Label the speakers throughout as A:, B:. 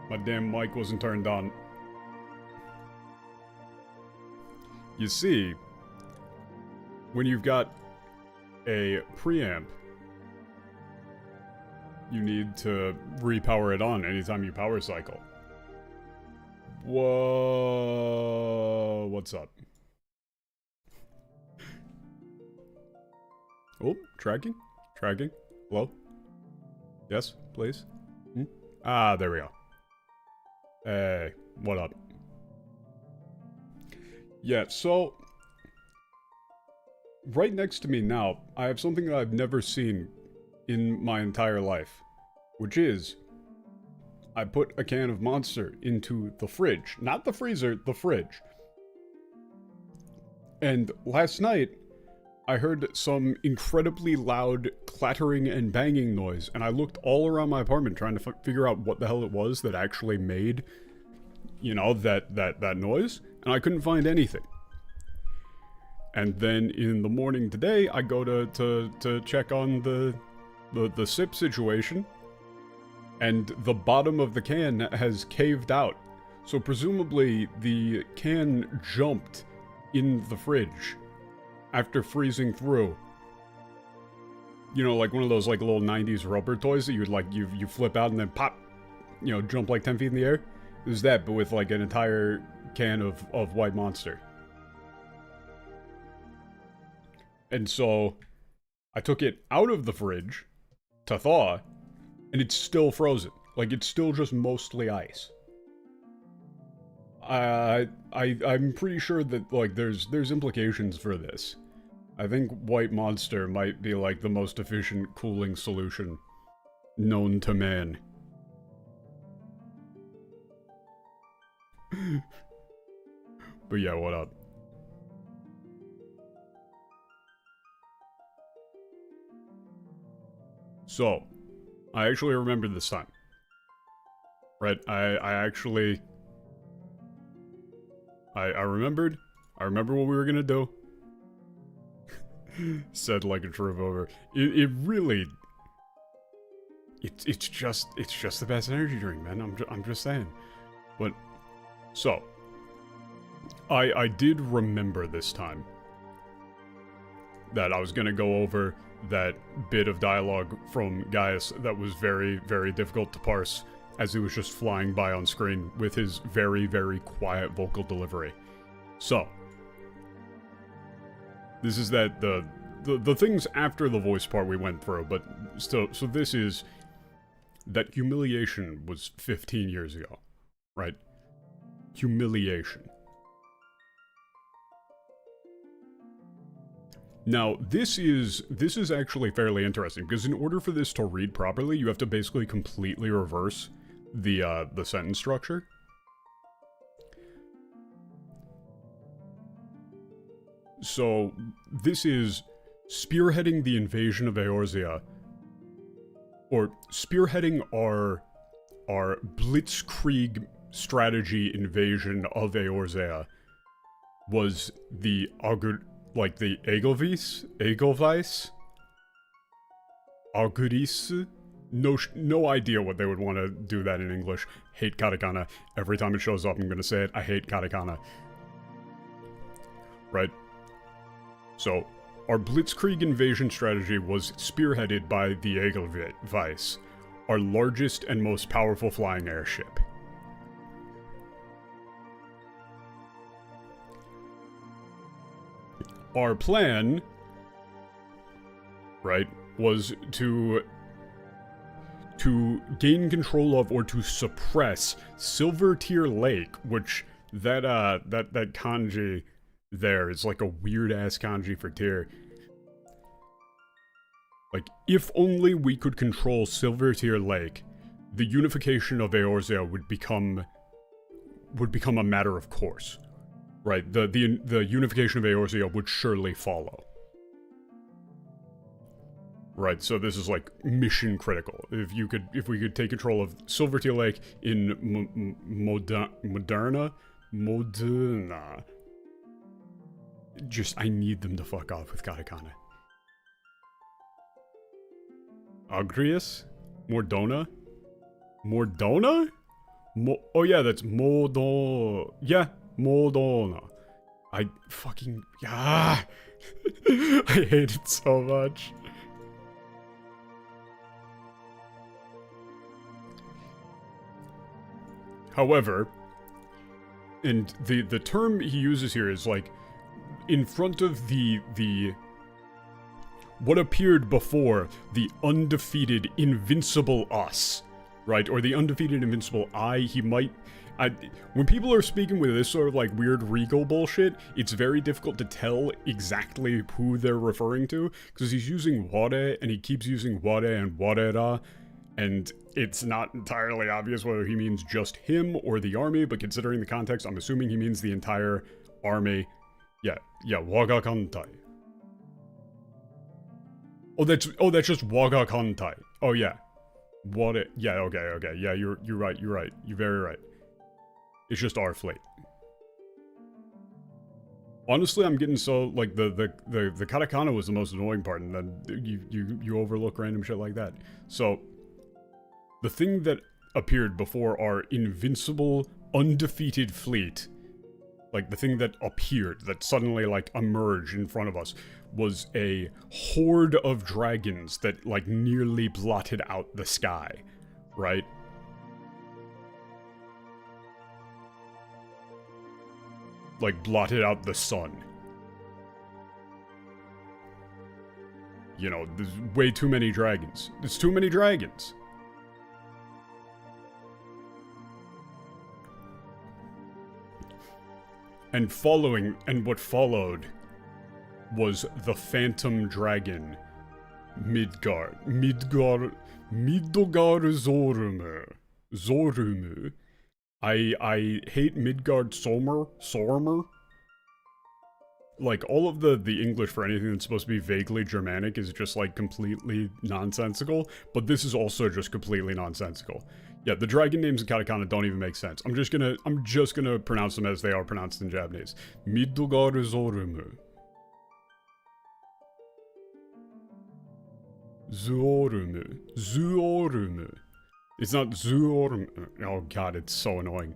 A: My damn mic wasn't turned on. You see, when you've got a preamp, you need to repower it on anytime you power cycle. Whoa, what's up? Oh, tracking? Tracking? Hello? Yes, please? Ah, there we go. Hey, what up? Yeah, so... right next to me now, I have something that I've never seen in my entire life. Which is... I put a can of Monster into the fridge. Not the freezer, the fridge. And last night, I heard some incredibly loud clattering and banging noise, and I looked all around my apartment trying to figure out what the hell it was that actually made, you know, that noise, and I couldn't find anything. And then in the morning today, I go to check on the sip situation, and the bottom of the can has caved out. So presumably the can jumped in the fridge after freezing through. You know, like one of those like little 90s rubber toys that you would like, you flip out and then pop, you know, jump like 10 feet in the air. It was that, but with like an entire can of White Monster. And so, I took it out of the fridge to thaw, and it's still frozen. Like, it's still just mostly ice. I'm pretty sure that, like, there's implications for this. I think White Monster might be, like, the most efficient cooling solution known to man. But yeah, what up? So, I actually remembered this time. Right, I actually... I remembered. I remember what we were gonna do. Said like a true over. It really... It's just the best energy drink, man. I'm just saying. But, so... I did remember this time that I was gonna go over that bit of dialogue from Gaius that was very, very difficult to parse as he was just flying by on screen with his very, very quiet vocal delivery. So, this is that the things after the voice part we went through, but still, so this is that humiliation was 15 years ago, right? Humiliation. Now, this is actually fairly interesting, because in order for this to read properly, you have to basically completely reverse the sentence structure. So, this is spearheading the invasion of Eorzea, or spearheading our blitzkrieg strategy invasion of Eorzea was the like the Egelwies? Auguris? No idea what they would want to do that in English. Hate katakana. Every time it shows up, I'm gonna say it. I hate katakana. Right? So, our Blitzkrieg invasion strategy was spearheaded by the Egelwies, our largest and most powerful flying airship. Our plan, right, was to gain control of or to suppress Silvertear Lake, which that kanji there is like a weird ass kanji for tear. Like, if only we could control Silvertear Lake, the unification of Eorzea would become a matter of course. Right, the unification of Eorzea would surely follow. Right, so this is like mission critical. If we could take control of Silvertear Lake in Moderna. Just, I need them to fuck off with katakana. Agrius? Mordona? Oh yeah, that's Modo. Yeah, Modona. I fucking I hate it so much. However, and the term he uses here is like in front of the what appeared before the undefeated invincible us, right? Or the undefeated invincible I, he might... when people are speaking with this sort of like weird regal bullshit, it's very difficult to tell exactly who they're referring to, because he's using ware, and he keeps using ware and warera, and it's not entirely obvious whether he means just him or the army, but considering the context, I'm assuming he means the entire army. Yeah, waga kantai. Oh, that's just waga kantai. Oh yeah. Yeah, okay. Yeah, you're right. You're very right. It's just our fleet. Honestly, I'm getting so like the katakana was the most annoying part, and then you overlook random shit like that. So the thing that appeared before our invincible, undefeated fleet, like the thing that appeared, that suddenly like emerged in front of us, was a horde of dragons that like nearly blotted out the sky, right? Like blotted out the sun. You know, there's way too many dragons. There's too many dragons. And what followed was the Phantom Dragon, Midgard Zorumu. I hate Midgard Sormer. Like, all of the English for anything that's supposed to be vaguely Germanic is just, like, completely nonsensical, but this is also just completely nonsensical. Yeah, the dragon names in katakana don't even make sense. I'm just gonna pronounce them as they are pronounced in Japanese. Midgard Zorumu. Zuorumu. It's not Zuorumu. Oh god, it's so annoying.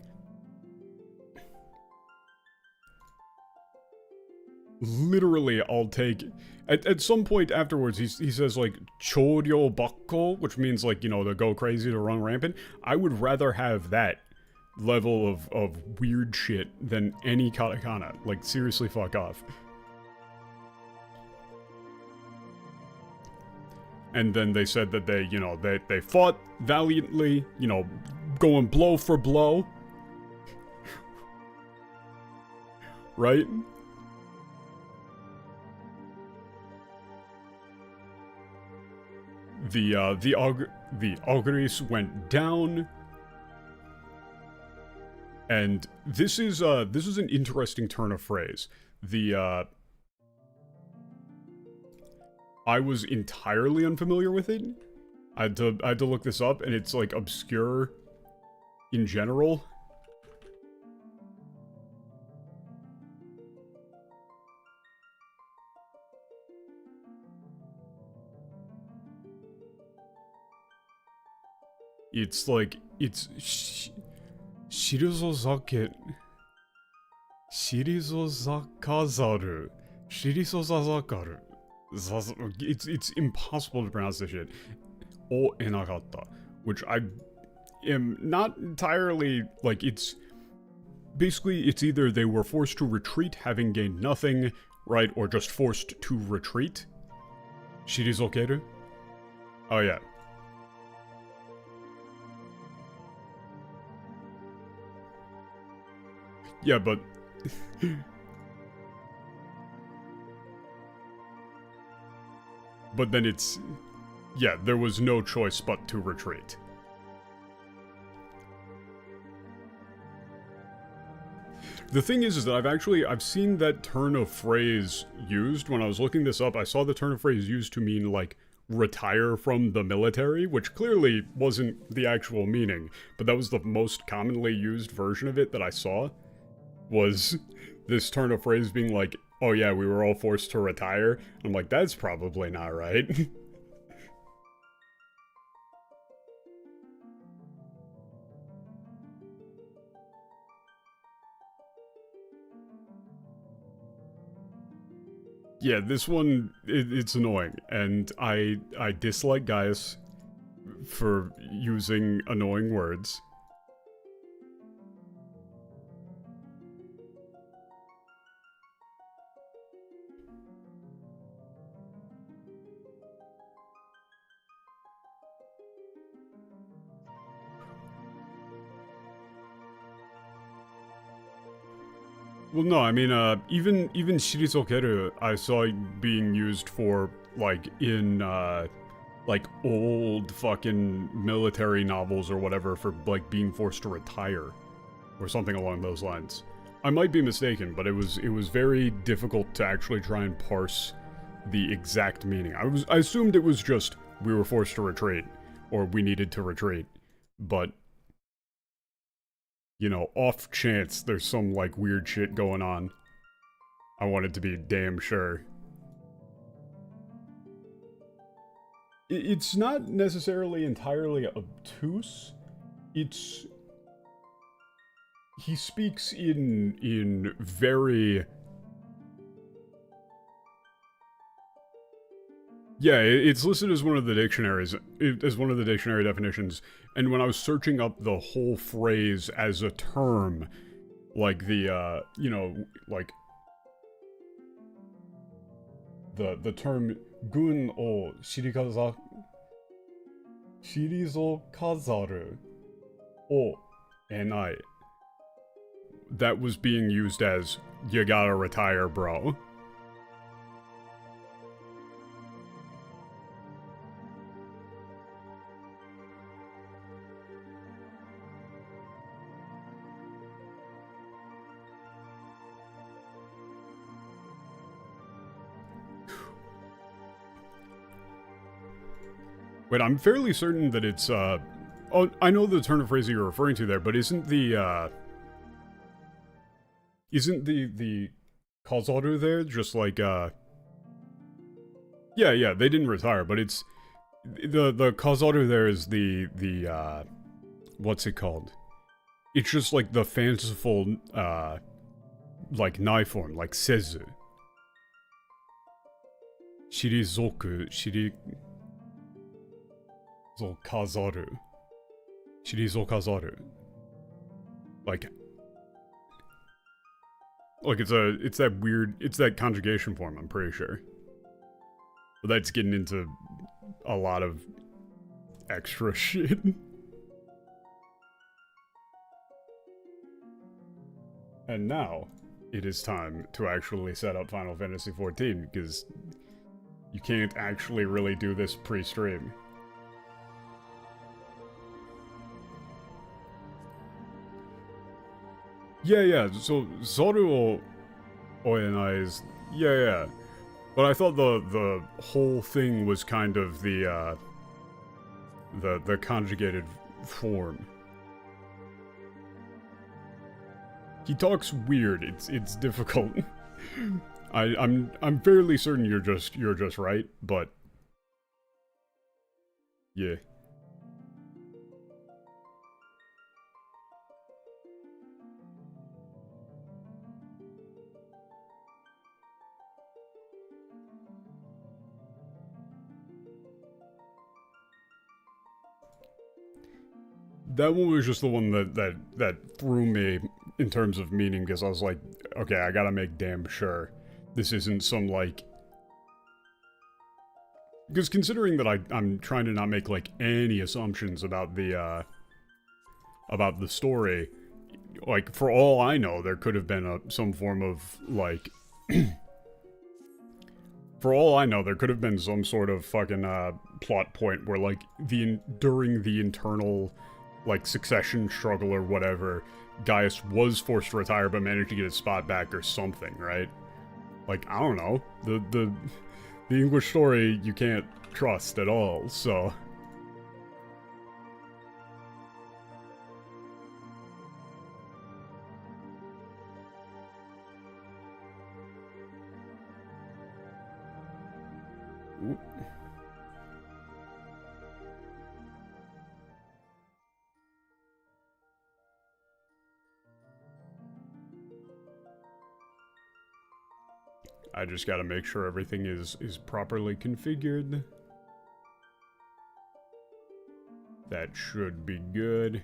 A: Literally, I'll take... At some point afterwards, he says, like, Choryo Bakko, which means, like, you know, to go crazy, to run rampant. I would rather have that level of weird shit than any katakana. Like, seriously, fuck off. And then they said that they, you know, they fought valiantly, you know, going blow for blow. Right? The Auguries went down. And this is an interesting turn of phrase. I was entirely unfamiliar with it. I had to look this up, and it's like obscure in general. It's like, it's Shirizozake. Shirizozakazaru. Shirizozazakaru. It's impossible to pronounce this shit. O enagata. Which I am not entirely, like, it's... Basically, it's either they were forced to retreat having gained nothing, right, or just forced to retreat. Shirizokeru? Oh yeah. Yeah, but... but then it's... yeah, there was no choice but to retreat. The thing is that I've seen that turn of phrase used. When I was looking this up, I saw the turn of phrase used to mean, like, retire from the military, which clearly wasn't the actual meaning, but that was the most commonly used version of it that I saw, was this turn of phrase being like, oh yeah, we were all forced to retire. I'm like, that's probably not right. Yeah, this one, it's annoying, and I dislike Gaius for using annoying words. Well, no, I mean, even Shirizokeru, I saw being used for, like, in, like, old fucking military novels or whatever for, like, being forced to retire. Or something along those lines. I might be mistaken, but it was very difficult to actually try and parse the exact meaning. I assumed it was just, we were forced to retreat, or we needed to retreat. But you know, off chance there's some, like, weird shit going on, I wanted to be damn sure. It's not necessarily entirely obtuse. It's... He speaks in very... Yeah, it's listed as one of the dictionaries, as one of the dictionary definitions, and when I was searching up the whole phrase as a term, like the, you know, like, the term gun o shirizokazaru o enai, that was being used as, you gotta retire, bro. Wait, I'm fairly certain that it's, oh, I know the turn of phrase you're referring to there, but isn't the Kazaru there just like, yeah, they didn't retire, but it's, the Kazaru there is the, what's it called? It's just like the fanciful, like, nai form, like sezu. Shirizokazaru. Shirizokazaru. Like, it's that weird, it's that conjugation form, I'm pretty sure. But that's getting into a lot of extra shit. And now, it is time to actually set up Final Fantasy XIV, because you can't actually really do this pre-stream. Yeah, so Zoru Oenai is... Yeah. But I thought the whole thing was kind of the conjugated form. He talks weird. It's difficult. I'm fairly certain you're just right, but yeah. That one was just the one that threw me in terms of meaning, because I was like, okay, I gotta make damn sure this isn't some, like... Because considering that I'm trying to not make, like, any assumptions about the story, like, for all I know, there could have been some form of, like... For all I know, there could have been some sort of fucking, plot point where, like, during the internal, like, succession struggle or whatever, Gaius was forced to retire but managed to get his spot back or something, right? Like, I don't know. The English story you can't trust at all, so... I just gotta make sure everything is properly configured. That should be good.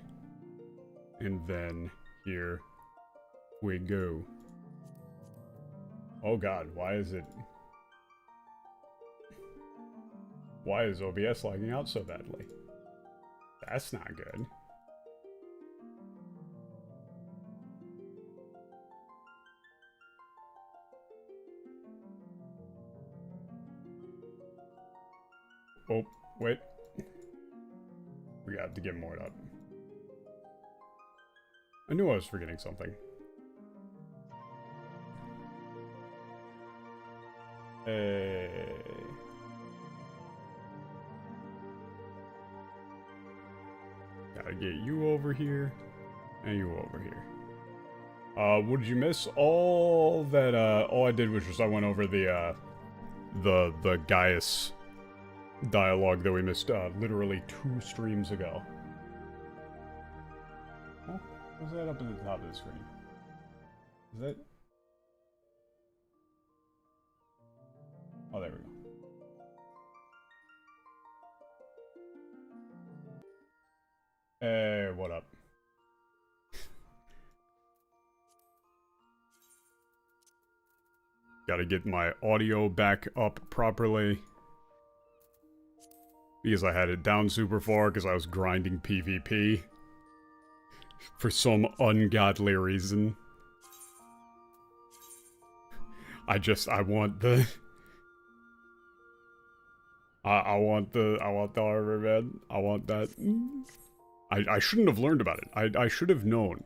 A: And then here we go. Oh god, why is OBS lagging out so badly? That's not good. Oh, wait. We got to get more up. I knew I was forgetting something. Hey. Gotta get you over here, and you over here. What did you miss? All that, all I did was just I went over the Gaius dialogue that we missed, literally 2 streams ago. Oh, what's that up at the top of the screen? Is that... Oh, there we go. Hey, what up? Gotta get my audio back up properly. Because I had it down super far because I was grinding PvP. For some ungodly reason. I want the... I want the armor, man. I want that. I shouldn't have learned about it. I should have known.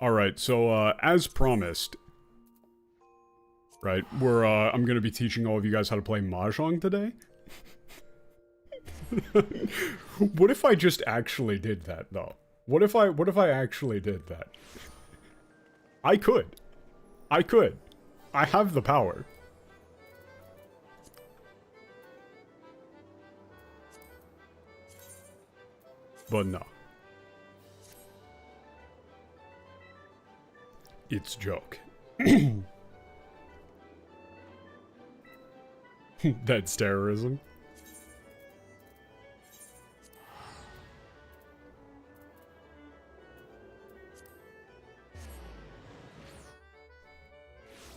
A: Alright, so, as promised... Right, I'm gonna be teaching all of you guys how to play Mahjong today. What if I just actually did that, though? What if I actually did that? I could. I have the power. But no. It's joke. That's terrorism.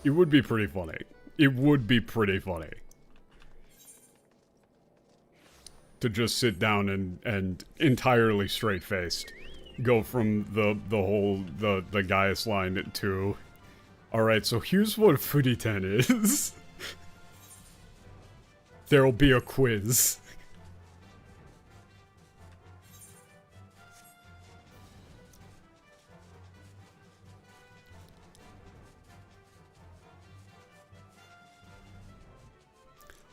A: It would be pretty funny. It would be pretty funny. To just sit down and entirely straight-faced go from the Gaius line to... Alright, so here's what Foodie 10 is. There'll be a quiz.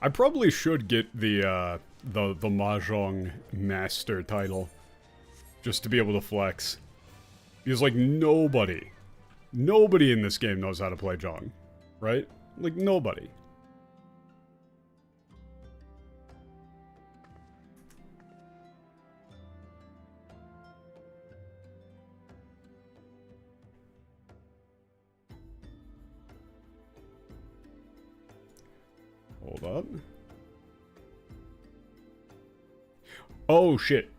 A: I probably should get the Mahjong Master title. Just to be able to flex. Because, like, nobody in this game knows how to play Jong. Right? Like, nobody. Hold up. Oh, shit.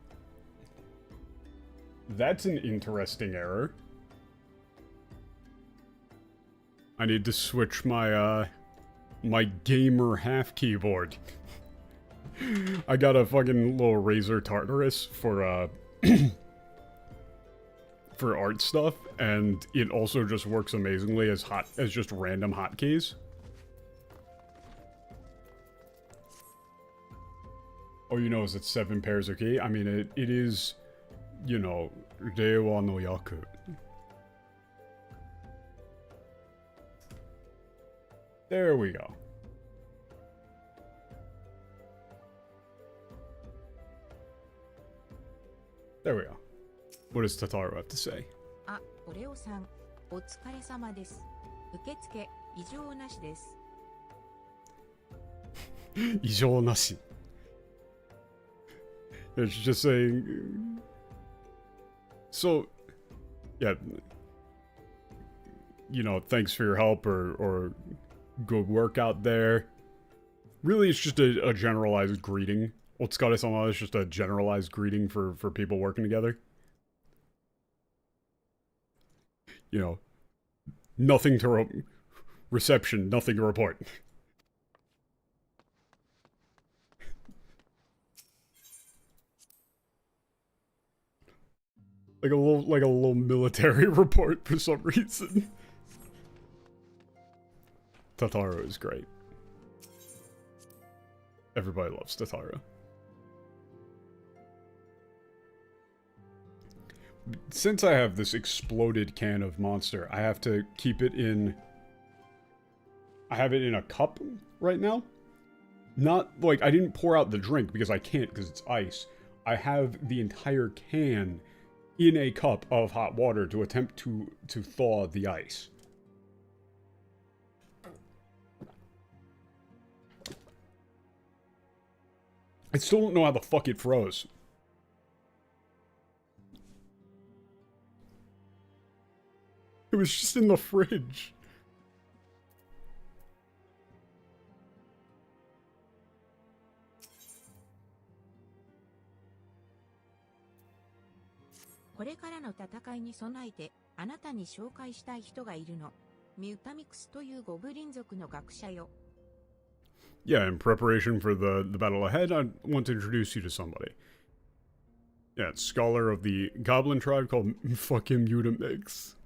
A: That's an interesting error. I need to switch my, my gamer half keyboard. I got a fucking little Razer Tartarus for, for art stuff, and it also just works amazingly as just random hotkeys. Oh, you know, is it 7 pairs of key? I mean, it is, you know, Reiwa no Yaku. There we go. There we go. What does Tataru have to say?
B: あ、オレオさん、お疲れ様です。受付異常なしです。
A: 異常なし. It's just saying... So, yeah. you know, thanks for your help or good work out there. Really, it's just a generalized greeting. Otsukaresama is just a generalized greeting for people working together. You know, nothing to reception, nothing to report. like a little military report for some reason. Totaro is great. Everybody loves Totaro. Since I have this exploded can of Monster, I have to keep it in... I have it in a cup right now. Not, like, I didn't pour out the drink because I can't because it's ice. I have the entire can in a cup of hot water to attempt to thaw the ice. I still don't know how the fuck it froze. It was just in the fridge. Yeah, in preparation for the battle ahead, I want to introduce you to somebody. Yeah, it's scholar of the Goblin tribe called fucking Mutamix.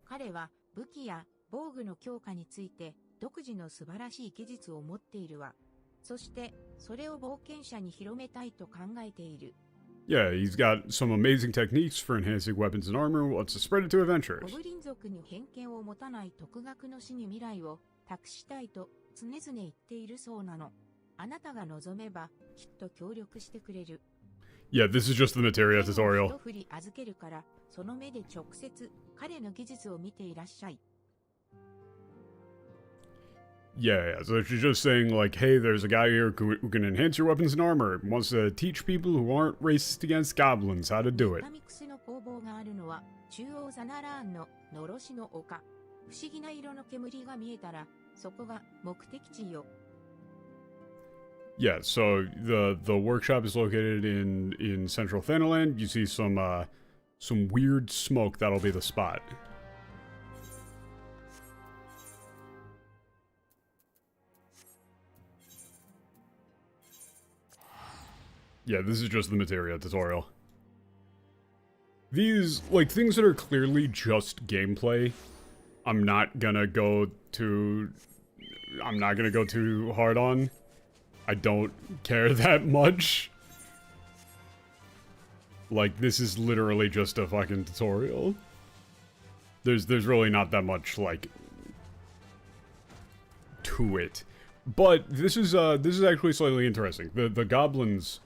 B: 彼は武器や防具の強化について独自の素晴らしい技術を持っているわ。そしてそれを冒険者に広めたいと考えている。
A: Yeah, he's got some amazing techniques for enhancing weapons and armor, wants to spread it to adventurers.
B: ゴブリン族に偏見を持たない独学の死に未来を託したいと常々言っているそうなの。あなたが望めばきっと協力してくれる。
A: Yeah, this is just the materia tutorial.
B: 一振り預けるからその目で直接彼の技術を見ていらっしゃい。
A: Yeah, so she's just saying, like, hey, there's a guy here who can enhance your weapons and armor, wants to teach people who aren't racist against goblins how to do it.
B: ミクスの工房があるのは中央ザナラーンののろしの丘。不思議な色の煙が見えたらそこが目的地よ。
A: Yeah, so the workshop is located in central Thanaland. You see some weird smoke, that'll be the spot. Yeah, this is just the materia tutorial. These, like, things that are clearly just gameplay, I'm not gonna go too hard on. I don't care that much. Like, this is literally just a fucking tutorial. There's really not that much, like, to it. But this is actually slightly interesting. The goblins...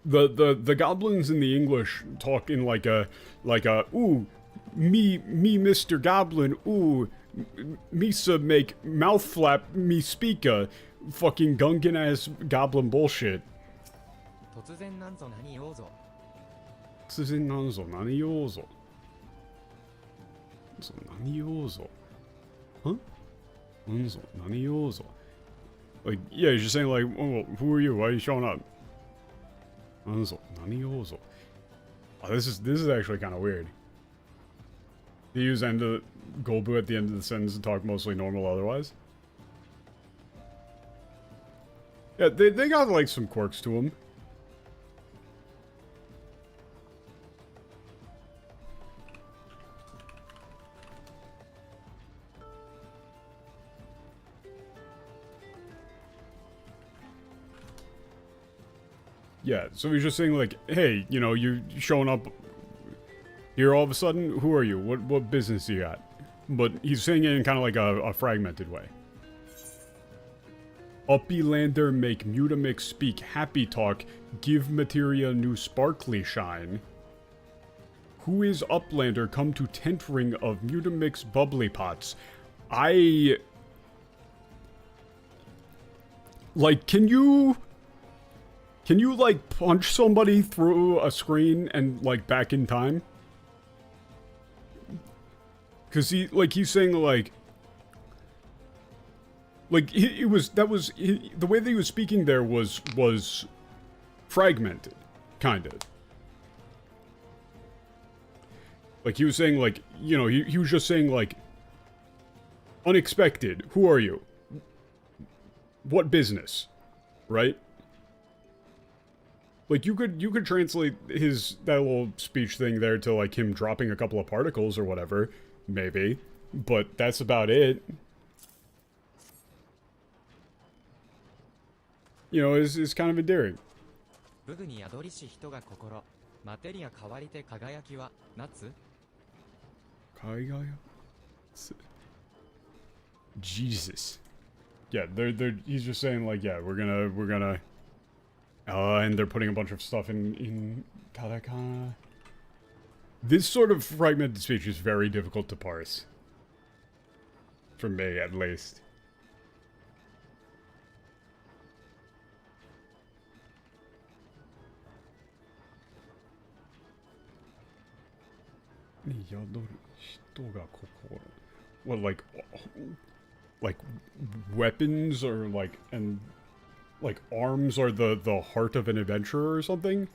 A: The goblins in the English talk in like a, ooh, me Mr. Goblin, ooh, Misa make mouth flap, me speaker, fucking Gungan ass goblin bullshit.
C: 突然なんぞ何用ぞ。
A: 突然なんぞ何用ぞ。何用ぞ。Huh? なんぞ何用ぞ。Like, yeah, he's just saying like, oh, who are you? Why are you showing up? なんぞ何用ぞ。Oh, this is actually kind of weird. They use end of Golbu at the end of the sentence and talk mostly normal otherwise. Yeah, they got like some quirks to them. Yeah, so he's just saying like, hey, you know, you showing up here all of a sudden? Who are you? What business you got? But he's saying it in kind of like a fragmented way. Uppylander make Mutamix speak happy talk, give materia new sparkly shine. Who is Uplander come to tent ring of Mutamix bubbly pots? Like, can you, like, punch somebody through a screen and, like, back in time? Because he's saying, like, the way that he was speaking there was fragmented, kind of. Like, he was saying, like, you know, he was just saying, like, unexpected, who are you? What business? Right? Like, you could translate that little speech thing there to, like, him dropping a couple of particles or whatever, maybe. But that's about it. You know, it's kind of endearing.
C: 武具に宿りし人が心、マテリア変わりて輝きは夏?
A: Jesus. Yeah, he's just saying, like, yeah, we're gonna and they're putting a bunch of stuff in katakana. This sort of fragmented speech is very difficult to parse. For me, at least. What, like weapons or like arms are the heart of an adventurer or something?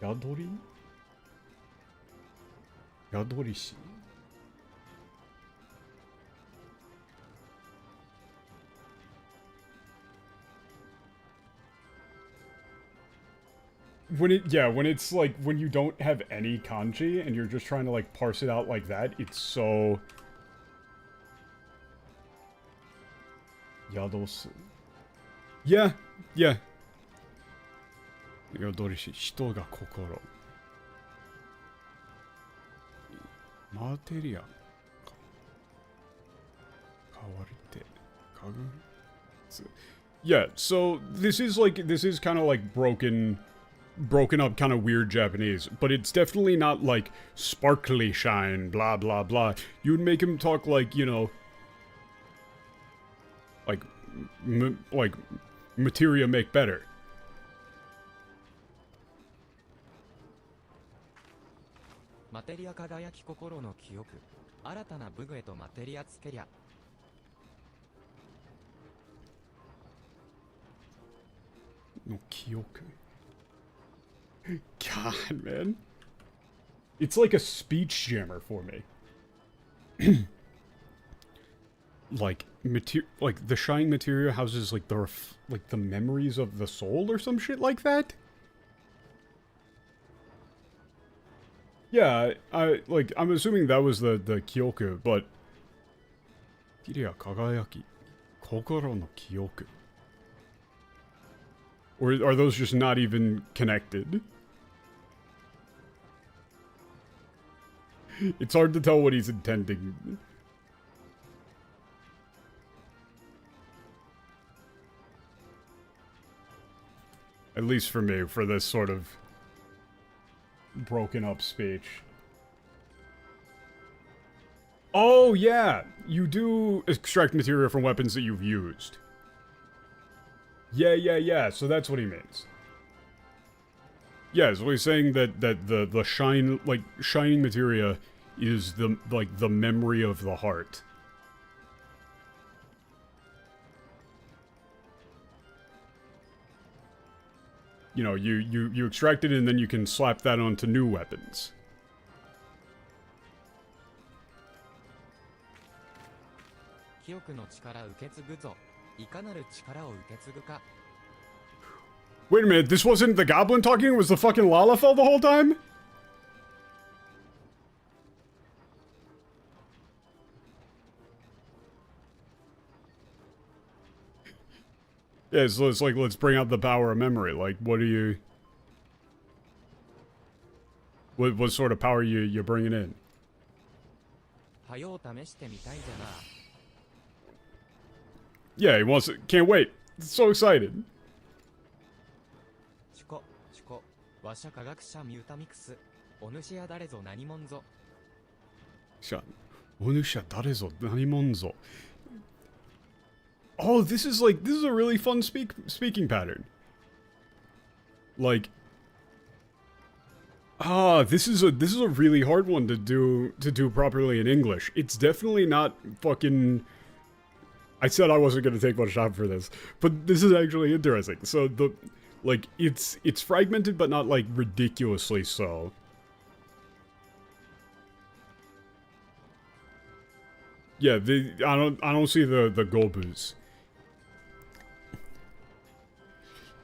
A: Yadori? Yadorishi. When it's like, when you don't have any kanji and you're just trying to like parse it out like that, it's so... Yadosu. Yeah. Yadorishi, hito ga kokoro. Materia. Kawarite. Kagu. Yeah, so this is kind of like broken up kind of weird Japanese, but it's definitely not like sparkly shine, blah blah blah. You would make him talk like, you know, like materia make better.
C: Materia 輝き心の記憶、新たな武具へとマテリアつけりゃ。
A: No kyoku. God, man. It's like a speech jammer for me. Like the shine material houses like the memories of the soul or some shit like that. Yeah, I'm assuming that was the kyoku, but Kiria kagayaki kokoro no kyoku. Or are those just not even connected? It's hard to tell what he's intending. At least for me, for this sort of broken up speech. Oh, yeah! You do extract material from weapons that you've used. Yeah, so that's what he means. Yeah, so he's saying that the shine, like, shining materia is the memory of the heart. You know, you extract it and then you can slap that onto new weapons. Wait a minute, this wasn't the goblin talking, it was the fucking Lalafell the whole time? Yeah, so it's like, let's bring out the power of memory. Like, what are you... What sort of power you bringing in? Yeah, he wants it. Can't wait. So excited. Oh, this is a really fun speaking pattern. Like, Ah, this is a really hard one to do properly in English. It's definitely not fucking. I said I wasn't gonna take much time for this, but this is actually interesting. So it's fragmented, but not like ridiculously so. Yeah, I don't see the gobus.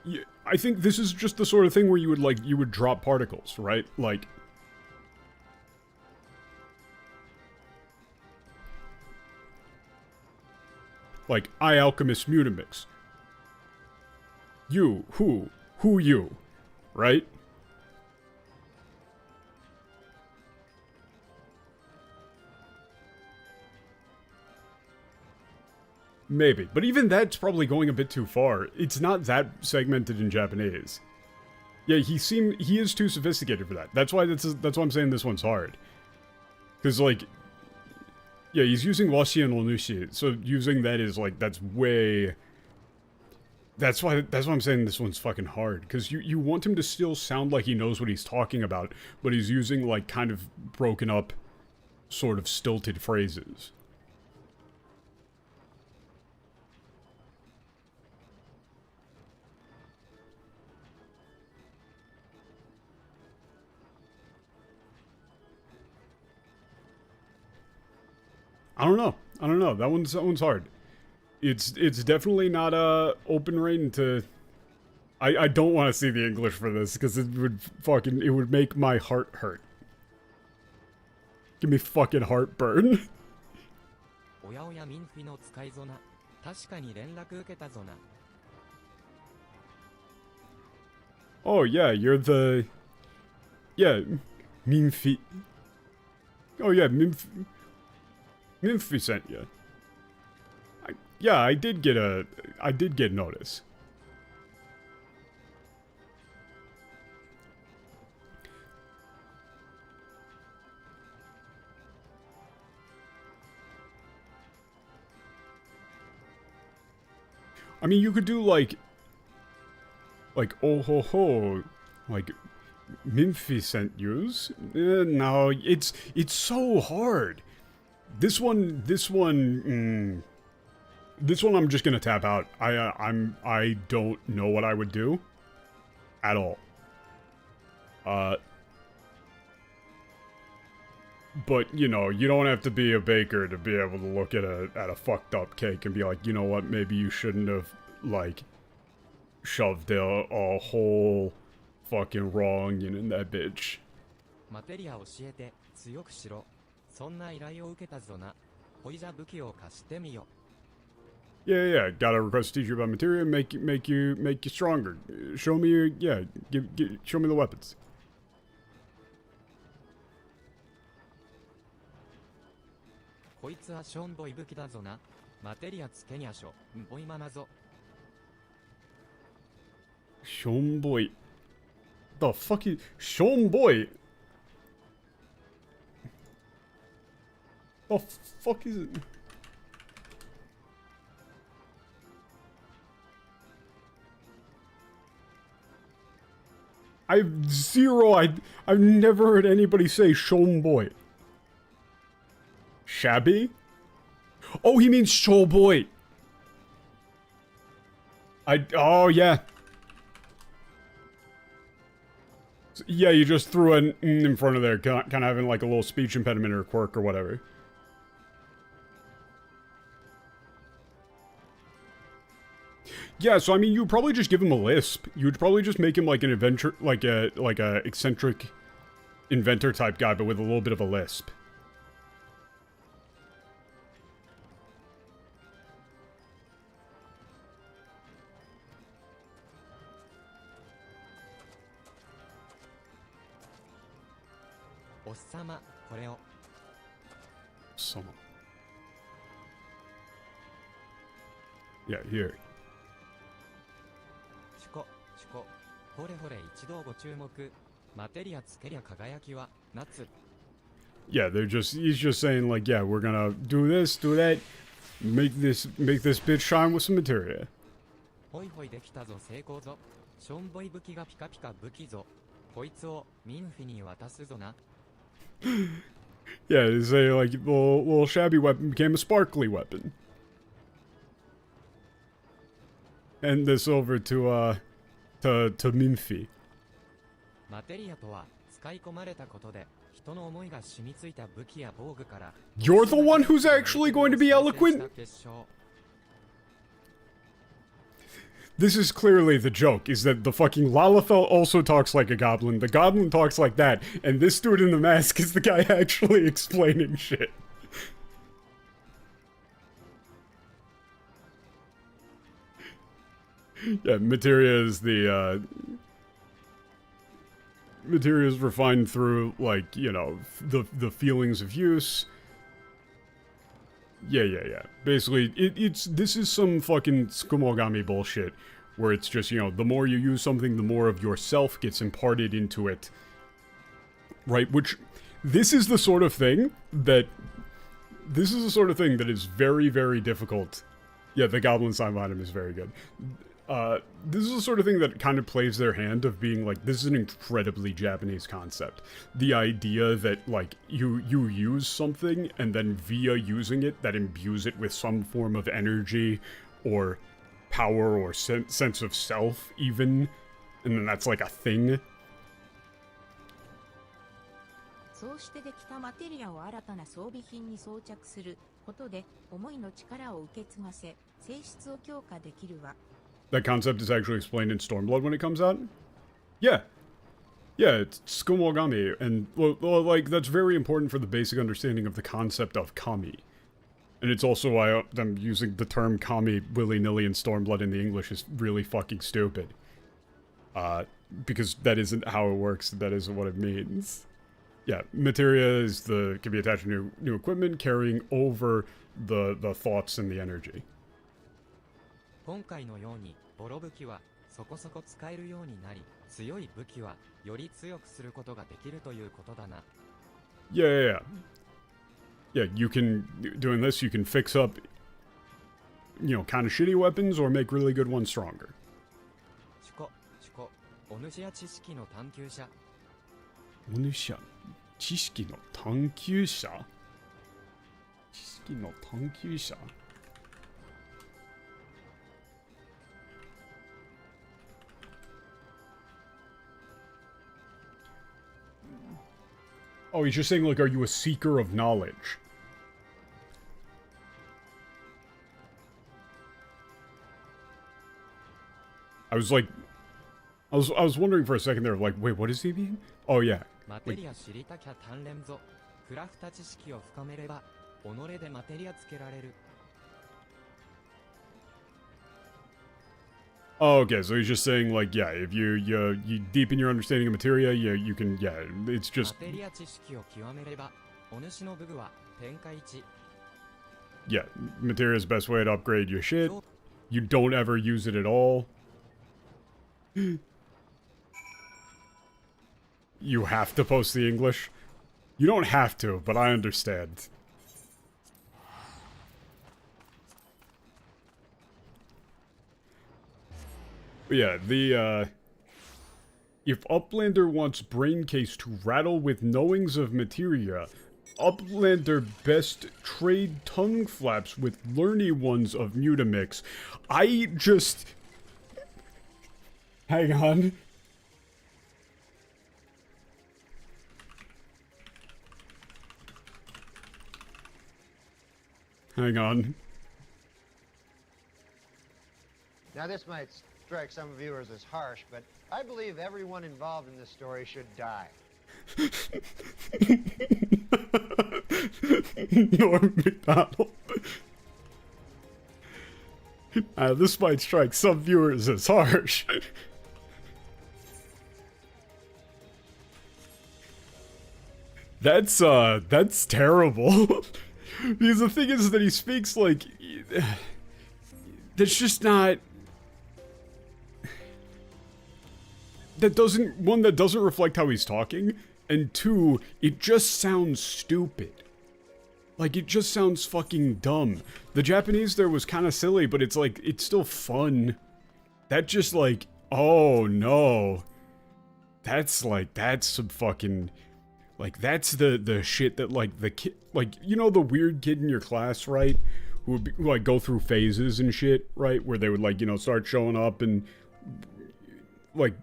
A: Yeah, I think this is just the sort of thing where you would drop particles, right? Like I alchemist mutamix. You, who you, right? Maybe, but even that's probably going a bit too far. It's not that segmented in Japanese. Yeah, he is too sophisticated for that. That's why I'm saying this one's hard. Cause like, yeah, he's using washi and onushi, so using that is like, that's way... That's why I'm saying this one's fucking hard. Because you want him to still sound like he knows what he's talking about, but he's using like kind of broken up, sort of stilted phrases. I don't know. That one's hard. It's definitely not open rain to. I don't want to see the English for this because it would make my heart hurt. Give me fucking heartburn.
C: おやおやミンフィの使いぞな。確かに連絡受けたぞな。
A: Oh yeah, you're the. Yeah, Minfi. Oh yeah, Minfi sent you. Yeah, I did get notice. I mean, you could do like oh ho ho, like Minfi sent yous. No, it's so hard. This one, I'm just gonna tap out. I don't know what I would do at all. But you know, you don't have to be a baker to be able to look at a fucked up cake and be like, you know what, maybe you shouldn't have like shoved a whole fucking wrong in that bitch.
C: マテリア教えて強くしろ。そんな依頼を受けたぞな。ほいじゃ武器を貸してみよ。
A: Yeah. Gotta request a teacher about materia, make you stronger. Show me show me the weapons.
C: こいつはションボイ武器だぞな。マテリアつけにゃしょ。んぼいまなぞ。
A: Shomboy. The fuck is Shomboy? The fuck is it? I've never heard anybody say Shomboy. Shabby? Oh, he means Showboy. Oh, yeah. Yeah, you just threw an in front of there, kind of having like a little speech impediment or quirk or whatever. Yeah, so I mean, you would probably just give him a lisp. You would probably just make him like an adventure, like a eccentric inventor type guy, but with a little bit of a lisp.
C: Osama, これを。
A: Some. Yeah, here.
C: チコ、ほれほれ一度ご注目。マテリアつけりゃ輝きは、夏。
A: Yeah, he's just saying like, yeah, we're gonna do this, do that, make this bitch shine with some materia.
C: ほいほいできたぞ成功ぞ。ションボイ武器がピカピカ武器ぞ。こいつをミンフィに渡すぞな。
A: Yeah, they say, like, little shabby weapon became a sparkly weapon. And this over to Minfi.
C: マテリアとは使い込まれたことで人の思いが染みついた武器や防具から
A: You're the one who's actually going to be eloquent? This is clearly the joke, is that the fucking Lalafell also talks like a goblin, the goblin talks like that, and this dude in the mask is the guy actually explaining shit. Yeah, materia is the, materia is refined through, like, you know, the feelings of use. Yeah. Basically, this is some fucking Tsukumogami bullshit, where it's just, you know, the more you use something, the more of yourself gets imparted into it. Right? Which, this is the sort of thing that is very, very difficult. Yeah, the Goblin Sign behind him is very good. This is the sort of thing that kind of plays their hand of being like, this is an incredibly Japanese concept. The idea that, like, you use something, and then via using it, that imbues it with some form of energy, or power, or sense of self, even, and then that's like a thing.
B: そうしてできたマテリアを新たな装備品に装着することで、思いの力を受け継がせ、性質を強化できるわ。
A: That concept is actually explained in Stormblood when it comes out? Yeah. Yeah, it's Tsukumogami, and, well, like, that's very important for the basic understanding of the concept of kami. And it's also why them using the term kami willy-nilly in Stormblood in the English is really fucking stupid. Because that isn't how it works, that isn't what it means. Yeah, materia is can be attached to new equipment, carrying over the thoughts and the energy.
C: 今回のようにボロ武器はそこそこ使えるようになり、強い武器はより強くすることができるということだな。
A: Yeah. Yeah, you can, doing this, you can fix up, you know, kind of shitty weapons or make really good ones stronger.
C: シュコ、お主や知識の探求者。
A: お主や知識の探求者？知識の探求者？ Oh, he's just saying, like, are you a seeker of knowledge? I was like, I was wondering for a second there, like, wait, what does he mean? Oh, yeah.
C: マテリア知りたきゃ鍛錬ぞ。クラフタ知識を深めれば、己でマテリアつけられる。
A: Oh, okay, so he's just saying, like, yeah, if you deepen your understanding of materia, yeah, you can, yeah, it's just...
C: マテリア知識を極めれば、お主の武具は天下一。
A: Yeah, materia is the best way to upgrade your shit. You don't ever use it at all. You have to post the English. You don't have to, but I understand. Yeah, if Uplander wants Braincase to rattle with knowings of materia, Uplander best trade tongue flaps with learny ones of Mutamix. I just... Hang on. Hang on.
D: Now this might strike some viewers as harsh, but I believe everyone involved in this story should die.
A: Norm MacDonald. This might strike some viewers as harsh. That's terrible. Because the thing is that he speaks like... That's just not... That doesn't reflect how he's talking, and two, it just sounds stupid. Like, it just sounds fucking dumb. The Japanese there was kind of silly, but it's like, it's still fun. That just like, oh no. that's some fucking, like, that's the shit that, like, the kid, like, you know, the weird kid in your class, right? Who would, who, like, go through phases and shit, right? Where they would, like, you know, start showing up and, like,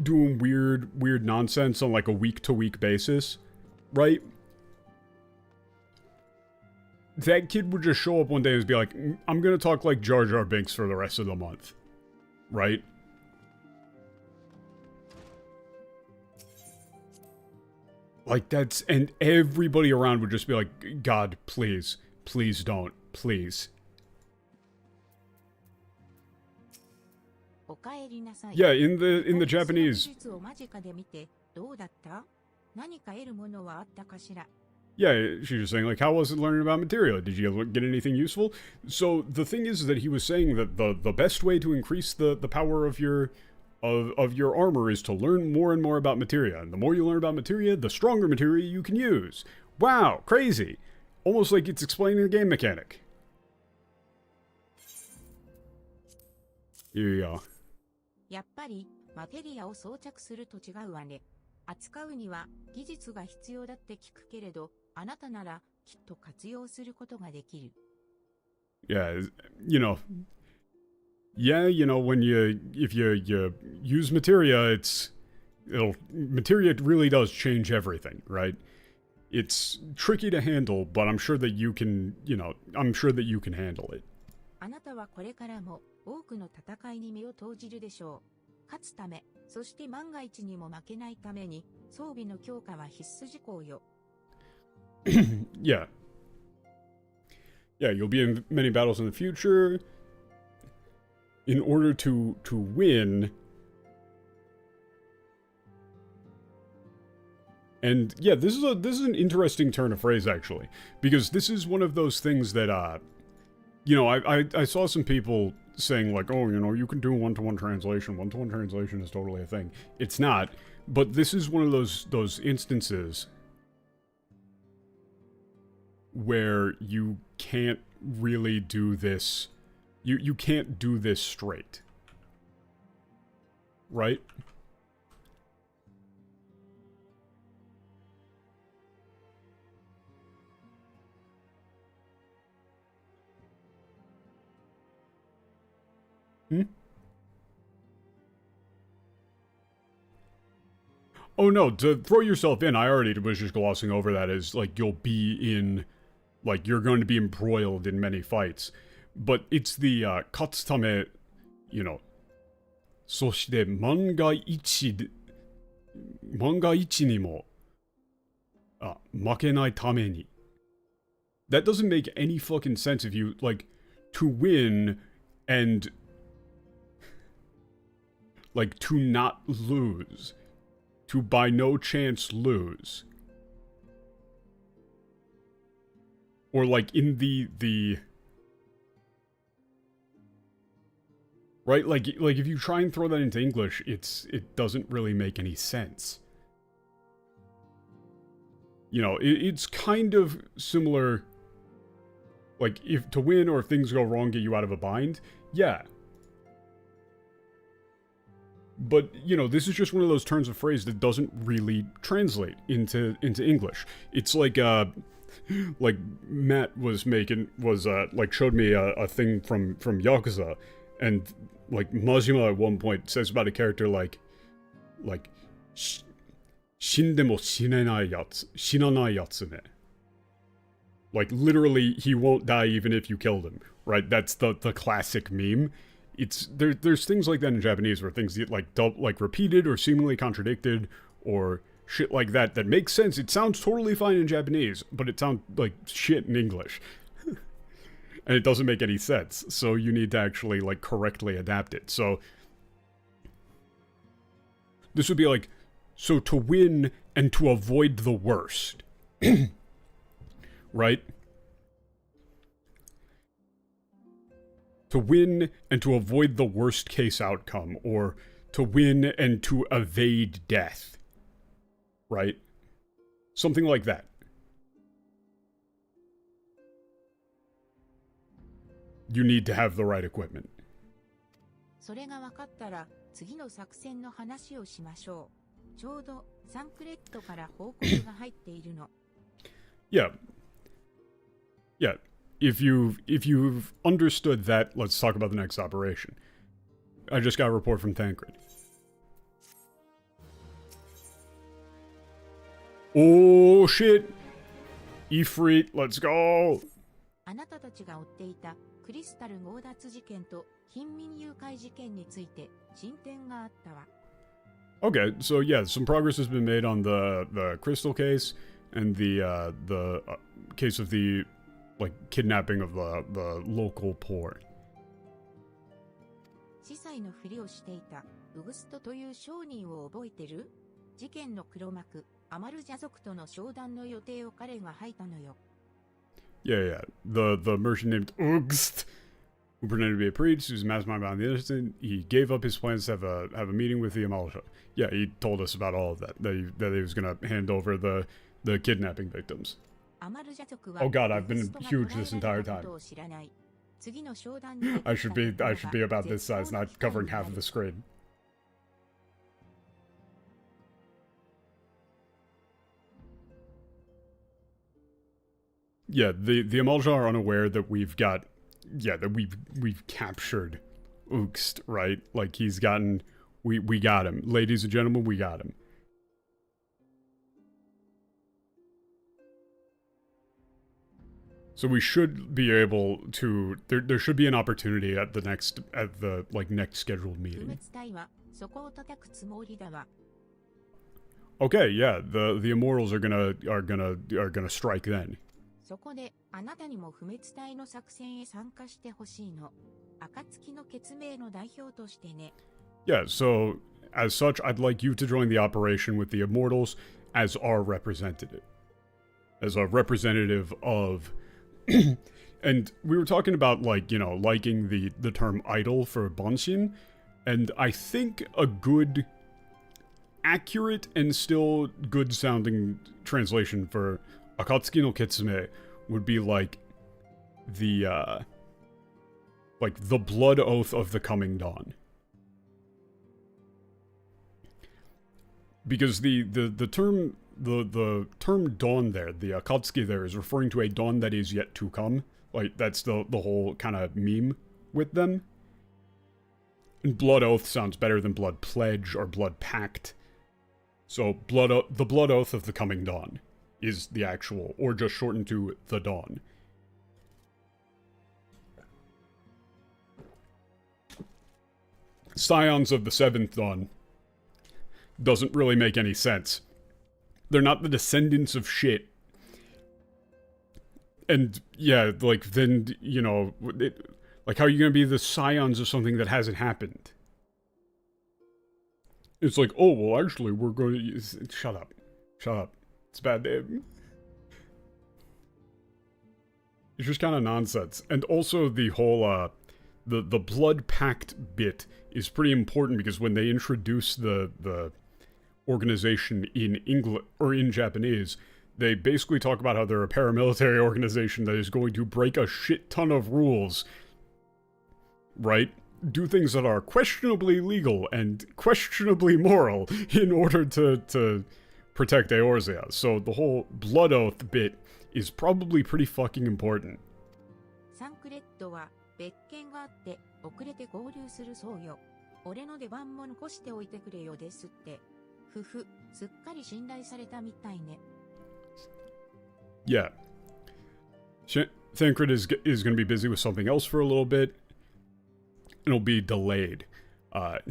A: doing weird nonsense on, like, a week-to-week basis, right? That kid would just show up one day and be like, I'm gonna talk like Jar Jar Binks for the rest of the month. Right? Like, that's, and everybody around would just be like, God, please, please don't, please. Yeah, in the Japanese. Yeah, she's just saying, like, how was it learning about materia? Did you get anything useful? So, the thing is that he was saying that the best way to increase the power of your armor is to learn more and more about materia. And the more you learn about materia, the stronger materia you can use. Wow, crazy. Almost like it's explaining the game mechanic. Here you go.
B: やっぱり、マテリアを装着すると違うわね。扱うには技術が必要だって聞くけれど、あなたならきっと活用することができる。
A: Yeah, you know. Yeah, you know, when if you use materia, materia really does change everything, right? It's tricky to handle, but I'm sure that you can, you know, I'm sure that you can handle it.
B: あなたはこれからも多くの戦いに身を投じるでしょう。勝つため、そして万が一にも負けないために、装備の強化は必須事項よ。
A: Yeah. Yeah, you'll be in many battles in the future. In order to win. And yeah, this is an interesting turn of phrase actually, because this is one of those things that you know, I saw some people saying like, oh, you know, you can do one-to-one translation. One-to-one translation is totally a thing. It's not, but this is one of those instances where you can't really do this. You can't do this straight. Right? Oh no, to throw yourself in, I already was just glossing over that as, like, you'll be in, like, you're going to be embroiled in many fights. But it's the, katsutame, you know, そして万が一にも、負けないために. That doesn't make any fucking sense if you, like, to win and, like, to not lose. To by no chance lose. Or, like, in the right, like if you try and throw that into English, it doesn't really make any sense. You know, it's kind of similar, like, if to win or if things go wrong get you out of a bind, yeah. But, you know, this is just one of those turns of phrase that doesn't really translate into English. It's like Matt like showed me a thing from Yakuza, and like Majima at one point says about a character like 死んでも死なないやつね. Like, literally, he won't die even if you killed him, right? That's the classic meme. It's there's things like that in Japanese where things get like repeated or seemingly contradicted or shit like that makes sense. It sounds totally fine in Japanese, but it sounds like shit in English. And it doesn't make any sense. So you need to actually, like, correctly adapt it. So this would be like, so to win and to avoid the worst. Right? To win and to avoid the worst case outcome, or to win and to evade death. Right? Something like that. You need to have the right equipment.
B: それが分かったら次の作戦の話をしましょう。ちょうどサンクレットから報告が入っているの。
A: Yeah. Yeah. If you've understood that, let's talk about the next operation. I just got a report from Thancred. Oh shit! Ifrit, let's go!
B: あなたたちが追っていたクリスタル強奪事件と貧民誘拐事件について進展があったわ。
A: Okay, so yeah, some progress has been made on the crystal case and the case of the like kidnapping of the local poor.
B: 司祭のふりをしていたウグストという商人を覚えてる？事件の黒幕アマルジャ族との商談の予定を彼が吐いたのよ。
A: Yeah. The merchant named Ugst, who pretended to be a priest, who's mastermind behind the incident. He gave up his plans to have a meeting with the Amalja. Yeah, he told us about all of that. That he was gonna hand over the kidnapping victims. Oh god, I've been huge this entire time. I should be about this size, not covering half of the screen. Yeah, the Amalja are unaware that we've captured Ugst, right? Like he's gotten, we got him. Ladies and gentlemen, we got him. So we should be able to, there should be an opportunity at the next scheduled meeting. Okay, yeah, the immortals are gonna strike then.
B: そこであなたにも不滅隊の作戦へ参加してほしいの。暁の血盟の代表としてね。
A: Yeah, so as such, I'd like you to join the operation with the immortals as our representative. As a representative of and we were talking about liking the term idol for Bonshin, and I think a good accurate and still good sounding translation for Akatsuki no Kitsume would be like the blood oath of the coming dawn. Because the term dawn there, the Akatsuki there, is referring to a dawn that is yet to come. Like that's the whole kind of meme with them. And blood oath sounds better than blood pledge or blood pact. So the blood oath of the coming dawn is the actual, or just shortened to the dawn. Scions of the seventh dawn doesn't really make any sense. They're not the descendants of shit. And yeah, like then, like how are you gonna be the scions of something that hasn't happened? It's like, oh, well actually we're going to... Shut up. It's a bad name. It's just kind of nonsense. And also the whole, the blood pact bit is pretty important because when they introduce the organization in English, or in Japanese, they basically talk about how they're a paramilitary organization that is going to break a shit ton of rules. Right? Do things that are questionably legal and questionably moral in order to protect Eorzea. So the whole blood oath bit is probably pretty fucking important.
B: サンクレットは別件があって遅れて合流するそうよ。俺の出番も残しておいてくれよですって。ふふ、すっかり信頼されたみたいね。
A: Yeah. Thancred is going to be busy with something else for a little bit. It'll be delayed. But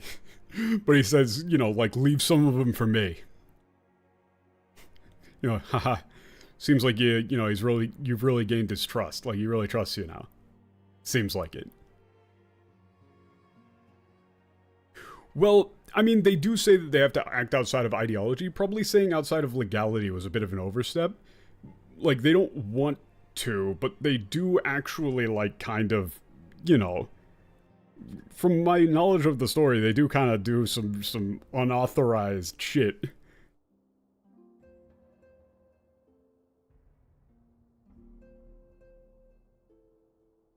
A: he says, leave some of them for me. Haha. Seems like you've really gained his trust. Like he really trusts you now. Seems like it. Well, I mean, they do say that they have to act outside of ideology. Probably saying outside of legality was a bit of an overstep. Like, they don't want to, but they do actually, kind of, from my knowledge of the story, they do kind of do some unauthorized shit.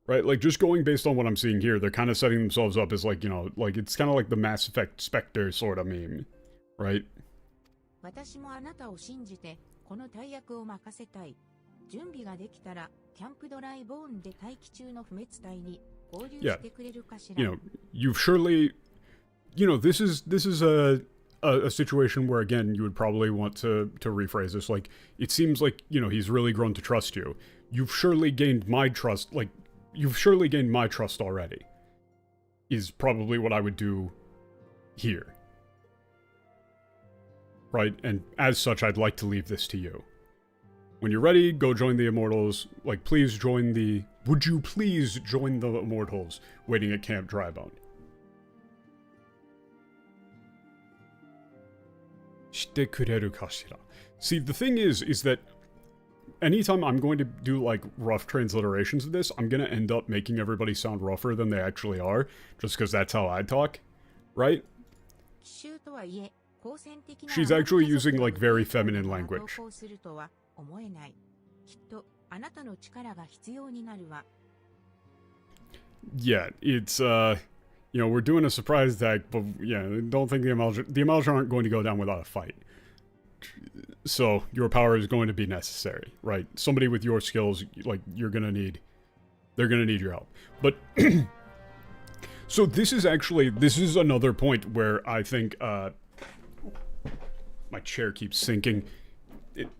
A: Right, like, just going based on what I'm seeing here, they're kind of setting themselves up as, it's kind of like the Mass Effect Spectre sort of meme, right?
B: 私もあなたを信じて、この大役を任せたい。準備ができたら、キャンプドライボーンで待機中の不滅隊に合流してくれるかしら。
A: You know, you've surely, this is a situation where again you would probably want to rephrase this. Like, it seems like he's really grown to trust you. You've surely gained my trust. Like, you've surely gained my trust already. Is probably what I would do here. Right? And as such, I'd like to leave this to you. When you're ready, go join the Immortals. Like, please join the... Would you please join the Immortals waiting at Camp Drybone? See, the thing is that anytime I'm going to do, like, rough transliterations of this, I'm going to end up making everybody sound rougher than they actually are, just because that's how I talk, right? She's actually using, like, very feminine language. Yeah, it's, we're doing a surprise attack, but, yeah, don't think the Amalja aren't going to go down without a fight. So, your power is going to be necessary, right? Somebody with your skills, like, they're gonna need your help. But, so this is another point where I think, my chair keeps sinking.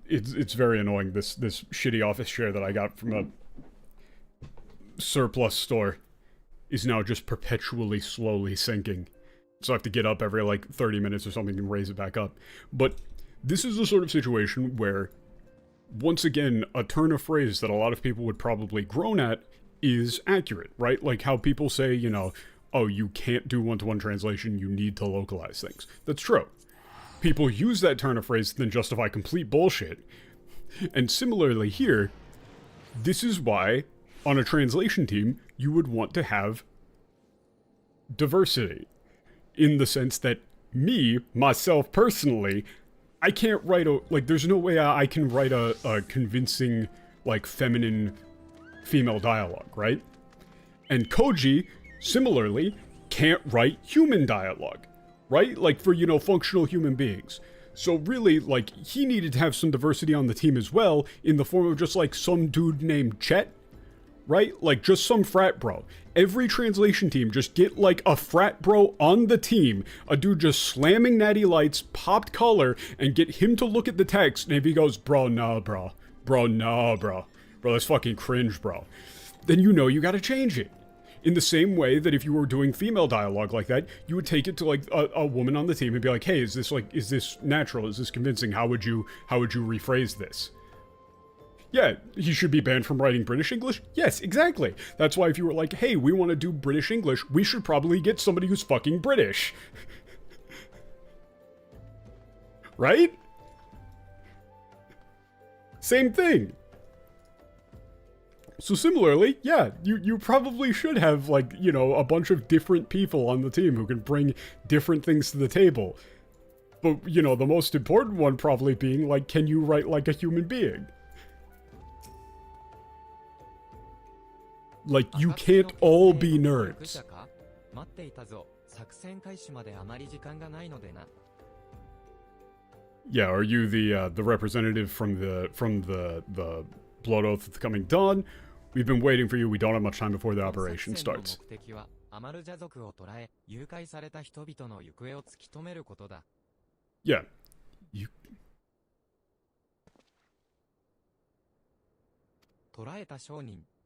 A: It's very annoying, this shitty office chair that I got from a surplus store is now just perpetually slowly sinking. So I have to get up every, like, 30 minutes or something and raise it back up. But this is the sort of situation where, once again, a turn of phrase that a lot of people would probably groan at is accurate, right? Like how people say, oh, you can't do one-to-one translation, you need to localize things. That's true. People use that turn of phrase to then justify complete bullshit. And similarly here, this is why, on a translation team, you would want to have diversity. In the sense that myself personally, I can't write there's no way I can write a convincing, like, feminine female dialogue, right? And Koji, similarly, can't write human dialogue. Right? Like, for, functional human beings. So really, like, he needed to have some diversity on the team as well, in the form of just, like, some dude named Chet. Right? Like, just some frat bro. Every translation team, just get, like, a frat bro on the team, a dude just slamming natty lights, popped collar, and get him to look at the text, and if he goes, bro, nah, bro. Bro, nah, bro. Bro, that's fucking cringe, bro. Then you gotta change it. In the same way that if you were doing female dialogue like that, you would take it to, like, a woman on the team and be like, hey, is this natural? Is this convincing? How would you rephrase this? Yeah, he should be banned from writing British English? Yes, exactly. That's why if you were like, hey, we want to do British English, we should probably get somebody who's fucking British. Right? Same thing. So similarly, yeah, you probably should have, like, a bunch of different people on the team who can bring different things to the table. But, the most important one probably being, like, can you write like a human being? Like, you can't all be nerds. Yeah, are you the representative from the Blood Oath of the Coming Dawn? We've been waiting for you. We don't have much time before the operation starts. Yeah.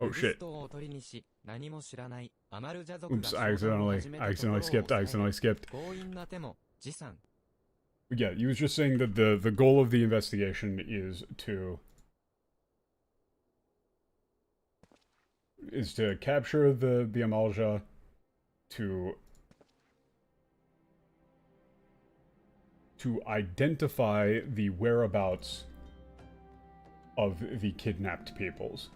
A: Oh shit. Oops, I accidentally skipped. Yeah, he was just saying that the goal of the investigation is to capture the Amalja, to identify the whereabouts of the kidnapped peoples.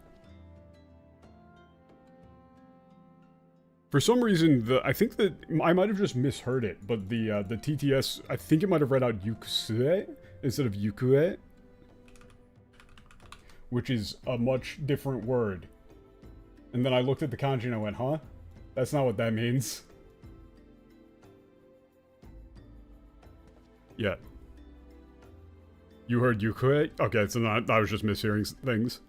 A: For some reason, I think that I might have just misheard it, but the TTS, I think it might have read out Yukusue instead of Yukue, which is a much different word. And then I looked at the kanji and I went, huh? That's not what that means. You heard Yukue? Okay, so not, I was just mishearing things.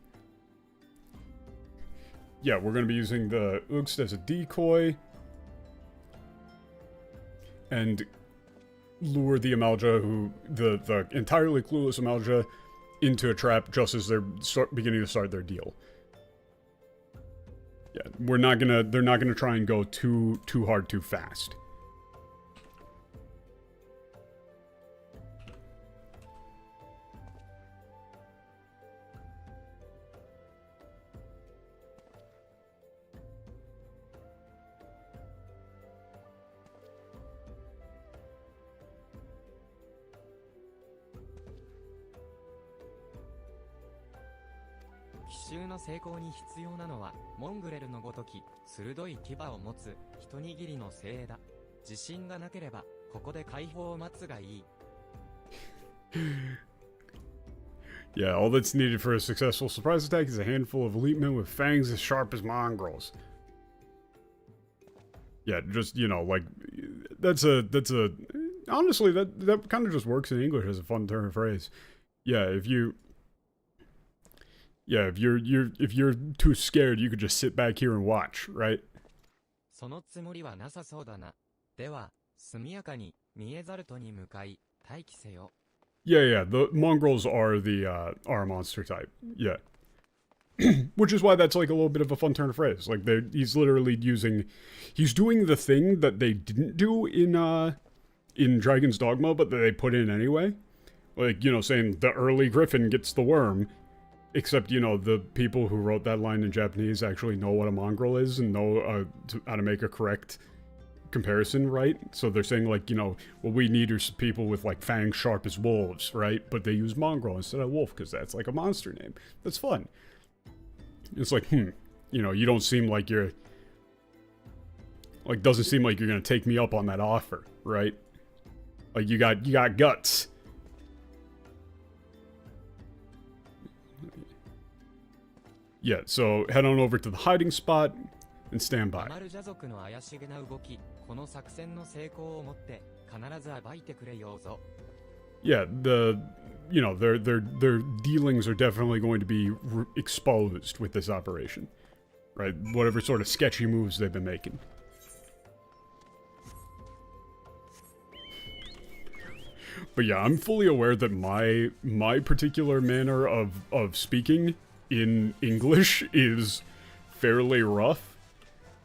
A: Yeah, we're gonna be using the Ugst as a decoy. And lure the Amalja, the entirely clueless Amalja, into a trap just as they're beginning to start their deal. Yeah, they're not gonna try and go too hard too fast.
C: 奇襲の成功に必要なのは、モングレルのごとき、鋭い牙を持つ、一握りの精鋭だ。自信がなければ、ここで解放を待つがいい。
A: Yeah, all that's needed for a successful surprise attack is a handful of elite men with fangs as sharp as mongrels. Yeah, just, you know, like, that's a, honestly, that kind of just works in English as a fun turn of phrase. Yeah, if you're too scared, you could just sit back here and watch, right?
C: そのつもりはなさそうだな。では、速やかに、ミエザルトに向かい、待機せよ。
A: Yeah, the mongrels are are a monster type. Yeah. Which is why that's like a little bit of a fun turn of phrase. Like he's literally he's doing the thing that they didn't do in Dragon's Dogma, but that they put in anyway. Like, you know, saying the early griffin gets the worm, except, you know, the people who wrote that line in Japanese actually know what a mongrel is and know how to make a correct comparison, right? So they're saying, like, you know, what we need are people with like fangs sharp as wolves, right? But they use mongrel instead of wolf because that's like a monster name. That's fun. It's like, you know, you don't seem like you're like, doesn't seem like you're gonna take me up on that offer, right? Like you got guts. Yeah, so head on over to the hiding spot and stand by.
C: アマルジャ族の怪しげな動き、この作戦の成功をもって必ず暴いてくれようぞ。
A: Yeah, you know, their dealings are definitely going to be exposed with this operation, right? Whatever sort of sketchy moves they've been making. But yeah, I'm fully aware that my particular manner of speaking in English is fairly rough.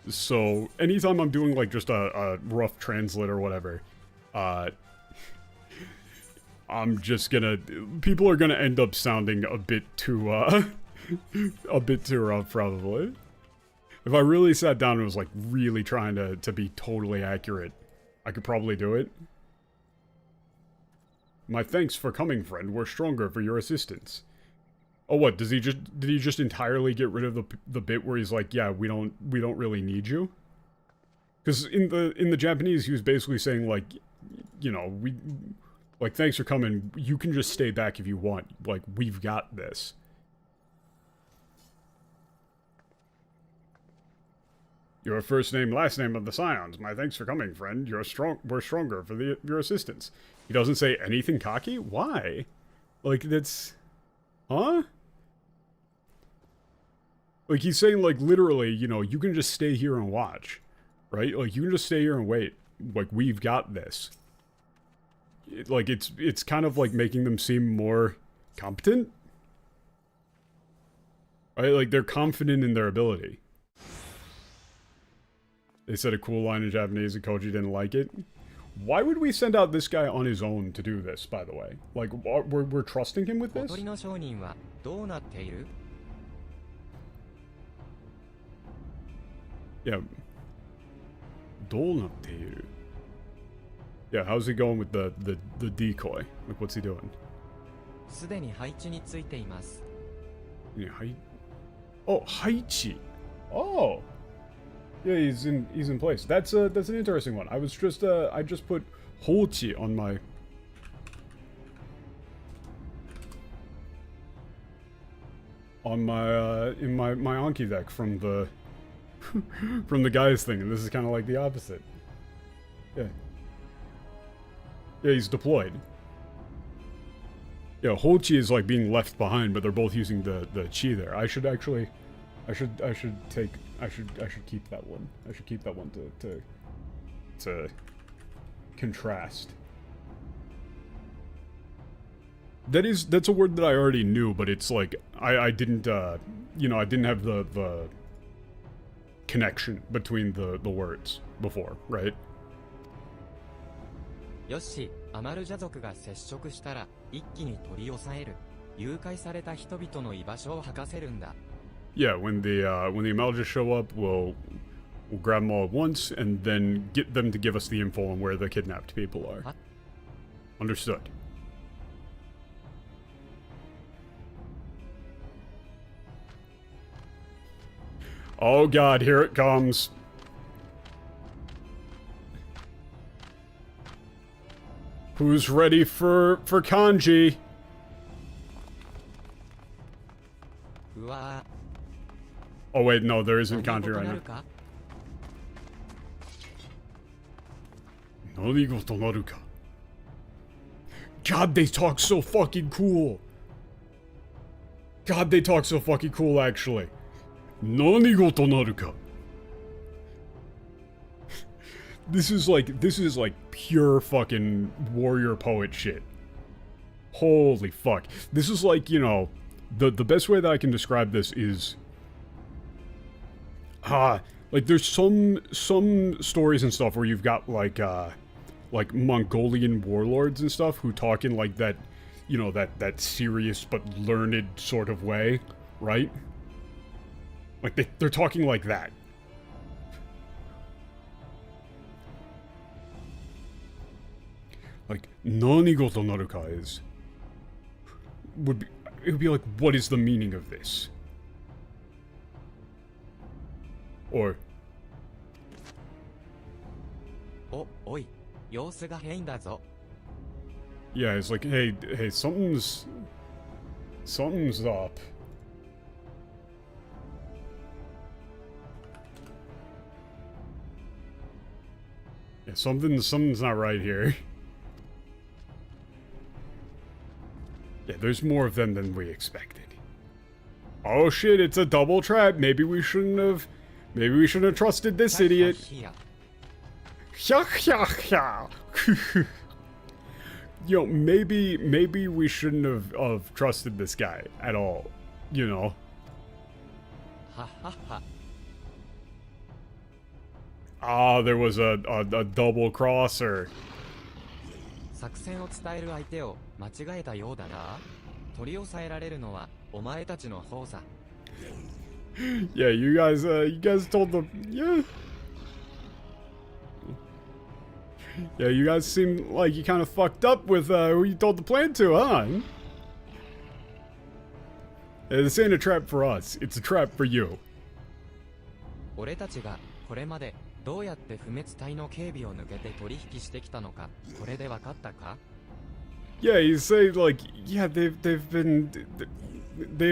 A: So anytime I'm doing like just a rough translate or whatever, I'm just gonna, people are gonna end up sounding a bit too rough probably. If I really sat down and was like really trying to be totally accurate, I could probably do it. My thanks for coming, friend. We're stronger for your assistance. Oh, what? Did he just entirely get rid of the bit where he's like, yeah, we don't really need you? Because in the Japanese, he was basically saying like, you know, like, thanks for coming. You can just stay back if you want. Like, we've got this. Your first name, last name of the Scions. My thanks for coming, friend. We're stronger for your assistance. He doesn't say anything cocky? Why? Like, that's... Huh? Like, he's saying, like, literally, you know, you can just stay here and watch. Right? Like, you can just stay here and wait. Like, we've got this. Like, it's kind of, like, making them seem more competent. Right? Like, they're confident in their ability. They said a cool line in Japanese and Koji didn't like it. Why would we send out this guy on his own to do this, by the way? Like, we're trusting him with this? Yeah. Yeah, how's he going with the decoy? Like, what's he doing? Yeah, oh, Haichi. Oh. Yeah, he's in place. That's an interesting one. I just put Hochi on my in my Anki deck from the from the guys thing, and this is kind of like the opposite. Yeah. Yeah, he's deployed. Yeah, Hochi is like being left behind, but they're both using the chi there. I should keep that one. I should keep that one to contrast. That's a word that I already knew, but it's like I didn't you know, I didn't have the connection between the words before, right?
C: よし、アマルジャ族が接触したら、一気に取り押さえる。誘拐された人々の居場所を吐かせるんだ。
A: Yeah, when the Amaljas show up, we'll grab them all at once and then get them to give us the info on where the kidnapped people are.
C: Huh?
A: Understood. Oh god, here it comes. Who's ready for kanji?
C: うわ
A: Oh wait, no, there
C: ぁ、
A: isn't
C: 何
A: kanji
C: 事
A: right
C: な
A: now.
C: るか
A: Nanigoto naruka. God, they talk so fucking cool. God, they talk so fucking cool, actually. Nanigoto naruka. This is like pure fucking warrior poet shit. Holy fuck. This is like, you know, the best way that I can describe this is like there's some stories and stuff where you've got like Mongolian warlords and stuff who talk in like that, you know, that serious but learned sort of way, right? Like they're talking like that. Like, nanigoto naruka is... it would be like, what is the meaning of this? Or...
C: お、おい、様子が変だぞ。
A: Yeah, it's like, hey, something's up. Yeah, something's not right here. Yeah, there's more of them than we expected. Oh shit, it's a double trap. Maybe we shouldn't have trusted this idiot.
C: ヒヤ
A: Yo, maybe we shouldn't have trusted this guy at all. You know.
C: ははは。
A: Ah, there was a double crosser.
C: 作戦を伝える相手を間違えたようだな。取り押さえられるのはお前たちの方さ。
A: Yeah, you guys told them, yeah. Yeah, you guys seem like you kind of fucked up with who you told the plan to, huh? Yeah, this ain't a trap for us. It's a trap for you.
C: 俺たちがこれまでどうやって不滅隊の警備を抜けて取引してきたのか、これで分かったか？
A: Yeah, you say like, yeah, they've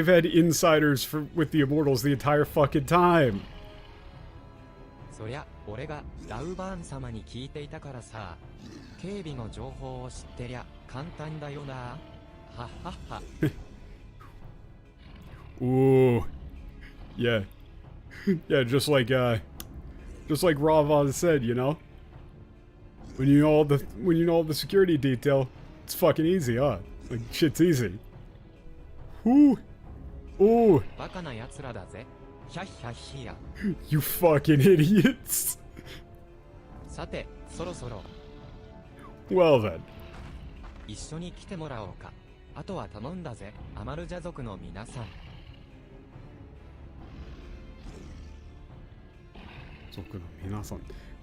A: had insiders with the Immortals the entire fucking time.
C: そりゃ俺がラウバーン様に聞いていたからさ。警備の情報を知ってりゃ簡単だよな。はっはっは。
A: Ooh, yeah, yeah, just like Ravan said, you know, when you know all the security detail, it's fucking easy, huh? Like shit's easy. Ooh, ooh,
C: バカな奴らだぜ。ヒャッヒャッヒヤ。
A: you fucking idiots.
C: さて、そろそろ
A: Well then,
C: 一緒に来てもらおうか。あとは頼んだぜ、アマルジャ族の皆さん。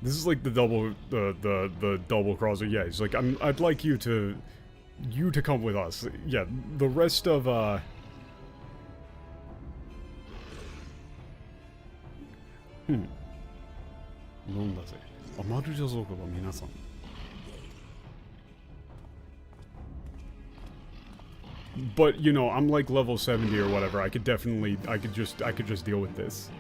A: this is like the double crosser. Yeah, it's like I'd like you to come with us. Yeah, the rest of But you know, I'm like level 70 or whatever. I could just deal with this.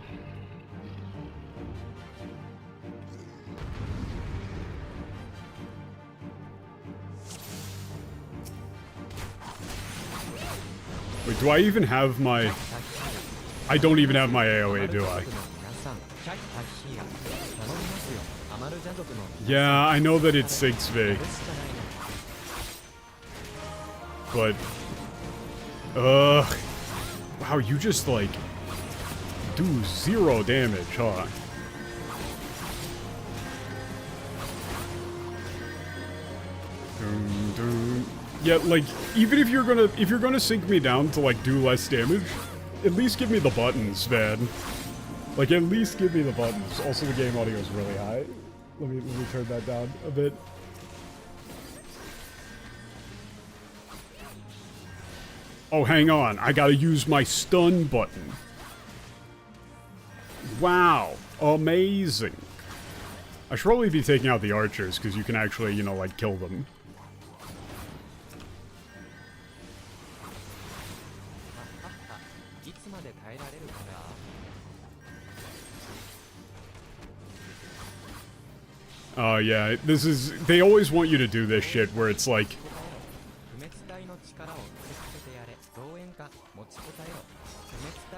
A: Wait, do I even have my... I don't even have my AoE, do I? Yeah, I know that it's 6v. But... wow, you just, like... do 0 damage, huh? Yeah, like, even if you're gonna sink me down to, like, do less damage, at least give me the buttons, man. Like, at least give me the buttons. Also, the game audio is really high. Let me turn that down a bit. Oh, hang on. I gotta use my stun button. Wow. Amazing. I should probably be taking out the archers, because you can actually, you know, like, kill them. Oh, yeah, this is... They always want you to do this shit where it's like...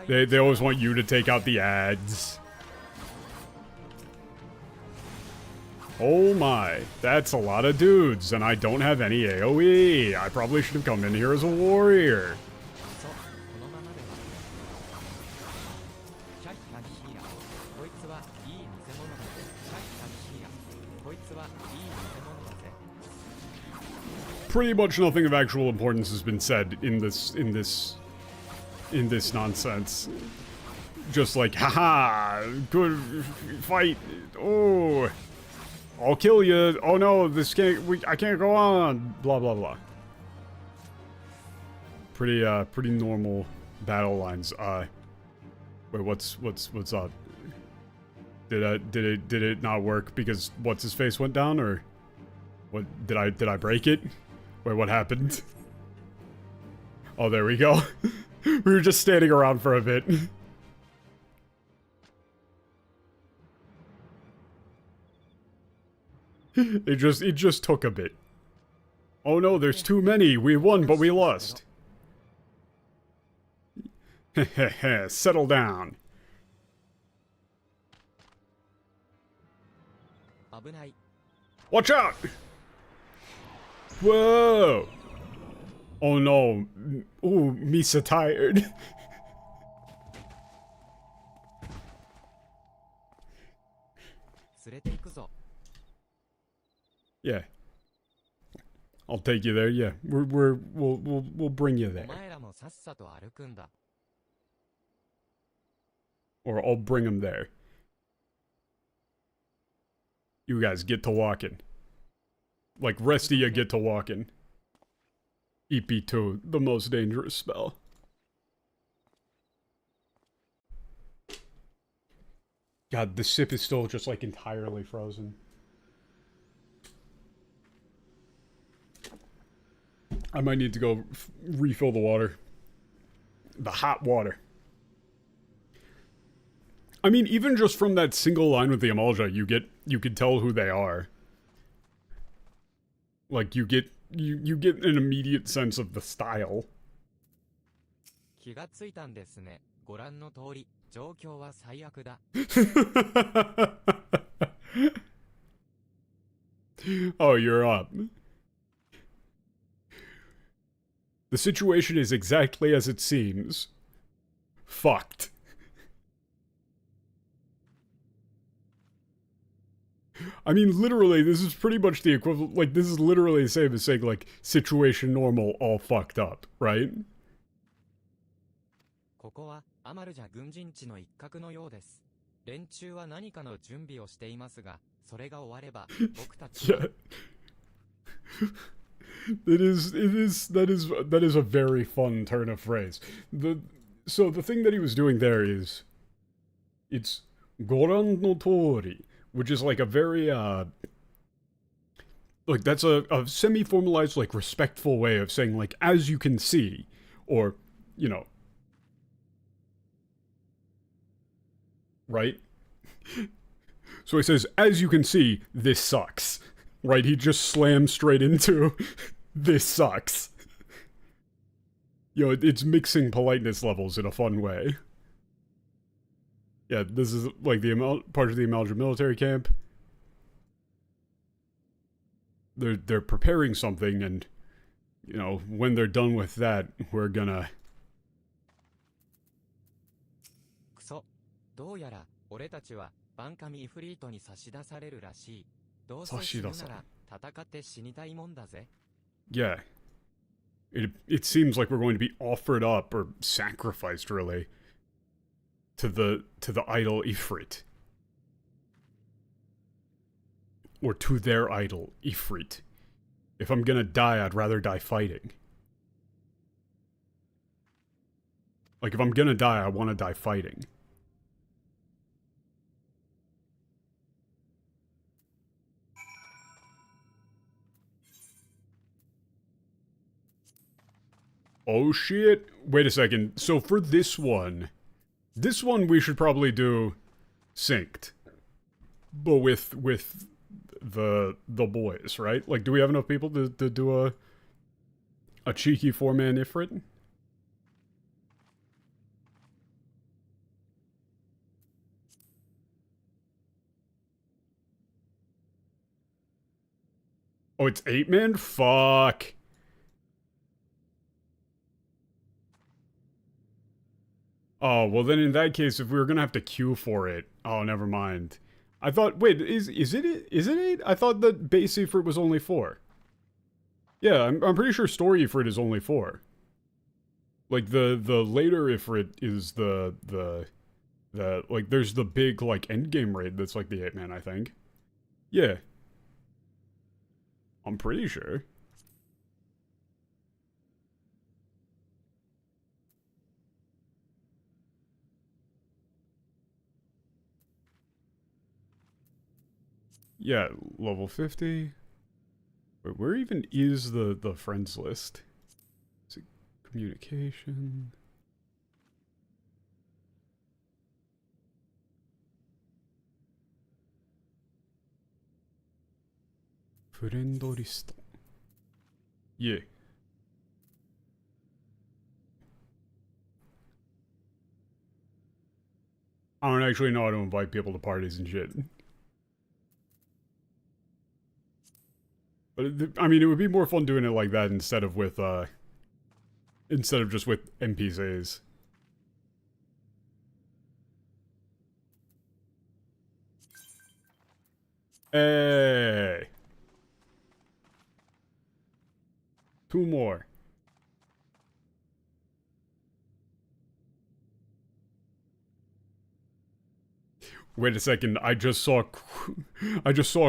A: They always want you to take out the ads. Oh my, that's a lot of dudes, and I don't have any AoE. I probably should have come in here as a warrior. Pretty much nothing of actual importance has been said in this nonsense. Just like, haha, good fight. Oh, I'll kill you. Oh no, this can't. I can't go on. Blah blah blah. Pretty normal battle lines. Wait, what's up? Did it not work because what's his face went down, or what? Did I break it? Wait, what happened? Oh, there we go. We were just standing around for a bit. It just took a bit. Oh no, there's too many. We won, but we lost. Heh, settle down. Watch out! Whoa! Oh no. Ooh, Misa tired. Yeah. I'll take you there, yeah. We'll bring you there. Or I'll bring him there. You guys get to walking. Like, rest of you get to walking. EP2, the most dangerous spell. God, the sip is still just, like, entirely frozen. I might need to go refill the water. The hot water. I mean, even just from that single line with the Amalja, you could tell who they are. Like, you get an immediate sense of the style. Oh, you're up. The situation is exactly as it seems. Fucked. I mean, literally, this is pretty much the equivalent, like, this is literally the same as saying, like, situation normal, all fucked up, right? Yeah. That is a very fun turn of phrase. So the thing that he was doing there is, it's Goran no tori, which is like a very, like, that's a semi-formalized, like, respectful way of saying, like, as you can see, or, you know. Right? So he says, as you can see, this sucks. Right? He just slams straight into, this sucks. You know, it's mixing politeness levels in a fun way. Yeah, this is like the part of the Amalgam military camp. They're preparing something, and you know, when they're done with that, we're gonna.
C: クソ。どうやら、俺たちは、バンカミイフリートに差し出されるらしい。どうせ死ぬなら、戦って死にたいもんだぜ。
A: Yeah. It seems like we're going to be offered up, or sacrificed, really, to the idol Ifrit. Or to their idol, Ifrit. If I'm gonna die, I'd rather die fighting. Like, if I'm gonna die, I want to die fighting. Oh shit. Wait a second. So for this one we should probably do synced. But with the boys, right? Like, do we have enough people to do a cheeky 4-man Ifrit? Oh, it's 8-man? Fuck. Oh, well then in that case, if we were gonna have to queue for it... Oh, never mind. I thought... Wait, is it 8? I thought that base Ifrit was only 4. Yeah, I'm pretty sure story Ifrit is only 4. Like, the later Ifrit is the like, there's the big, like, endgame raid that's like the 8-man, I think. Yeah. I'm pretty sure. Yeah, level 50. Wait, where even is the friends list? Is it communication? Friend list. Yeah. I don't actually know how to invite people to parties and shit. But, I mean, it would be more fun doing it like that instead of just with NPCs. Hey! 2 more. Wait a second, I just saw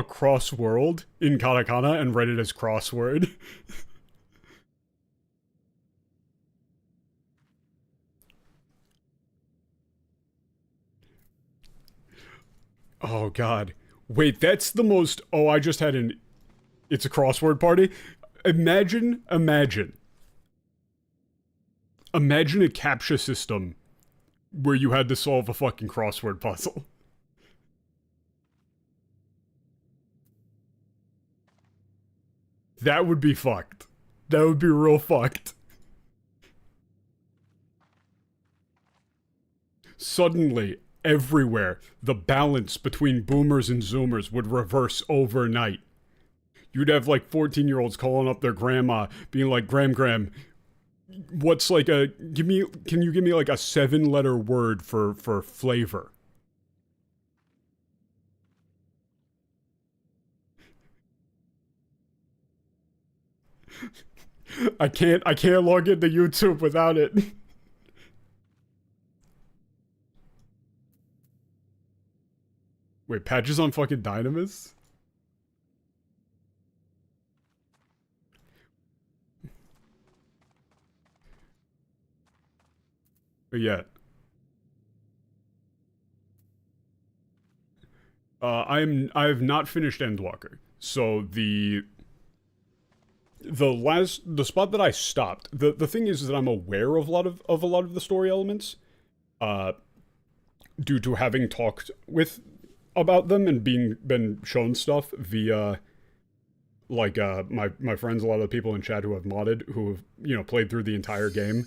A: crossword in katakana and read it as crossword. Oh god. Wait, that's the most... Oh, I just had an... It's a crossword party? Imagine a CAPTCHA system where you had to solve a fucking crossword puzzle. That would be fucked. That would be real fucked. Suddenly, everywhere, the balance between boomers and zoomers would reverse overnight. You'd have like 14-year-olds calling up their grandma, being like, Gram, what's like a, can you give me like a 7-letter word for flavor? I can't log into YouTube without it. Wait, patches on fucking Dynamis? But yeah. I have not finished Endwalker. So the spot that I stopped, the thing is that I'm aware of a lot of the story elements, due to having talked about them and been shown stuff via, like, my friends, a lot of the people in chat who have modded, who have, you know, played through the entire game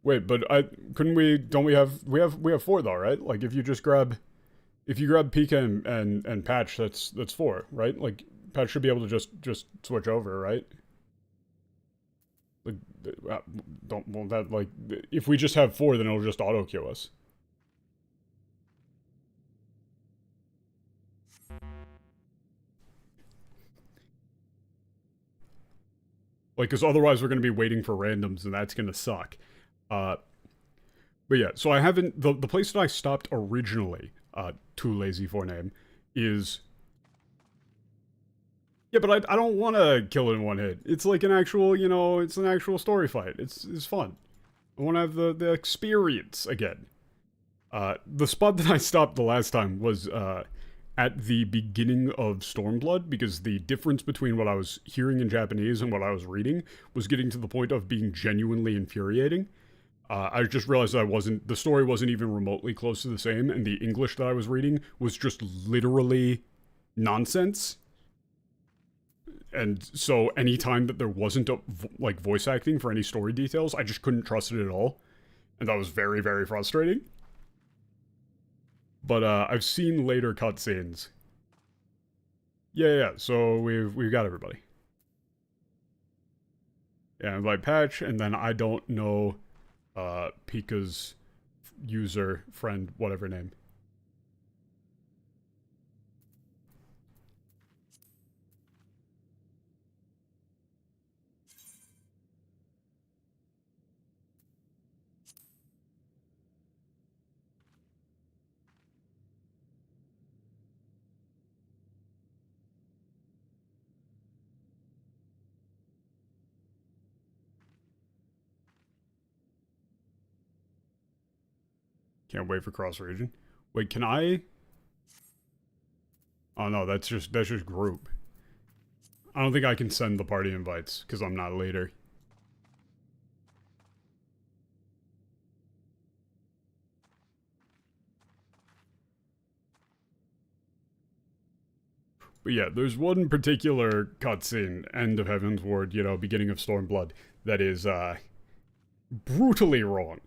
A: Wait, but couldn't we? Don't we have? We have 4 though, right? Like if you just grab, if you grab Pika and Patch, that's 4, right? Like Patch should be able to just switch over, right? Like don't well that like if we just have 4, then it'll just auto queue us. Like, because otherwise we're going to be waiting for randoms, and that's going to suck. But yeah, so I haven't... The place that I stopped originally, too lazy for name, is... Yeah, but I don't want to kill it in one hit. It's like an actual, you know, it's an actual story fight. It's fun. I want to have the experience again. The spot that I stopped the last time was, at the beginning of Stormblood, because the difference between what I was hearing in Japanese and what I was reading was getting to the point of being genuinely infuriating. I just realized that the story wasn't even remotely close to the same, and the English that I was reading was just literally nonsense. And so anytime that there wasn't like voice acting for any story details, I just couldn't trust it at all. And that was very, very frustrating. But I've seen later cutscenes. Yeah, so we've got everybody. Yeah, invite Patch, and then I don't know Pika's user, friend, whatever name. Can't wait for cross region. Wait, can I? Oh no, that's just group. I don't think I can send the party invites because I'm not a leader. But yeah, there's one particular cutscene, end of Heaven's Ward, you know, beginning of Stormblood, that is brutally wrong.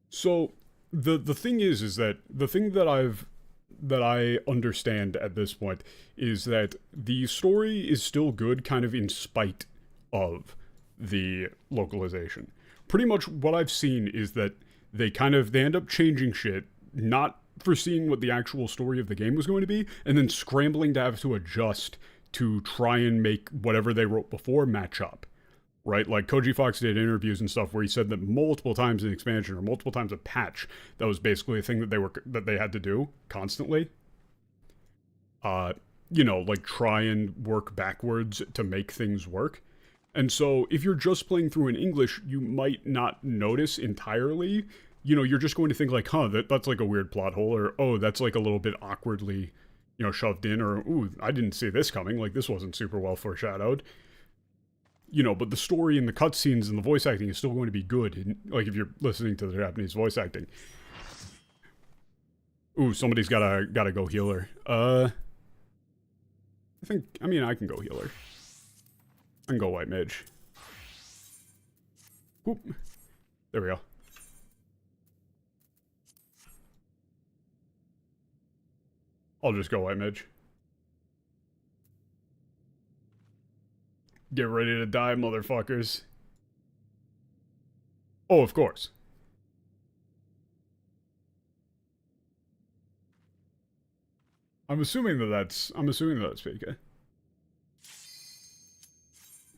A: So the thing is that the thing that I understand at this point is that the story is still good kind of in spite of the localization. Pretty much what I've seen is that they end up changing shit, not foreseeing what the actual story of the game was going to be, and then scrambling to have to adjust to try and make whatever they wrote before match up. Right? Like, Koji Fox did interviews and stuff where he said that multiple times in expansion, or multiple times a patch, that was basically a thing that they had to do constantly. You know, like, try and work backwards to make things work. And so, if you're just playing through in English, you might not notice entirely. You know, you're just going to think like, huh, that's like a weird plot hole, or, oh, that's like a little bit awkwardly, you know, shoved in, or, ooh, I didn't see this coming, like, this wasn't super well foreshadowed. You know, but the story and the cutscenes and the voice acting is still going to be good, and, like, if you're listening to the Japanese voice acting. Ooh, somebody's gotta go healer. I mean, I can go healer. I can go white mage. Whoop. There we go. I'll just go white mage. Get ready to die, motherfuckers. Oh, of course. I'm assuming that's Pika.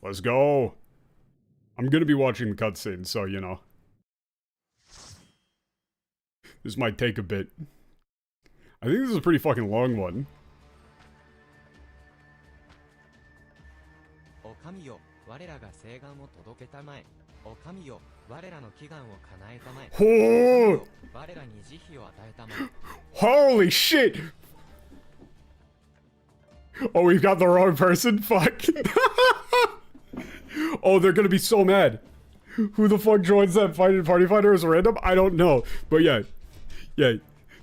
A: Let's go. I'm gonna be watching the cutscene, so, you know. This might take a bit. I think this is a pretty fucking long one. Holy shit! Oh, we've got the wrong person? Fuck. Oh, they're gonna be so mad. Who the fuck joins that party fighter as a random? I don't know. But yeah. Yeah.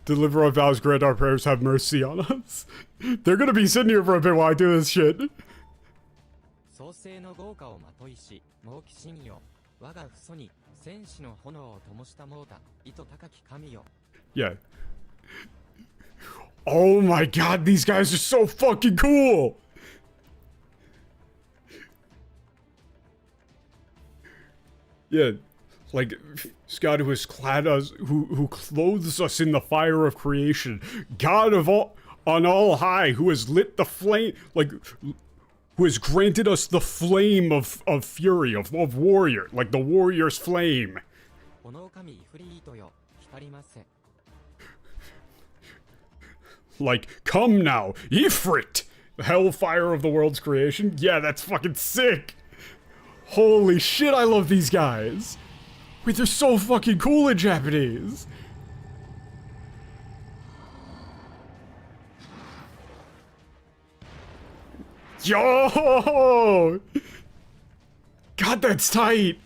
A: Deliver our vows, grant our prayers, have mercy on us. They're gonna be sitting here for a bit while I do this shit.
C: 創世の豪華をまといし、猛鬼神よ。我が父祖に、戦士の炎を灯したもうた、意図高き神よ。
A: Yeah. Oh my god, these guys are so fucking cool! Yeah, like, God who has clad us, who clothes us in the fire of creation, God of all, on all high, who has lit the flame, like, who has granted us the flame of fury, of warrior, like the warrior's flame.
C: この神イフリートよ、光りませ。
A: Like, come now, Ifrit! The hellfire of the world's creation? Yeah, that's fucking sick! Holy shit, I love these guys! Wait, they're so fucking cool in Japanese! Yo! God, that's tight!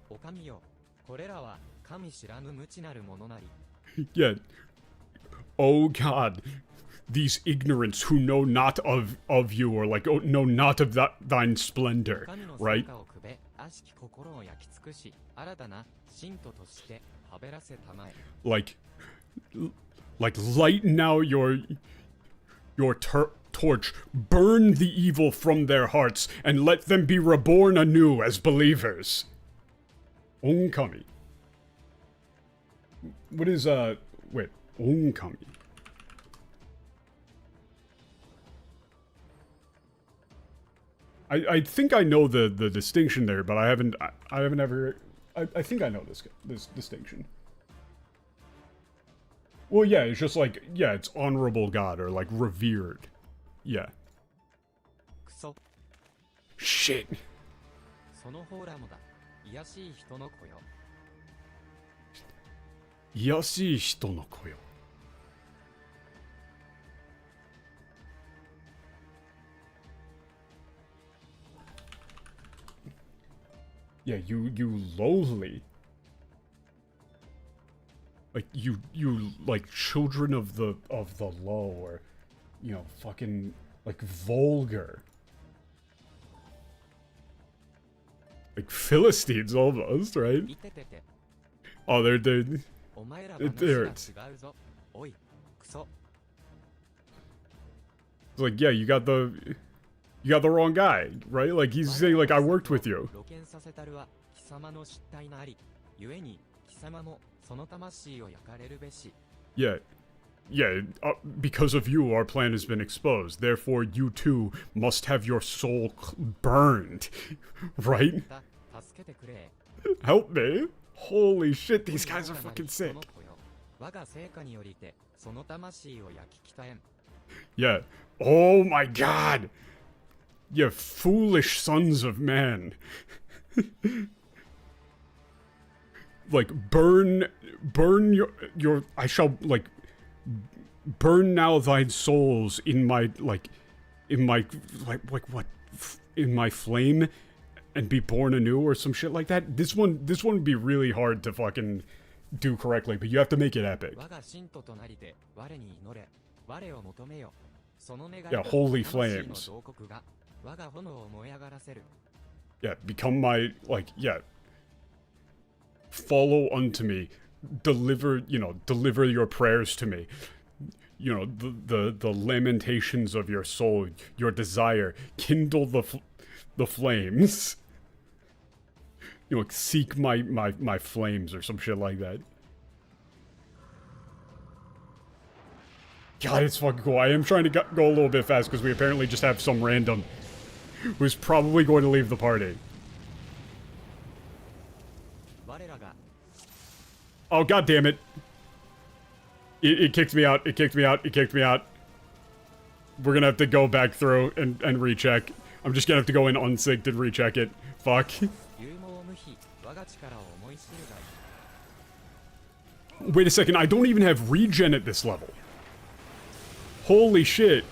C: お神よ、これらは神知らぬ無知なるものなり。
A: Yeah. Oh god. These ignorants who know not of you, or like, know not of thine splendor,
C: 神の
A: right?
C: 成果をくべ、悪しき心を焼き尽くし、新たな信徒としてはべらせたまえ。
A: Like, light now your torch, burn the evil from their hearts, and let them be reborn anew as believers. Onkami. What is, wait, Onkami? I think I know the distinction there, but I haven't ever, I think I know this distinction. Well, yeah, it's just like, yeah, it's honorable god, or like revered. Yeah.
C: クソ、
A: Shit.
C: その方らもだ。卑しい人の子よ。
A: 卑しい人の子よ。Yeah, you lowly. Like you like children of the low, or you know, fucking like vulgar. Like Philistines almost, right?
C: いててて、
A: Oh, they're
C: お前ら
A: It
C: 話が
A: hurts.
C: 違うぞ。おい、クソ。
A: it's like, yeah, you got the wrong guy, right? Like he's saying like I worked with you.
C: 露見させたるは貴様の失態なり。故に貴様もその魂を焼かれるべし。
A: Yeah. Yeah, because of you, our plan has been exposed. Therefore, you too must have your soul burned. Right?
C: だ、助けてくれ。
A: Help me. Holy shit, these guys are fucking sick.
C: 我が成果によりて、その魂を焼き鍛えん。
A: Yeah. Oh my god. You foolish sons of man. Like, burn your, I shall, like, burn now thine souls in my what, in my flame, and be born anew, or some shit like that. This one would be really hard to fucking do correctly, but you have to make it epic.
C: 我が信徒となりて、我に祈れ。我を求めよ。その願い
A: Yeah, holy
C: 魂の
A: flames.
C: 洞窟が我が炎を燃え上がらせる。
A: Yeah, become my, like, yeah. Follow unto me. Deliver your prayers to me. You know, the lamentations of your soul, your desire. Kindle the flames. You know, seek my flames, or some shit like that. God, it's fucking cool. I am trying to go a little bit fast, because we apparently just have some random who's probably going to leave the party.
C: 我らが
A: Oh, god damn it. It kicked me out. It kicked me out. It kicked me out. We're gonna have to go back through and recheck. I'm just gonna have to go in unsynced and recheck it. Fuck.
C: 勇猛無比、我が力を思い知るがいい。
A: Wait a second, I don't even have regen at this level. Holy shit.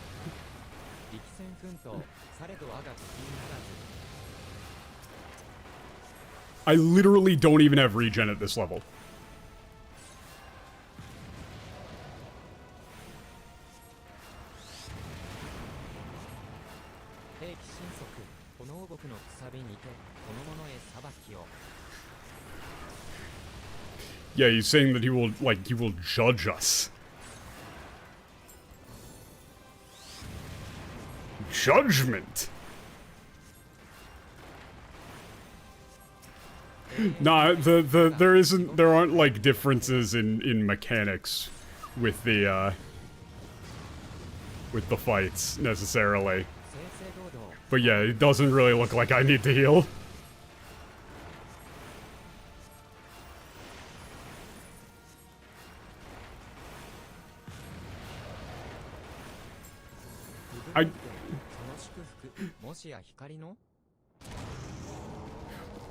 C: 力戦奮闘、されど我が敵にならず。
A: I literally don't even have regen at this level.
C: 兵器神速、この王国のくさびにてこの者へ裁きを。
A: Yeah, he's saying that he will judge us. Judgment. Nah, there aren't like differences in mechanics with the fights necessarily. But yeah, it doesn't really look like I need to heal.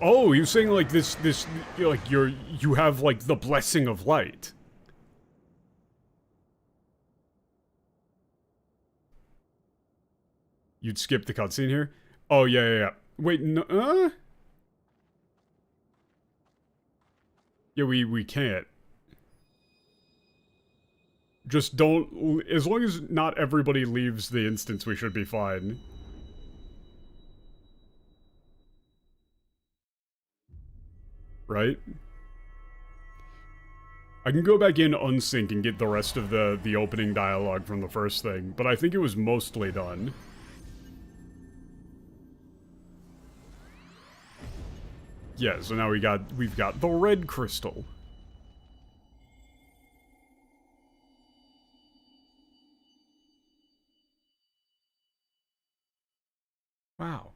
A: Oh, you're saying like this, like you have like the blessing of light. You'd skip the cutscene here? Oh, yeah. Wait, no, Yeah, we can't. Just don't, as long as not everybody leaves the instance, we should be fine. Right? I can go back in unsync and get the rest of the opening dialogue from the first thing, but I think it was mostly done. Yeah, so now we've got the red crystal. Wow.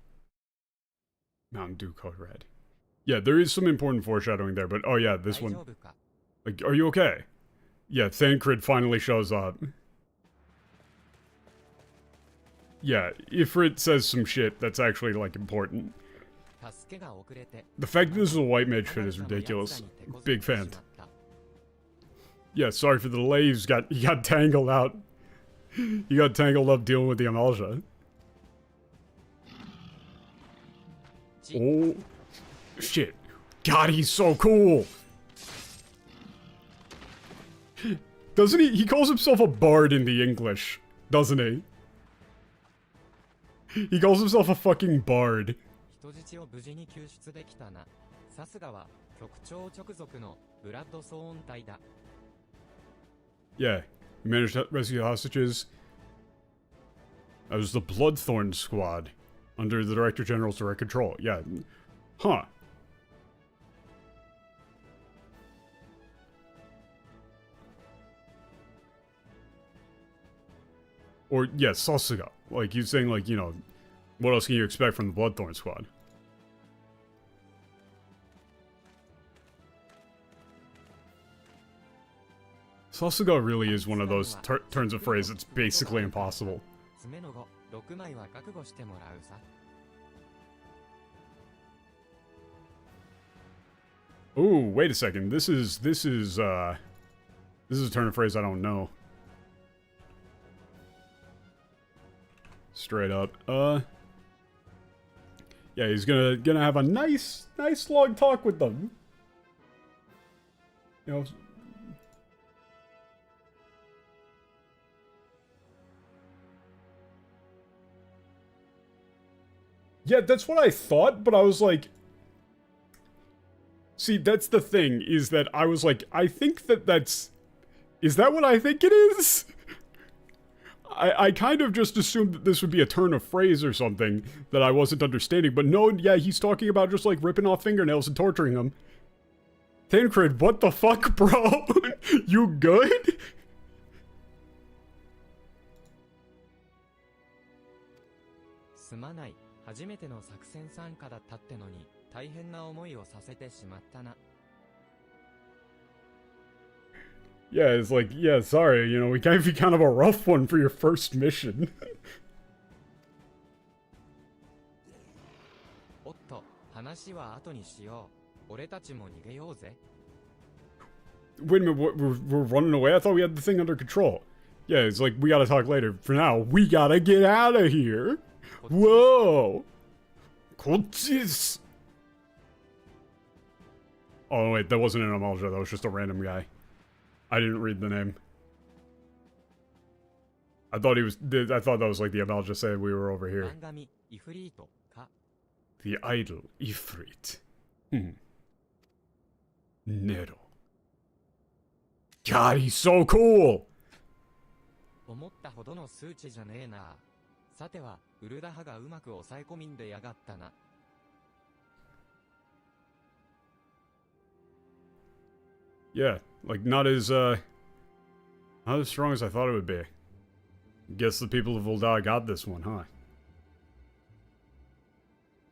A: Mountain Dew Code Red. Yeah, there is some important foreshadowing there, but oh yeah, this one. Like, are you okay? Yeah, Thancred finally shows up. Yeah, Ifrit says some shit that's actually, like, important. The fact that this is a white mage fit is ridiculous. Big fan. Yeah, sorry for the delay, he got tangled out. He got tangled up dealing with the Amalja. Oh. Shit. God, he's so cool! Doesn't he? He calls himself a bard in the English, doesn't he? He calls himself a fucking bard. Yeah, he managed to rescue the hostages. That was the Bloodthorn Squad, under the Director General's direct control. Yeah. Huh. Or, yeah, Sasuga. Like, he's saying, like, you know, what else can you expect from the Bloodthorn Squad? Sasuga really is one of those turns of phrase that's basically impossible. Ooh, wait a second. This is a turn of phrase I don't know. Straight up. Yeah, he's gonna have a nice long talk with them. You know. Yeah, that's what I thought, but I was like... See, that's the thing, is that I was like, I think that's... Is that what I think it is? I kind of just assumed that this would be a turn of phrase or something that I wasn't understanding, but no, yeah, he's talking about just, like, ripping off fingernails and torturing them. Thancred, what the fuck, bro? You good? Yeah, it's like, yeah, sorry, you know, we gave you kind of a rough one for your first mission. Wait a minute, we're running away? I thought we had the thing under control. Yeah, it's like, we gotta talk later. For now, we gotta get out of here! Whoa! Kochis! Oh wait, that wasn't an Amalja, that was just a random guy. I didn't read the name. I thought that was like the Amalja saying we were over here. The idol Ifrit. Nero. God, he's so cool!
C: 思ったほどの数値じゃねえな。さては、ウルダ派がうまく抑え込みんでやがったな。
A: Yeah, like not as strong as I thought it would be. Guess the people of Ul'dah got this one, huh?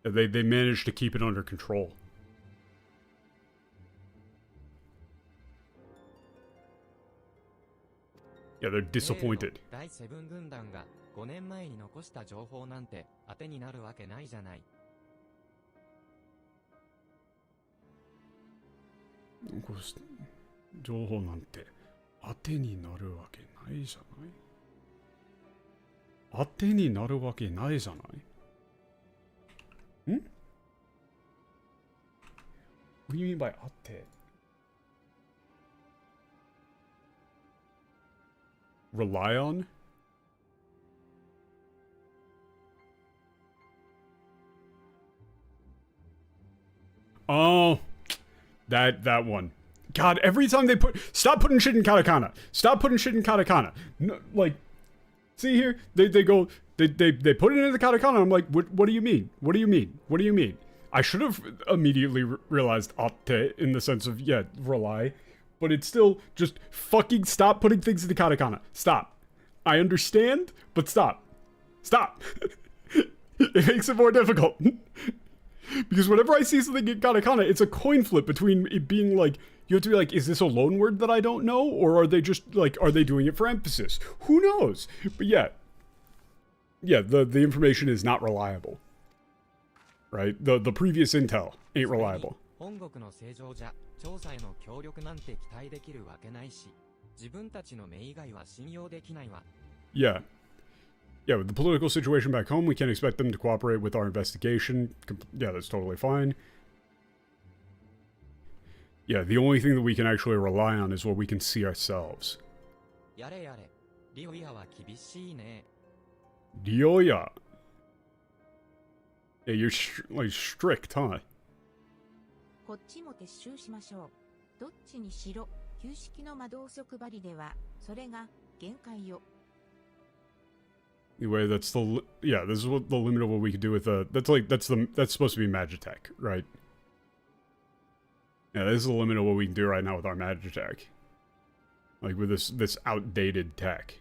A: They managed to keep it under control. Yeah, they're disappointed.
C: 第セブン軍団が5年前に残した情報なんて当てになるわけないじゃない。
A: 情報なんて当てになるわけないじゃない。当てになるわけないじゃない。ん？ What do you mean by 当て? Rely on? Oh, that one. God, every time they stop putting shit in katakana. Stop putting shit in katakana. No, like, see here, they go, they put it into the katakana. I'm like, what do you mean? What do you mean? What do you mean? I should have immediately realized atte in the sense of, yeah, rely. But it's still just fucking stop putting things in the katakana. Stop. I understand, but stop. Stop. It makes it more difficult. Because whenever I see something in katakana, it's a coin flip between it being like, you have to be like, is this a loan word that I don't know? Or are they just like, are they doing it for emphasis? Who knows? But yeah. Yeah, the information is not reliable. Right? The previous intel ain't reliable.
C: 本国の正常じゃ調査への協力なんて期待できるわけないし、自分たちの目以外は信用できないわ。
A: Yeah. Yeah, with the political situation back home, we can't expect them to cooperate with our investigation. Yeah, that's totally fine. Yeah, the only thing that we can actually rely on is what we can see ourselves.
C: やれやれ、リオヤは厳しいね。
A: Ryoya. Yeah, you're like strict, huh?
B: こっちも撤収しましょう。どっちにしろ、旧式の魔導足針では、それが限界よ。
A: Anyway, that's the yeah. This is what the limit of what we could do with that's supposed to be Magitech, right? Yeah, this is the limit of what we can do right now with our Magitech. Like with this outdated tech.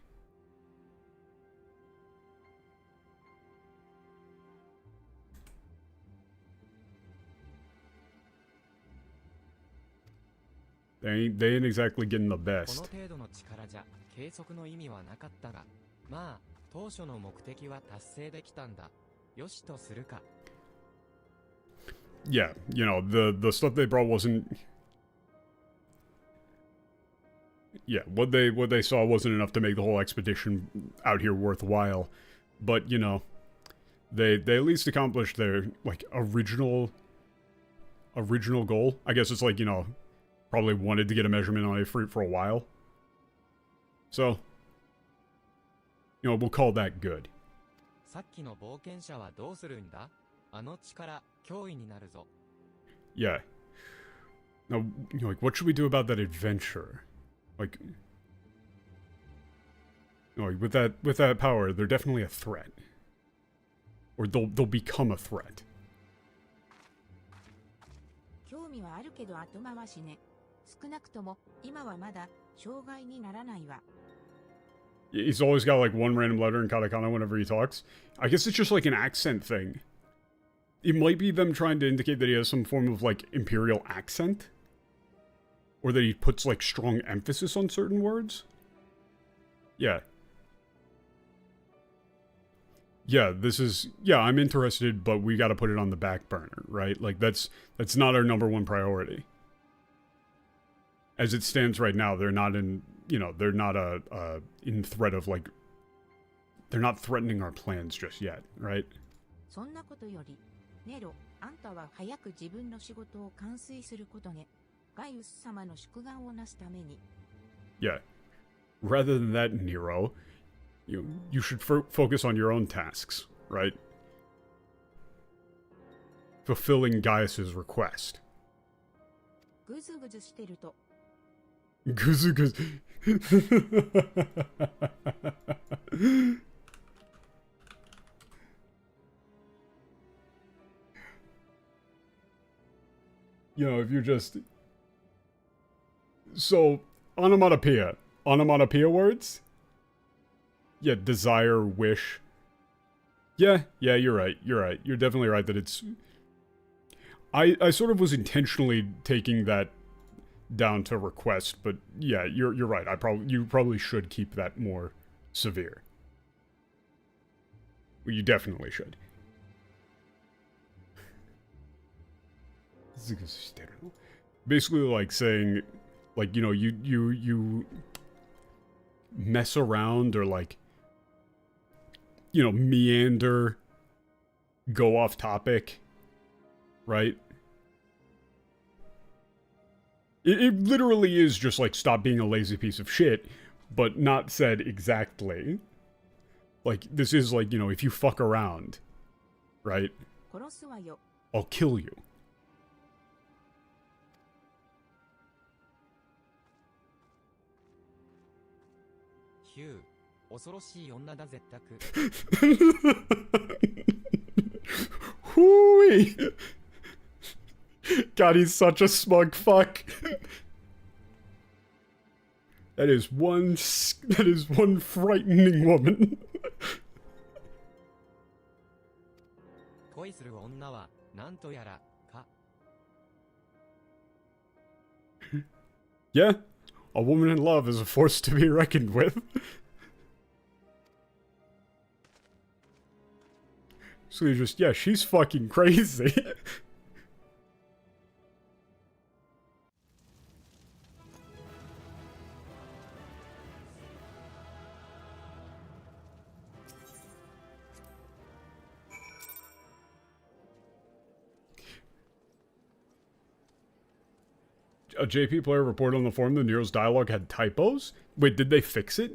A: They ain't exactly getting the
C: この
A: best.
C: 程度の力じゃ計測の意味はなかったが、まあ当初の目的は達成できたんだ。よしとするか。
A: Yeah, you know, the stuff they brought wasn't. Yeah, what they saw wasn't enough to make the whole expedition out here worthwhile. But you know, they at least accomplished their like original goal. I guess it's like, you know, probably wanted to get a measurement on Ifrit for a while. So, you know, we'll call that good.
C: さっきの冒険者はどうするんだ？あの力、脅威になるぞ。
A: Yeah. Now, you know, like, what should we do about that adventure? Like, you know, like, with that power, they're definitely a threat. Or they'll become a threat.
B: 興味はあるけど後回しね。少なくとも今はまだ障害にならないわ。
A: He's always got like one random letter in katakana whenever he talks. I guess it's just like an accent thing. It might be them trying to indicate that he has some form of like imperial accent. Or that he puts like strong emphasis on certain words. Yeah. Yeah, I'm interested, but we gotta put it on the back burner, right? Like that's not our number one priority. As it stands right now, they're not in, you know, they're not in threat of like, they're not threatening our plans just yet, right?
B: そんなことより、ネロ、あんたは早く自分の仕事を完遂することね。ガイウス様の祝願をなすために。
A: Yeah. Rather than that, Nero, you should focus on your own tasks, right? fulfilling Gaius's request.
B: ぐずぐずしてると
A: Guzu guzu. You know, if you're just... So, onomatopoeia. Onomatopoeia words? Yeah, desire, wish. Yeah, you're right. You're right. You're definitely right that it's... I sort of was intentionally taking that down to request, but yeah, you're right. You probably should keep that more severe. Well, you definitely should. Basically, like saying, like, you know, you mess around or like, you know, meander, go off topic, right? It literally is just like stop being a lazy piece of shit, but not said exactly. Like, this is like, you know, if you fuck around, right?
B: 殺すわよ
A: I'll kill you.
C: ヒュー、恐ろしい女だぜったく。
A: Hooey! God, he's such a smug fuck. That is one frightening woman.
C: 恋する女はなんとやらか。
A: Yeah, a woman in love is a force to be reckoned with. So you just, yeah, she's fucking crazy. A JP player reported on the forum that Nero's dialogue had typos? Wait, did they fix it?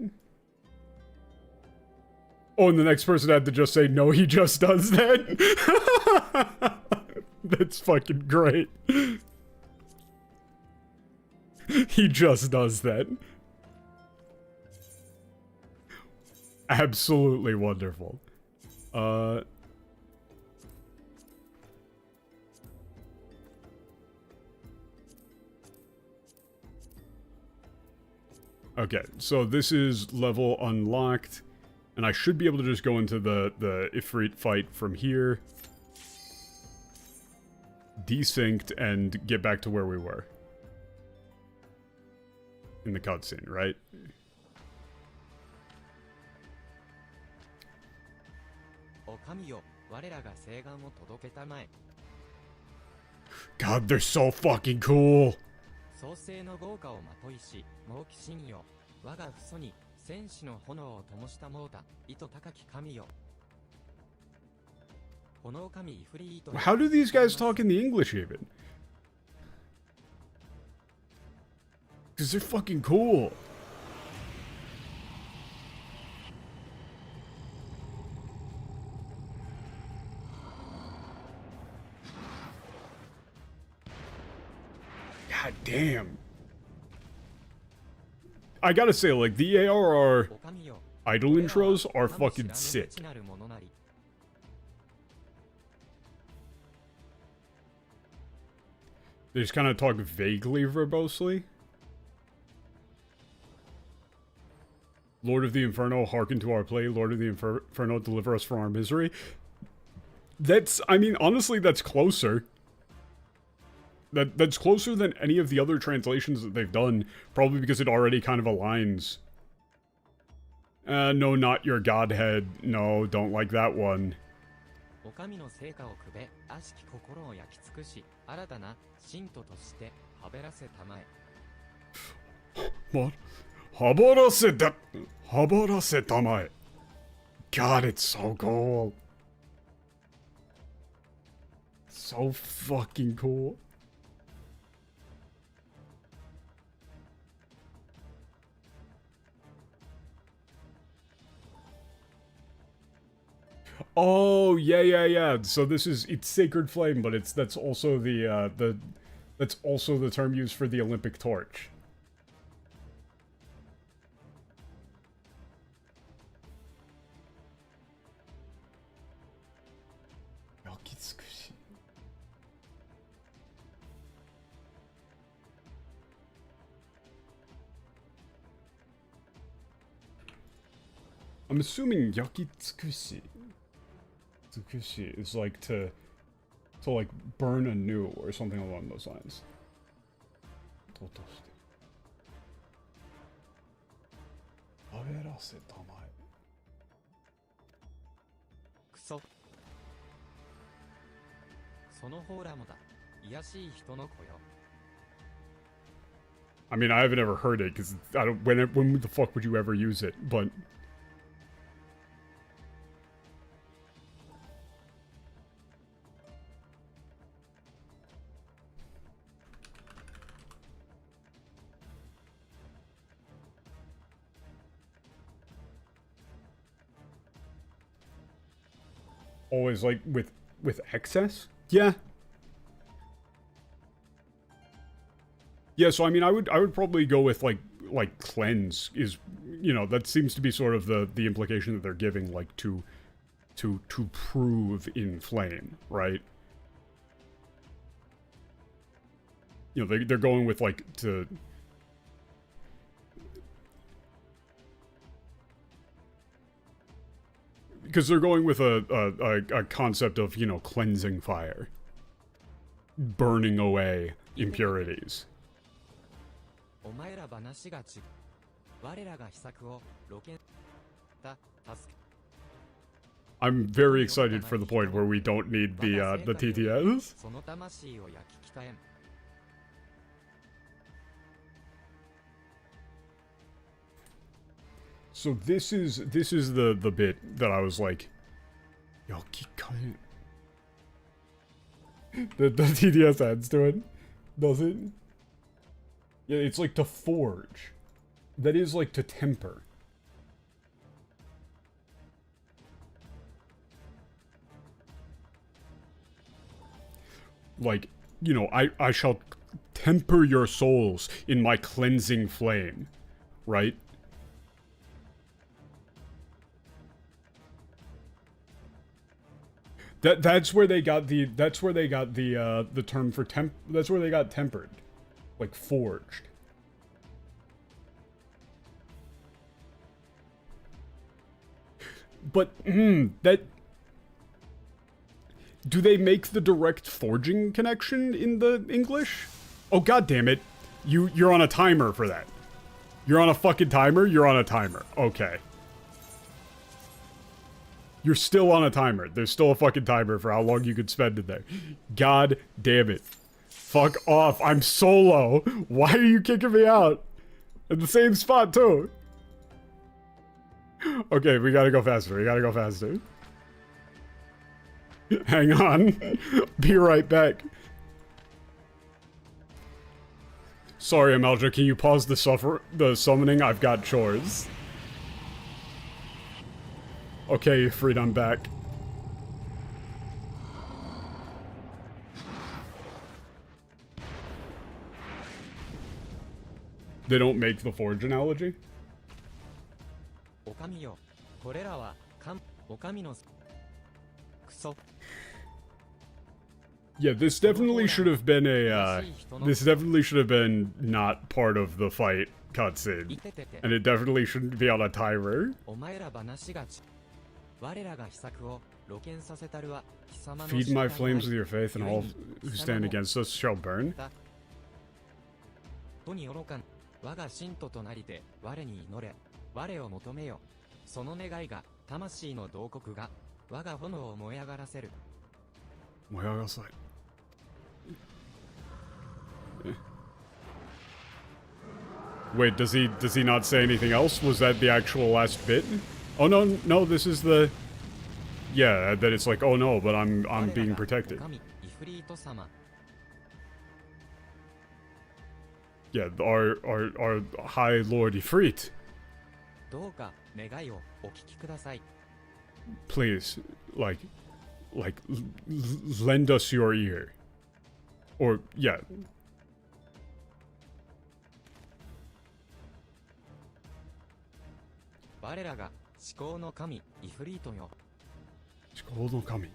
A: Oh, and the next person had to just say, no, he just does that? That's fucking great. He just does that. Absolutely wonderful. Okay, so this is level unlocked, and I should be able to just go into the Ifrit fight from here, desynced, and get back to where we were. In the cutscene, right? God, they're so fucking cool!
C: 創世の豪華をまといし、猛奇神よ。我が父祖に戦士の炎を灯したもうた、意図高き神よ。炎神イフリート。
A: How do these guys talk in the English even? Because they're fucking cool. God damn. I gotta say, like, the ARR idle intros are fucking sick. They just kind of talk vaguely verbosely. Lord of the Inferno, hearken to our play. Lord of the Inferno, deliver us from our misery. That's, I mean, honestly, that's closer. That's closer than any of the other translations that they've done, probably because it already kind of aligns. No, not your godhead. No, don't like that one. What? Habarase tamae. God, it's so cool. So fucking cool. Oh, yeah. So this is, it's Sacred Flame, but that's also that's also the term used for the Olympic torch. I'm assuming yakitsukushi. Tsukushi is like to like burn anew or something along those lines. Totoshite. Aberase tamae.
C: クソ。その方らもだ。卑しい人の子よ。
A: I mean, I haven't ever heard it because I don't. When the fuck would you ever use it? But always like with excess? Yeah. Yeah, so I mean I would probably go with like cleanse is, you know, that seems to be sort of the implication that they're giving, like to prove in flame, right? You know, they're going with like to because they're going with a concept of, you know, cleansing fire, burning away impurities.
C: お前ら話が違う。我らが秘策を露見だ。助け。
A: I'm very excited for the point where we don't need the TTS.
C: その魂を焼き鍛えん。
A: So this is the bit that I was like, Yakikaen. The TTS adds to it, does it? Yeah, it's like to forge. That is like to temper. Like, you know, I shall temper your souls in my cleansing flame, right? That's where they got the term for that's where they got tempered. Like forged. But that, do they make the direct forging connection in the English? Oh god damn it. You're on a timer for that. You're on a fucking timer? You're on a timer. Okay. You're still on a timer. There's still a fucking timer for how long you could spend in there. God damn it. Fuck off. I'm solo. Why are you kicking me out? In the same spot, too. Okay, we gotta go faster. We gotta go faster. Hang on. Be right back. Sorry, Amalja. Can you pause the summoning? I've got chores. Okay, Freed, I'm back. They don't make the forge analogy?
C: お上よ、これらはお上のクソ。
A: Yeah, this definitely should have been this definitely should have been not part of the fight cutscene. And it definitely shouldn't be on a timer.
C: お前ら話が違う。我らが秘策を露見させたるは貴様の
A: Feed my flames with your faith, and all who stand against us shall burn.
C: とに愚かん。我が信徒となりて我に祈れ。我を求めよ。その願いが魂の洞窟が我が炎を燃え上がらせる。
A: 燃え上がらせ。Wait, does he not say anything else? Was that the actual last bit? Oh no, this is the, yeah, that it's like, oh no, but I'm being protected. Yeah, our High Lord Ifrit.
C: どうか願いをお聞きください。
A: Please, lend us your ear. Or, yeah.
C: 我らが思考の神イフリートよ。
A: 思考の神。思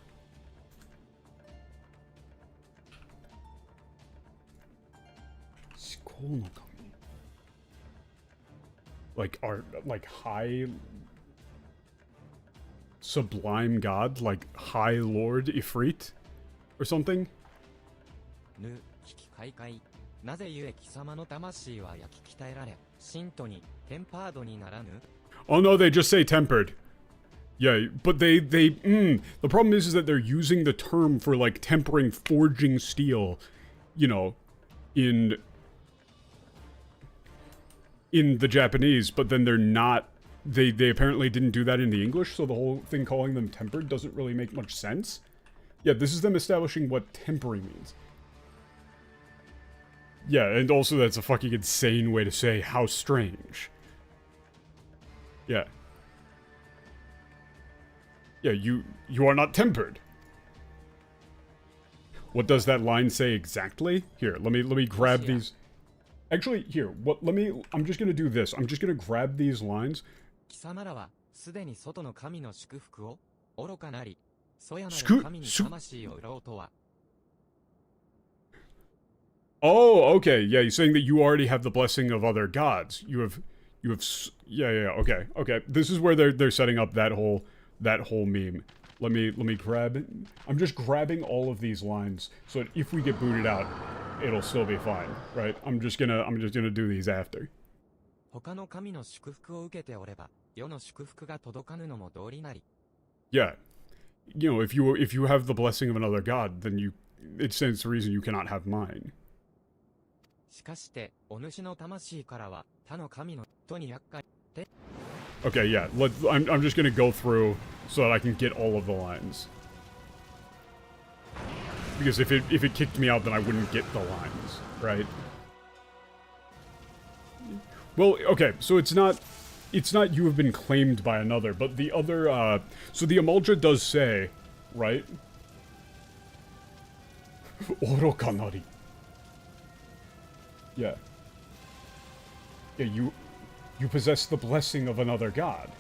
A: 考の神。Like high sublime god, like high lord Ifrit or something?
C: ぬ、引き開会。なぜゆえ貴様の魂は焼き鍛えられ、信徒にテンパードにならぬ
A: Oh no, they just say tempered. Yeah, but the problem is that they're using the term for, like, tempering forging steel, you know, in the Japanese, but then they're not, they apparently didn't do that in the English, so the whole thing calling them tempered doesn't really make much sense. Yeah, this is them establishing what tempering means. Yeah, and also that's a fucking insane way to say how strange. Yeah. Yeah, you are not tempered. What does that line say exactly? Here, let me grab these. Actually, here, I'm just gonna do this. I'm just gonna grab these lines.
C: 貴様らはすでに外の神の祝福を愚かなり、そやなる神に魂を売ろうとは。
A: Oh, okay. Yeah, he's saying that you already have the blessing of other gods. You have, yeah, okay. This is where they're setting up that whole meme. Let me grab, I'm just grabbing all of these lines so that if we get booted out, it'll still be fine, right? I'm just gonna do these after.
C: 他の神の祝福を受けておれば、世の祝福が届かぬのも道理なり。
A: Yeah. You know, if you have the blessing of another god, then it stands to reason you cannot have mine.
C: しかして、お主の魂からは他の神の人に厄介で。
A: Okay, yeah. I'm just gonna go through so that I can get all of the lines. Because if it kicked me out, then I wouldn't get the lines, right? Well, okay, so it's not you have been claimed by another, but the other, so the Amulja does say, right? Orokanari. Yeah. Yeah, you possess the blessing of another god.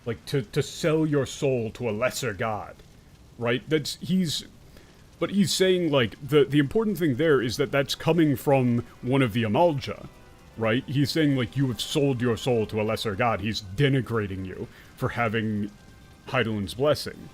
A: Like, to sell your soul to a lesser god. Right? He's saying, like, the important thing there is that that's coming from one of the Amulja. Right? He's saying, like, you have sold your soul to a lesser god. He's denigrating you for having Heidelin's blessing.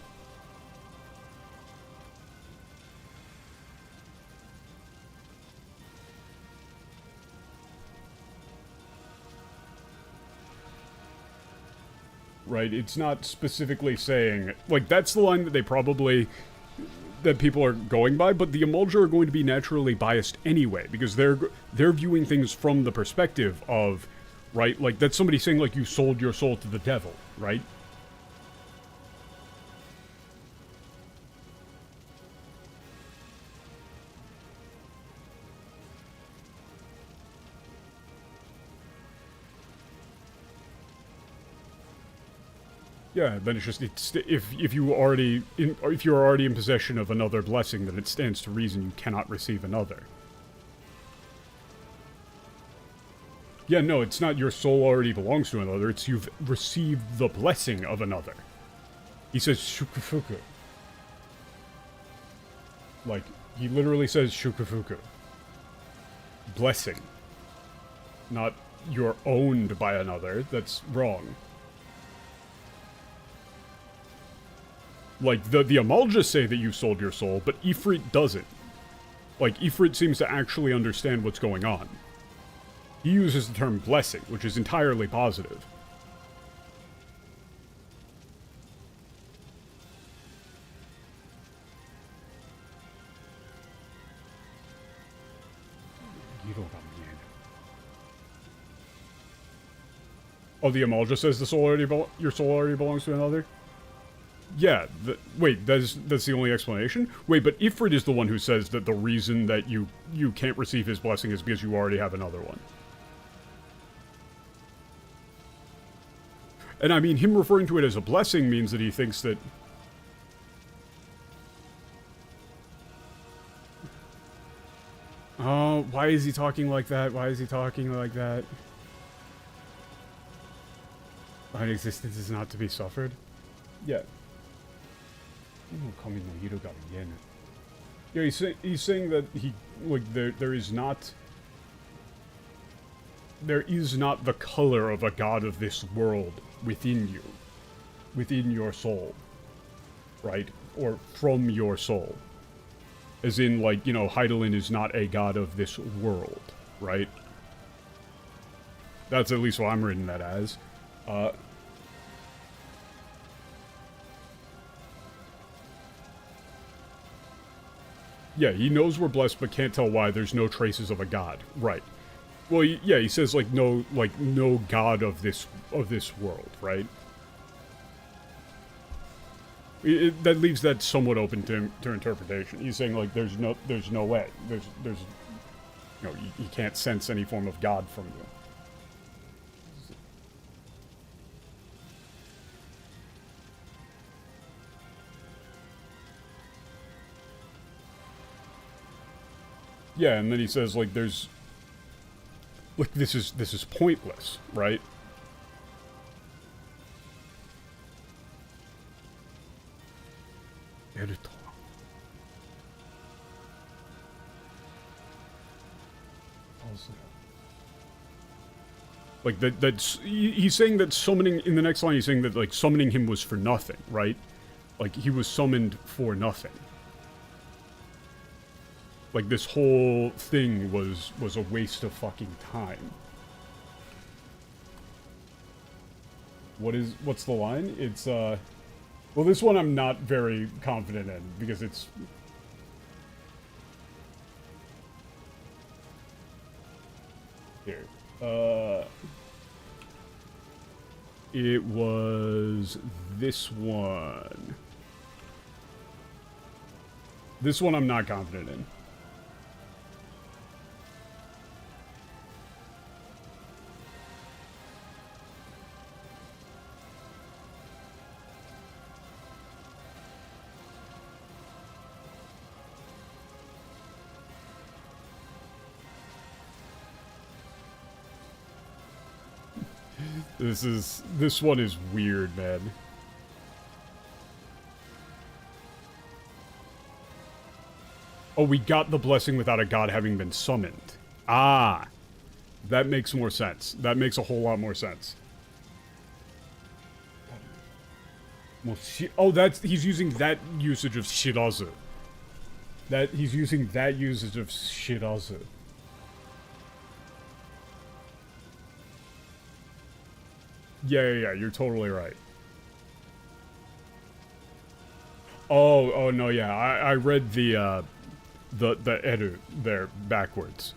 A: Right? It's not specifically saying, like, that's the line that that people are going by, but the Amulja are going to be naturally biased anyway, because they're viewing things from the perspective of, right? Like, that's somebody saying, like, you sold your soul to the devil, right? Yeah, then it's just if you're already in possession of another blessing, then it stands to reason you cannot receive another. Yeah, no, it's not your soul already belongs to another, it's you've received the blessing of another. He says shukufuku. Like, he literally says shukufuku. Blessing. Not you're owned by another, that's wrong. Like, the Amulja say that you sold your soul, but Ifrit doesn't. Like, Ifrit seems to actually understand what's going on. He uses the term blessing, which is entirely positive. Oh, the Amulja says your soul already belongs to another? Yeah, wait, that's the only explanation? Wait, but Ifrit is the one who says that the reason that you can't receive his blessing is because you already have another one. And I mean, him referring to it as a blessing means that he thinks that... Oh, why is he talking like that? Why is he talking like that? Thine existence is not to be suffered? Yeah. Yeah, he's saying that he, like, there is not the color of a god of this world within you. Within your soul. Right? Or from your soul. As in, like, you know, Hydaelyn is not a god of this world, right? That's at least what I'm reading that as. Yeah, he knows we're blessed, but can't tell why. There's no traces of a god. Right. Well, yeah, he says, like, no god of this world, right? That leaves that somewhat open to interpretation. He's saying, like, there's no way. There's you know, you can't sense any form of God from you. Yeah, and then he says, like, this is pointless, right? Like, he's saying that summoning, in the next line he's saying that, like, summoning him was for nothing, right? Like, he was summoned for nothing. Like, this whole thing was a waste of fucking time. What's the line? It's, well, this one I'm not very confident in, because it's... Here. It was this one. This one I'm not confident in. This one is weird, man. Oh, we got the blessing without a god having been summoned. Ah. That makes more sense. That makes a whole lot more sense. Oh, he's using that usage of shirazu. He's using that usage of shirazu. Yeah, you're totally right. Oh, no, yeah, I read the Eru there backwards.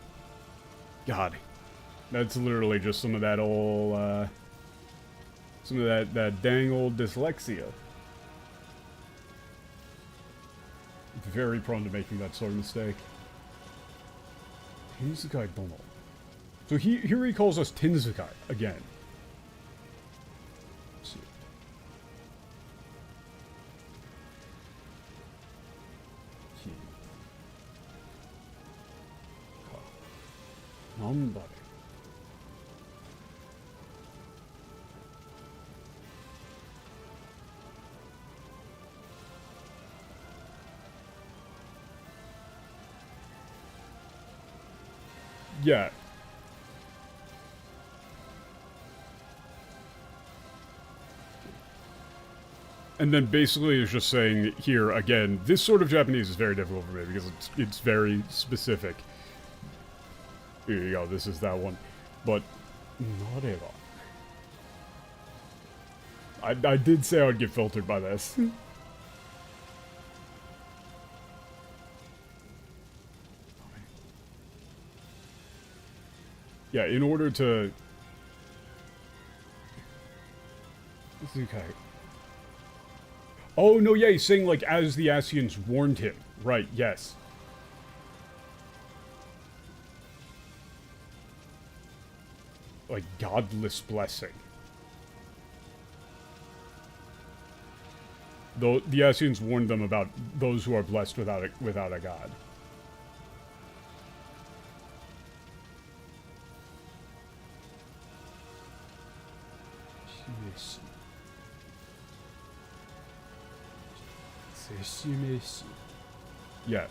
A: God. That's literally just some of that old, some of that dang old dyslexia. Very prone to making that sort of mistake. Tinsukai Dono. So here he calls us Tinsukai again. Yeah. And then basically it's just saying here, again, this sort of Japanese is very difficult for me because it's very specific. Here you go, this is that one. But, nareba. I did say I would get filtered by this. Yeah, in order to... Okay. Oh, no, yeah, he's saying, like, as the Ascians warned him. Right, yes. Like, godless blessing. Though the Ascians warned them about those who are blessed without a god. Yeah.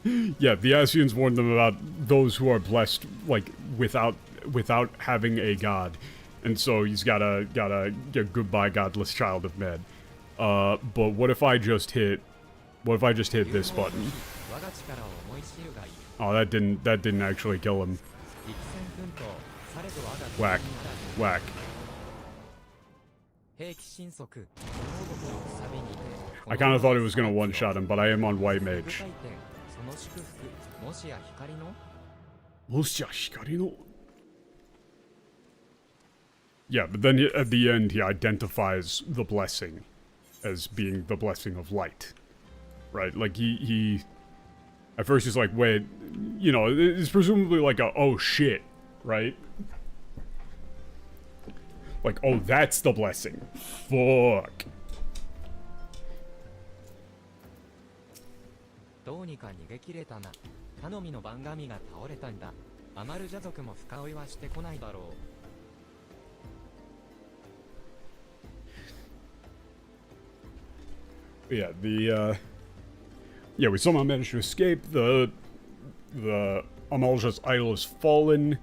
A: Yeah, the Ascians warned them about those who are blessed, like, without having a god. And so he's gotta get goodbye, godless child of men. But what if I just hit this button? Oh, that didn't actually kill him. Whack. Whack. I kind of thought it was gonna one-shot him, but I am on white mage. Yeah, but then at the end he identifies the blessing as being the blessing of light. Right? Like he at first he's like, wait, you know, it's presumably like a oh shit, right? Like, oh, that's the blessing. Fuck.
C: どうにか逃げ切れたな。頼みの番神が倒れたんだ。アマルジャ族も深追いはしてこないだろ
A: う。Yeah, yeah, we somehow managed to escape. The Amalja's idol has fallen.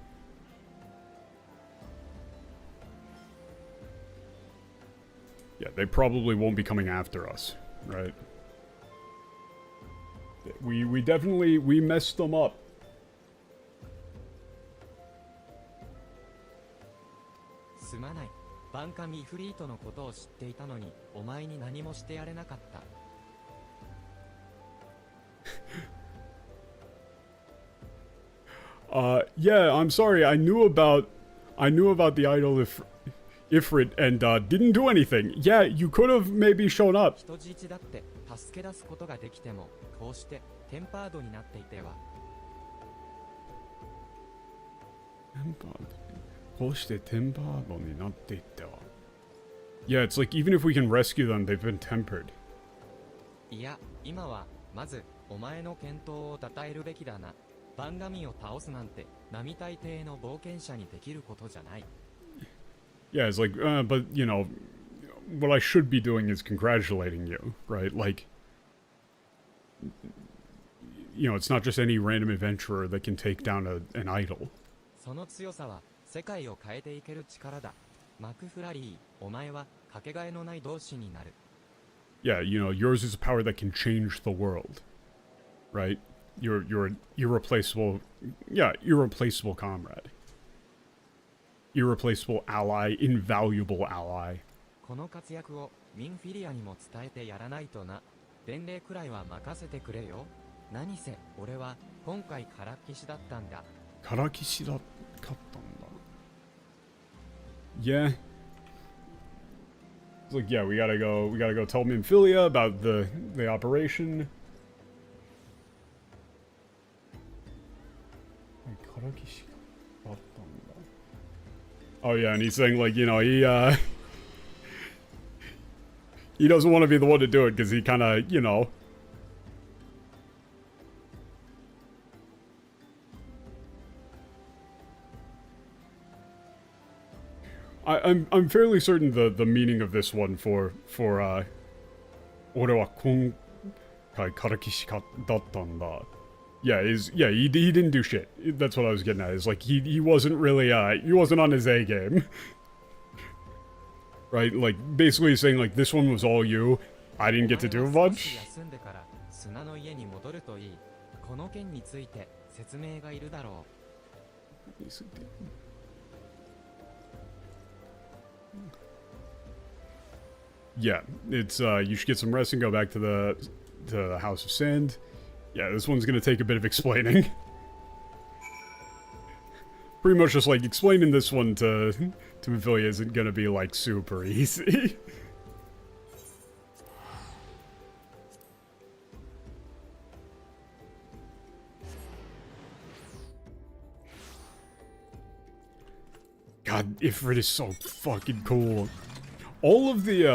A: Yeah, they probably won't be coming after us, right? We definitely, we messed them up.
C: すまない。バンカミフリートのことを知っていたのに、お前に何もしてやれなかった。
A: Yeah, I'm sorry. I knew about the idol Ifrit and didn't do anything. Yeah, you could have maybe shown up.
C: 人質だって助け出すことができても、こうしてテンパードになっていては。
A: Yeah, it's like even if we can rescue them, they've been tempered.
C: いや、今はまずお前の健闘を称えるべきだな。バンガミを倒すなんて並大抵の冒険者にできることじゃない。
A: Yeah, it's like, but you know, what I should be doing is congratulating you, right? Like, you know, it's not just any random adventurer that can take down an idol.
C: その強さは世界を変えていける力だ。マクフラリー、お前はかけがえのない同志になる。
A: Yeah, you know, yours is a power that can change the world, right? You're an irreplaceable, yeah, irreplaceable comrade. Irreplaceable ally, invaluable ally.
C: この活躍をミンフィリアにも伝えてやらないとな。伝令くらいは任せてくれよ。何せ俺は今回からきしだったんだ。
A: からきしだったんだ。Yeah. It's like, yeah, we gotta go tell Minfilia about the operation. Oh yeah, and he's saying like, you know, he doesn't want to be the one to do it because he kind of, you know. I'm fairly certain the meaning of this one for 俺は今回からきしだったんだ. Yeah, he didn't do shit. That's what I was getting at. Is like he wasn't really he wasn't on his A game. Right? Like basically saying like this one was all you. I didn't get to do much. Yeah, it's you should get some rest and go back to the House of Sand. Yeah, this one's gonna take a bit of explaining. Pretty much just like explaining this one to Minfilia isn't gonna be like super easy. God, Ifrit is so fucking cool. All of the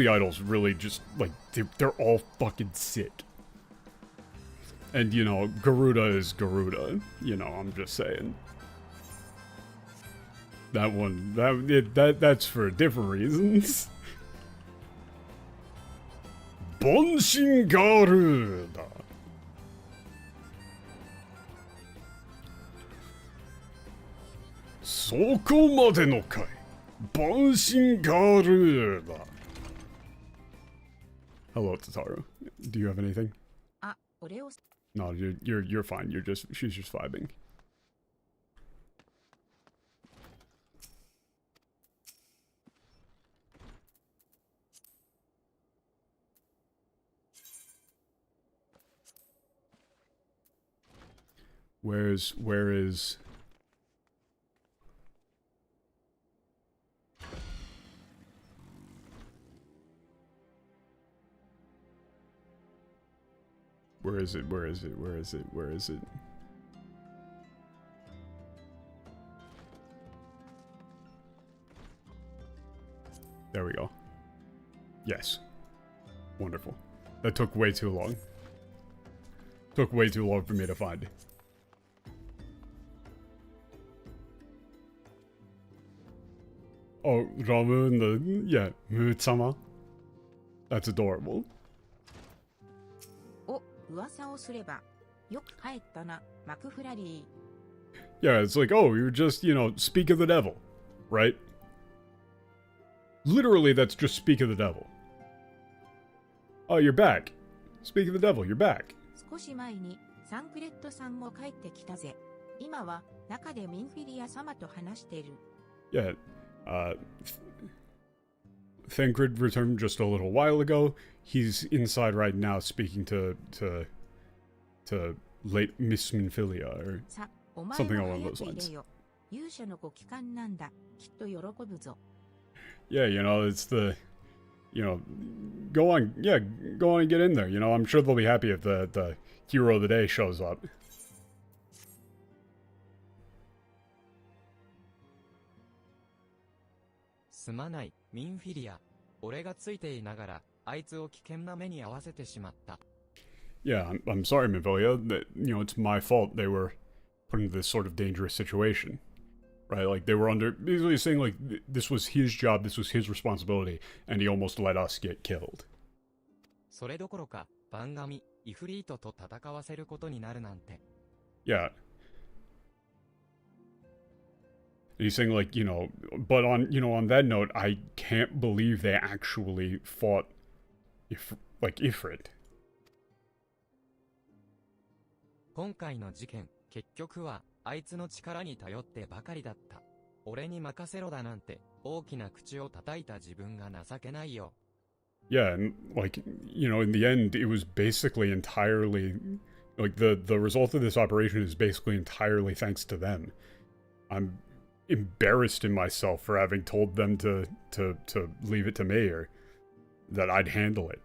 A: idols really just, like, they're all fucking sick. And, you know, Garuda is Garuda. You know, I'm just saying. That one, that's for different reasons. Bonshin Garuda. Soko made no kai. Bonshin Garuda. Hello, Tataru. Do you have anything?
B: あ、俺を
A: No, you're fine. She's just vibing. Where is Where is it? There we go. Yes. Wonderful. That took way too long. Took way too long for me to find. Oh, Ramu and yeah, Mutsama. That's adorable.
B: お、噂をすれば、よく帰ったな、マクフラリー。
A: Yeah, it's like, oh, you're just, you know, speak of the devil, right? Literally, that's just speak of the devil. Oh, you're back. Speak of the devil, you're back.
B: 少し前にサンクレットさんも帰ってきたぜ。今は中でミンフィリア様と話してる。
A: Yeah, Thancred returned just a little while ago. He's inside right now speaking to late Miss Minfilia, or
B: さ、お前
A: something
B: も
A: along
B: 早
A: those
B: く入
A: lines.
B: れよ。勇者のご帰還なんだ。きっと喜ぶぞ。
A: Yeah, you know, it's the, you know, go on and get in there. You know, I'm sure they'll be happy if the hero of the day shows up.
C: すまない、ミンフィリア。俺がついていながら、あいつを危険な目に遭わせてしまった。
A: Yeah, I'm sorry, Minfilia, that, you know, it's my fault they were put into this sort of dangerous situation. Right, like, they were basically saying, like, this was his job, this was his responsibility, and he almost let us get killed.
C: それどころか、番組、イフリートと戦わせることになるなんて。
A: Yeah. And he's saying, like, you know, but on that note, I can't believe they actually fought, Ifrit.
C: 今回の事件、結局は、あいつの力に頼ってばかりだった。俺に任せろだなんて、大きな口を叩いた自分が情けないよ。
A: Yeah, and, like, you know, in the end, it was basically entirely, like, the result of this operation is basically entirely thanks to them. I'm embarrassed in myself for having told them to leave it to me, or that I'd handle it.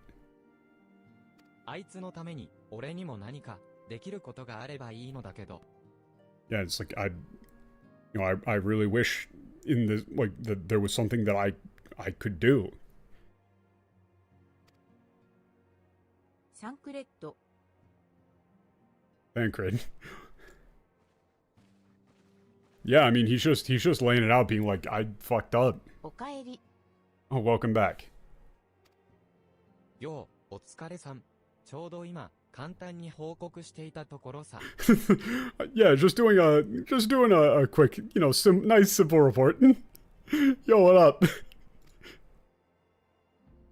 C: あいつのために、俺にも何か、できることがあればいいのだけど。
A: Yeah, it's like, I really wish in this, like, that there was something that I could do.
B: サンクレット。
A: Thancred. Yeah, I mean, he's just laying it out, being like, I fucked up.
B: おかえり。
A: Oh, welcome back.
C: よう、お疲れさん。ちょうど今、簡単に報告していたところさ。
A: Yeah, just doing a quick, you know, nice simple report. Yo, what up?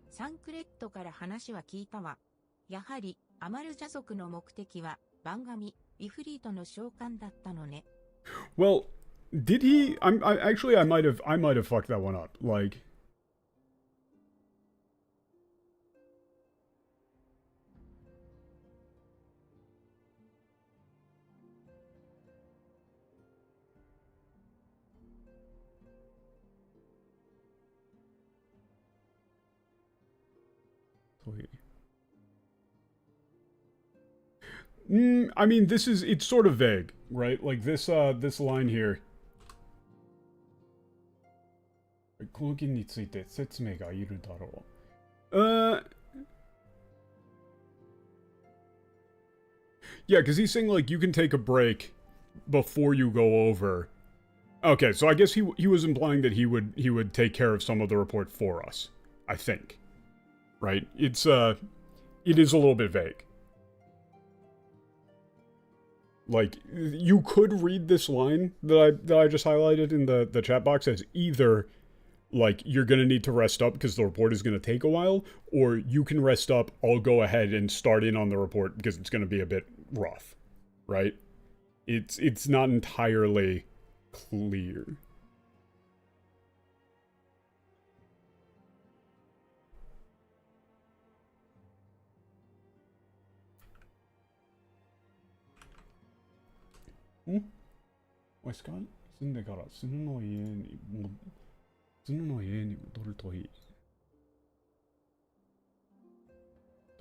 B: サンクレットから話は聞いたわ。やはり、アマルジャ族の目的は、番組、イフリートの召喚だったのね。
A: Well, did he? I might have fucked that one up. Like, I mean, it's sort of vague, right? Like this line here. この件について説明がいるだろう。Yeah, because he's saying, like, you can take a break before you go over. Okay, so I guess he was implying that he would take care of some of the report for us. I think. Right? It is a little bit vague. Like, you could read this line that I just highlighted in the chat box as either, like, you're gonna need to rest up because the report is gonna take a while, or you can rest up, I'll go ahead and start in on the report because it's gonna be a bit rough. Right? It's not entirely clear. Why, Scott? 住んでから角の家に戻るといい。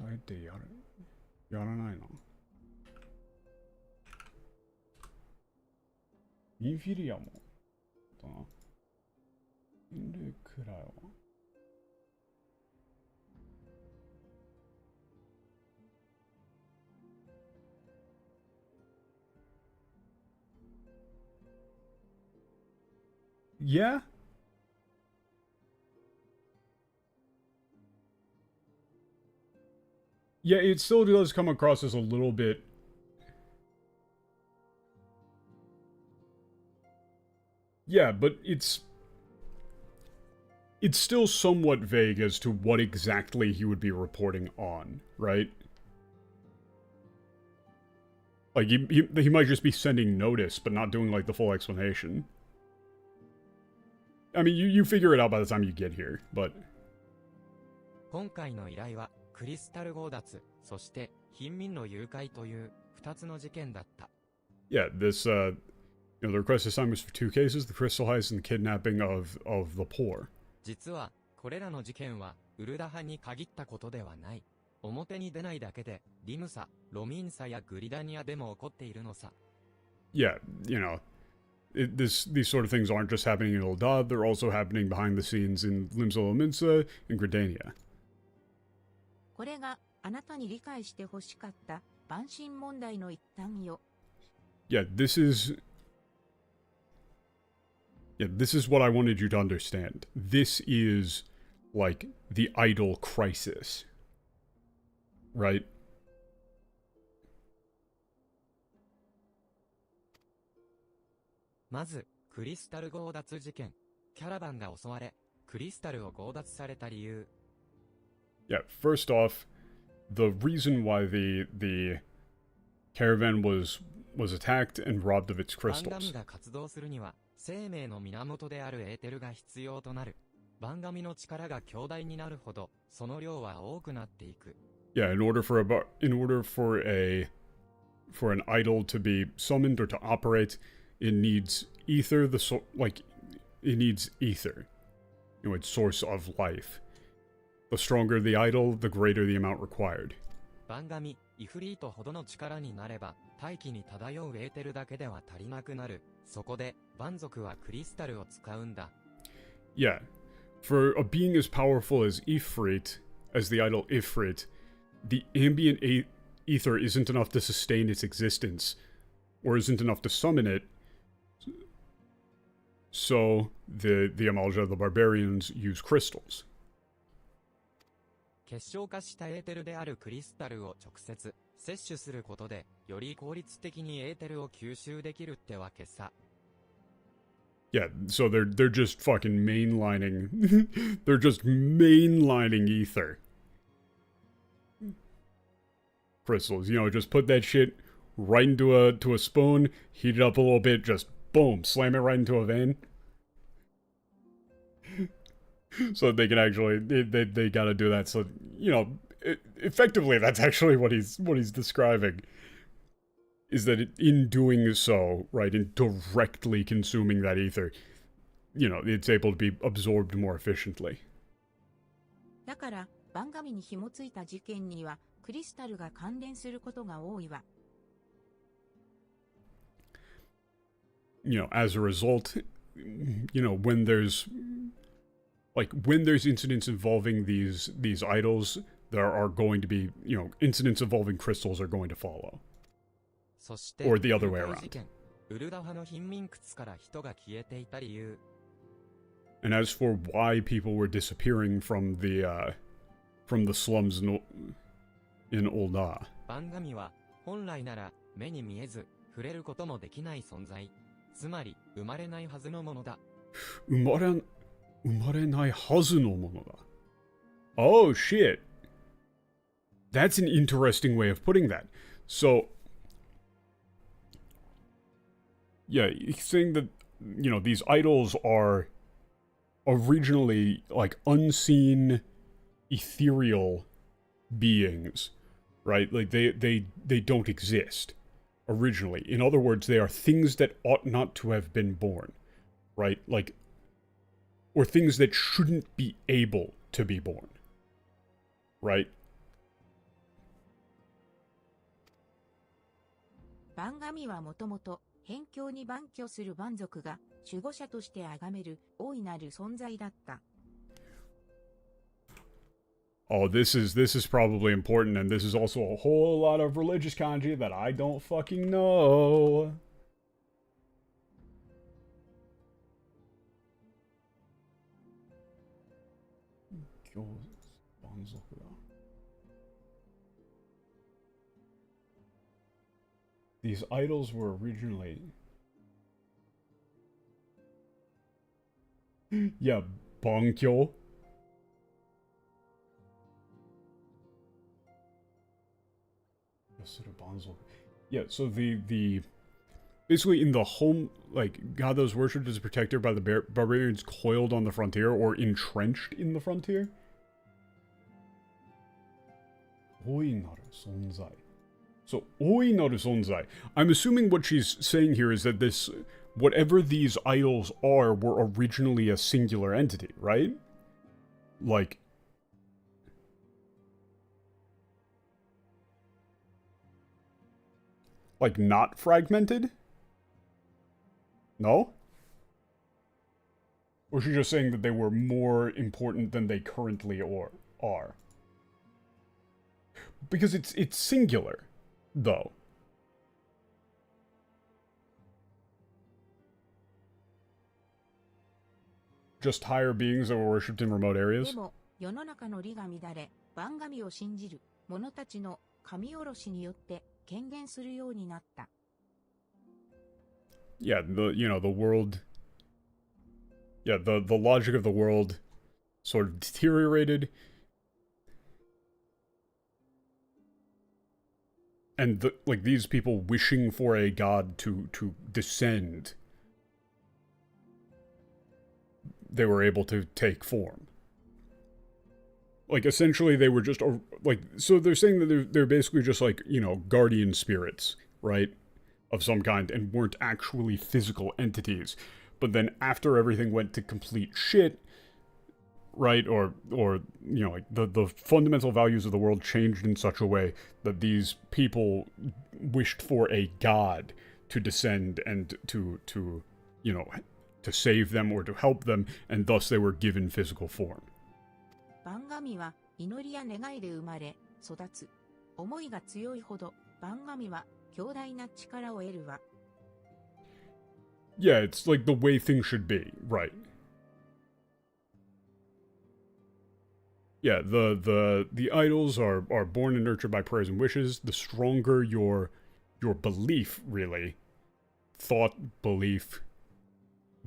A: あえてやらないな。インフィリアもだな。インレくらいは。Yeah? Yeah, it still does come across as a little bit... Yeah, but it's still somewhat vague as to what exactly he would be reporting on, right? Like, he might just be sending notice, but not doing, like, the full explanation. I mean, you figure it out by the time you get here, but...
C: 今回の依頼はクリスタル強奪、そして貧民の誘拐という2つの事件だった。
A: Yeah, this, the request assigned was for 2 cases, the crystal heist and the kidnapping of the poor.
C: 実は、これらの事件はウルダ派に限ったことではない。表に出ないだけで、リムサ、ロミンサやグリダニアでも起こっているのさ。
A: Yeah, these sort of things aren't just happening in Eldad, they're also happening behind the scenes in Limsa and Gridania.
B: これがあなたに理解してほしかった万神問題の一端よ。
A: Yeah, this is what I wanted you to understand. This is, like, the idol crisis. Right?
C: まず、クリスタル強奪事件。キャラバンが襲われ、クリスタルを強奪された理由。
A: Yeah, first off, the reason why the caravan was attacked and robbed of its
C: バンガ
A: crystals.
C: ミが活動するには、生命の源であるエーテルが必要となる。バンガミの力が強大になるほど、その量は多くなっていく。
A: Yeah, in order for an idol to be summoned or to operate, it needs ether, it needs ether. Its source of life. The stronger the idol, the greater the amount required.
C: バンガミ、イフリートほどの力になれば、大気に漂うエーテルだけでは足りなくなる。そこで、蛮族はクリスタルを使うんだ。
A: Yeah. For a being as powerful as Ifrit, as the idol Ifrit, the ambient ether isn't enough to sustain its existence, or isn't enough to summon it. So, the Amalja, the barbarians, use crystals.
C: 結晶化したエーテルであるクリスタルを直接摂取することで、より効率的にエーテルを吸収できるってわけさ。
A: Yeah, so they're just fucking mainlining. They're just mainlining ether. Crystals, just put that shit right into a spoon, heat it up a little bit, just boom, slam it right into a vein. So they can actually, they gotta do that. So, effectively, that's actually what he's describing. Is that in doing so, right, in directly consuming that ether, it's able to be absorbed more efficiently.
B: だから、バンガミに紐ついた事件には、クリスタルが関連することが多いわ。
A: As a result, when there's like, when there's incidents involving these idols, there are going to be, incidents involving crystals are going to follow.
C: そして、
A: Or the other
C: 誘
A: way
C: 拐
A: around.
C: 事件。ウルダ派の貧民窟から人が消えていた理由。
A: And as for why people were disappearing from the slums in Olda.
C: 番神は、本来なら、目に見えず、触れることもできない存在。つまり、生まれないはずのものだ。
A: Umarenai hazu no mono da. Oh, shit. That's an interesting way of putting that. So, yeah, he's saying that, these idols are originally, like, unseen, ethereal beings, right? Like, they don't exist originally. In other words, they are things that ought not to have been born, right? Like, or things that shouldn't be able to be born, right?
B: 番神はもともと辺境に番居する蛮族が守護者として崇める大いなる存在だった。
A: Oh, this is probably important, and this is also a whole lot of religious kanji that I don't fucking know. These idols were originally... yeah, Bonkyo. Yeah, so the basically in the home, like, God that was worshipped as a protector by the barbarians coiled on the frontier or entrenched in the frontier. Oinaru sonzai. So, oinaru sonzai. I'm assuming what she's saying here is that this, whatever these idols are, were originally a singular entity, right? Like, not fragmented? No? Or is she just saying that they were more important than they currently are? Because it's singular, though. Just higher beings that were worshipped in remote areas?
B: でも、世の中の理が乱れ、番神を信じる者たちの神下ろしによって権限するようになった。
A: Yeah, the world... Yeah, the logic of the world sort of deteriorated. And, these people wishing for a god to descend, they were able to take form. Like, essentially, they were just, so they're saying that they're basically just, guardian spirits, right? Of some kind, and weren't actually physical entities. But then after everything went to complete shit, right, or the fundamental values of the world changed in such a way that these people wished for a god to descend and to save them or to help them, and thus they were given physical form.
B: 番神は祈りや願いで生まれ、育つ。思いが強いほど、番神は強大な力を得るわ。
A: Yeah, it's like the way things should be, right? Yeah, the idols are born and nurtured by prayers and wishes. The stronger your belief, really, thought, belief,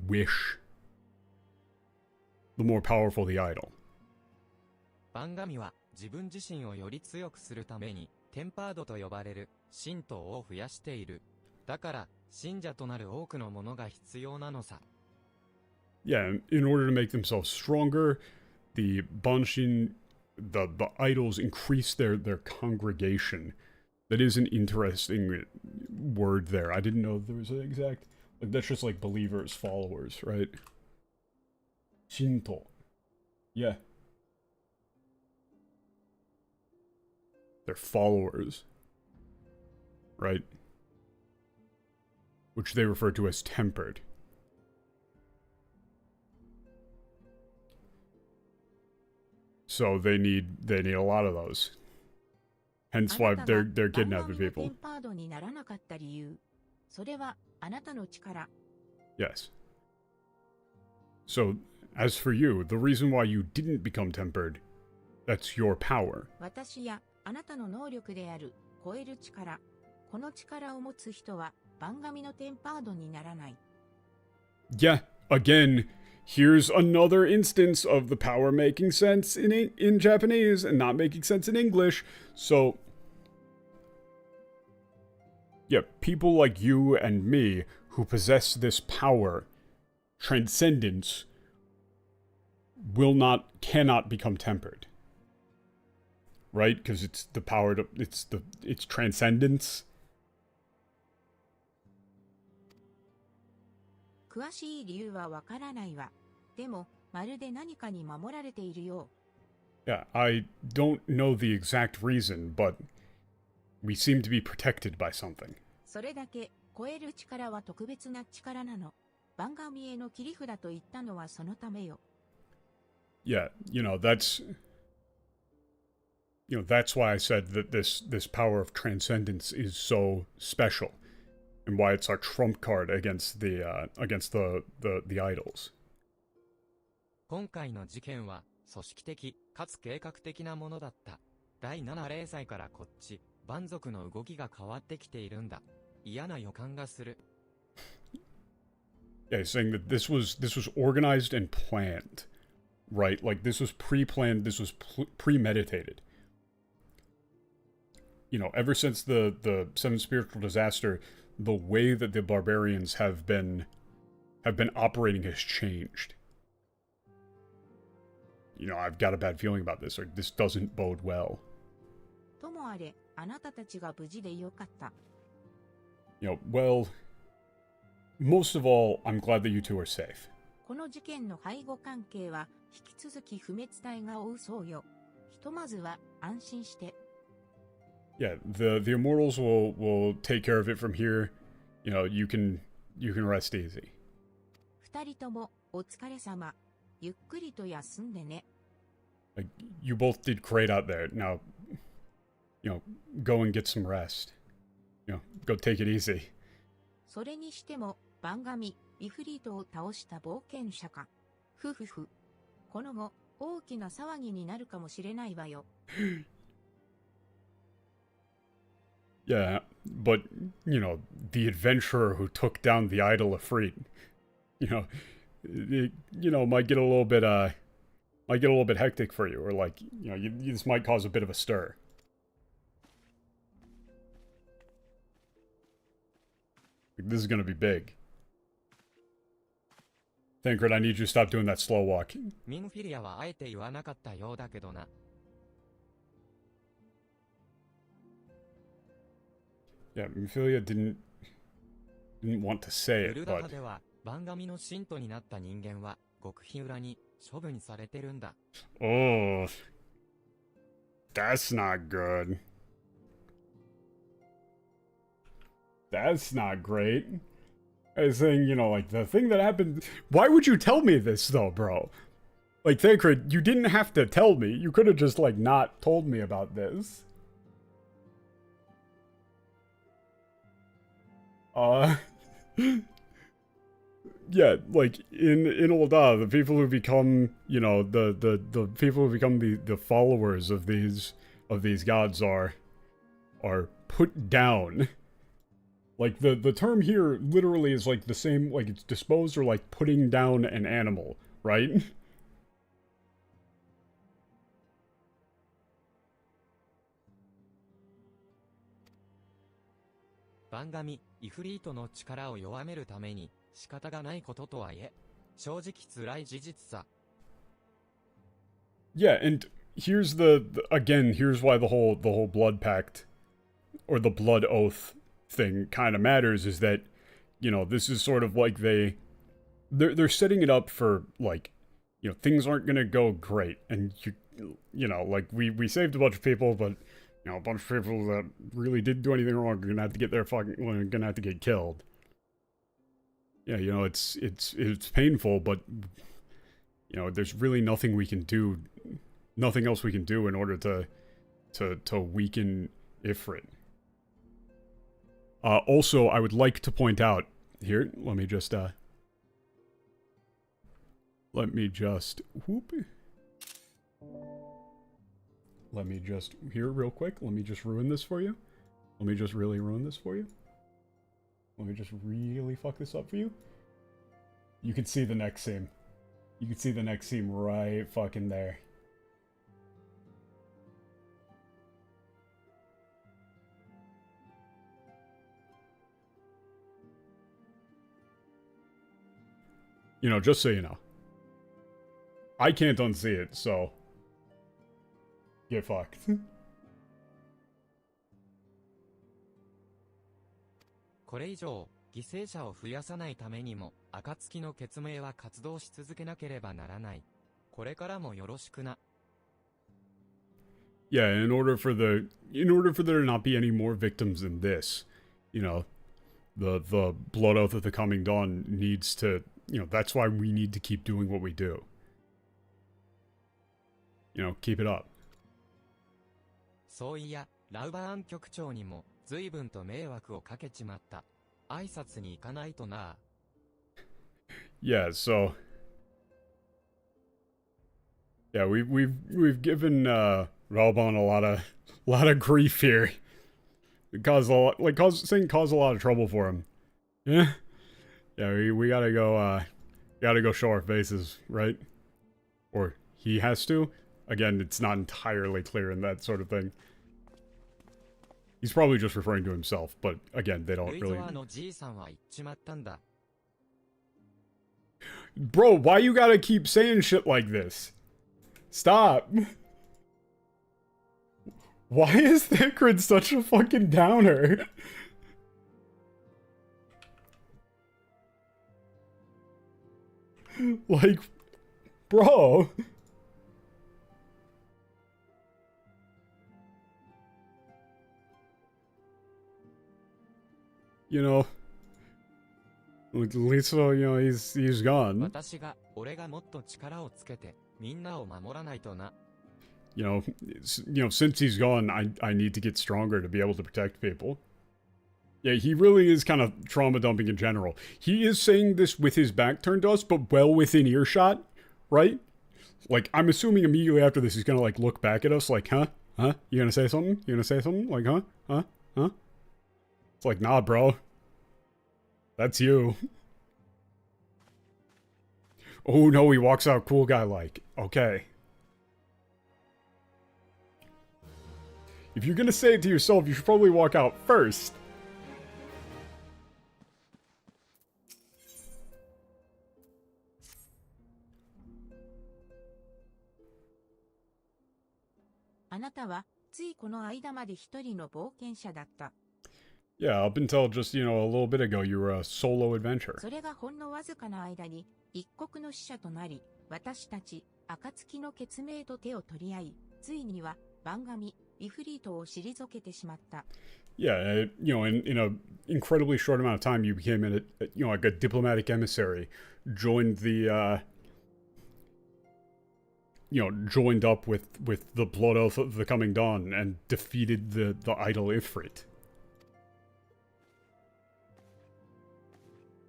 A: wish, the more powerful the idol.
C: 番神は自分自身をより強くするためにテンパードと呼ばれる信徒を増やしている。だから信者となる多くのものが必要なのさ。
A: Yeah, in order to make themselves stronger, the Banshin, the idols increase their congregation. That is an interesting word there. I didn't know there was an exact... that's just like believers, followers, right? Shinto. Yeah. They're followers. Right? Which they refer to as tempered. So they need a lot of those. Hence why they're kidnapping
B: テン
A: people.
B: パードにならなかった理由。それはあなたの力。
A: Yes. So, as for you, the reason why you didn't become tempered, that's your power.
B: 私やあなたの能力である超える力。この力を持つ人は番紙のテンパードにならない。
A: Yeah, again, here's another instance of the power making sense in Japanese and not making sense in English. So, yeah, people like you and me who possess this power, transcendence, cannot become tempered. Right? Because it's the power to, it's transcendence.
B: 詳しい理由はわからないわ。でも、まるで何かに守られているよ
A: Yeah, I don't know the exact reason, but we seem to be protected by something.
B: う。それだけ、超える力は特別な力なの。番紙への切り札と言ったのはそのためよ。
A: Yeah, that's why I said that this power of transcendence is so special, and why it's our trump card against the idols.
C: 今回の事件は、組織的かつ計画的なものだった。第7例祭からこっち、蛮族の動きが変わってきているんだ。嫌な予感がする。
A: Yeah, he's saying that this was organized and planned, right? Like this was pre-planned, this was premeditated. Ever since the Seven Spiritual Disaster, the way that the barbarians have been operating has changed. I've got a bad feeling about this, or this doesn't bode well.
B: ともあれ、あなたたちが無事でよかった。
A: Well, most of all, I'm glad that you two are safe.
B: この事件の背後関係は引き続き不滅隊が追うそうよ。ひとまずは安心して。
A: Yeah, the immortals will take care of it from here. You can rest easy.
B: 二人ともお疲れ様。ゆっくりと休んでね。
A: Like, you both did great out there. Now, go and get some rest. Go take it easy.
B: それにしても、番紙、イフリートを倒した冒険者か。ふふふ。この後、大きな騒ぎになるかもしれないわよ。
A: Yeah, but, the adventurer who took down the idol of Freed, might get a little bit hectic for you, or like, this might cause a bit of a stir. This is gonna be big. Tancred, I need you to stop doing that slow walk.
C: ミンフィリアはあえて言わなかったようだけどな。
A: Yeah, Mimphilia didn't want to say
C: ウ
A: it,
C: ルダ
A: but
C: ハでは、番紙の信徒になった人間は、極秘裏に処分されてるんだ。
A: oh, that's not good. That's not great. I was saying, like, the thing that happened... Why would you tell me this, though, bro? Like, Thancred, you didn't have to tell me. You could have just, like, not told me about this. Yeah, like, in Ul'dah, the people who become, the people who become the followers of these gods are put down. Like, the term here literally is, like, the same, like, it's disposed or, like, putting down an animal, right?
C: 番紙、イフリートの力を弱めるために、仕方がないこととはいえ、正直辛い事実さ。
A: Yeah, and here's again, here's why the whole blood pact, or the blood oath thing kind of matters, is that, this is sort of like they're setting it up for, like, things aren't gonna go great, and like, we saved a bunch of people, but, a bunch of people that really didn't do anything wrong are gonna have to get gonna have to get killed. Yeah, it's painful, but, there's really nothing we can do nothing else we can do in order to weaken Ifrit. Also, I would like to point out here. Let me just whoop. Let me just here real quick. Let me just ruin this for you. Let me just really ruin this for you. Let me just really fuck this up for you. You can see the next seam. You can see the next seam right fucking there. You know, just so you know. I can't unsee it, so... get fucked.
C: これ以上、犠牲者を増やさないためにも、暁の血盟は活動し続けなければならない。これからもよろしくな。
A: Yeah, in order for there to not be any more victims than this, you know, the blood oath of the coming dawn needs to, you know, that's why we need to keep doing what we do. You know, keep it up.
C: そういや、ラウバーン局長にも随分と迷惑をかけちまった。挨拶に行かないとな。
A: Yeah, so yeah, we've given Ralban a lot of grief here. It caused a lot, like caused a lot of trouble for him. Yeah. Yeah, we gotta go show our faces, right? Or he has to. Again, it's not entirely clear in that sort of thing. He's probably just referring to himself, but again, they don't really... Bro, why you gotta keep saying shit like this? Stop. Why is Thicrid such a fucking downer? Like, bro... You know, at least, you know, he's gone. You know, since he's gone, I need to get stronger to be able to protect people. Yeah, he really is kind of trauma dumping in general. He is saying this with his back turned to us, but well within earshot, right? Like, I'm assuming immediately after this, he's gonna, like, look back at us like, huh? Huh? You gonna say something? You gonna say something? Like, huh? Huh? Huh? It's like, nah, bro. That's you. Oh, no, he walks out cool guy-like. Okay. If you're gonna say it to yourself, you should probably walk out first. Yeah, up until just, you know, a little bit ago, you were a solo adventurer.
B: それがほんのわずかな間に一国の使者となり、私たち暁の血盟と手を取り合い、ついには番組イフリートを退けてしまった。
A: Yeah, you know, in a incredibly short amount of time, you became you know, like a diplomatic emissary, joined the you know, joined up with the blood oath of the coming dawn and defeated the idol Ifrit.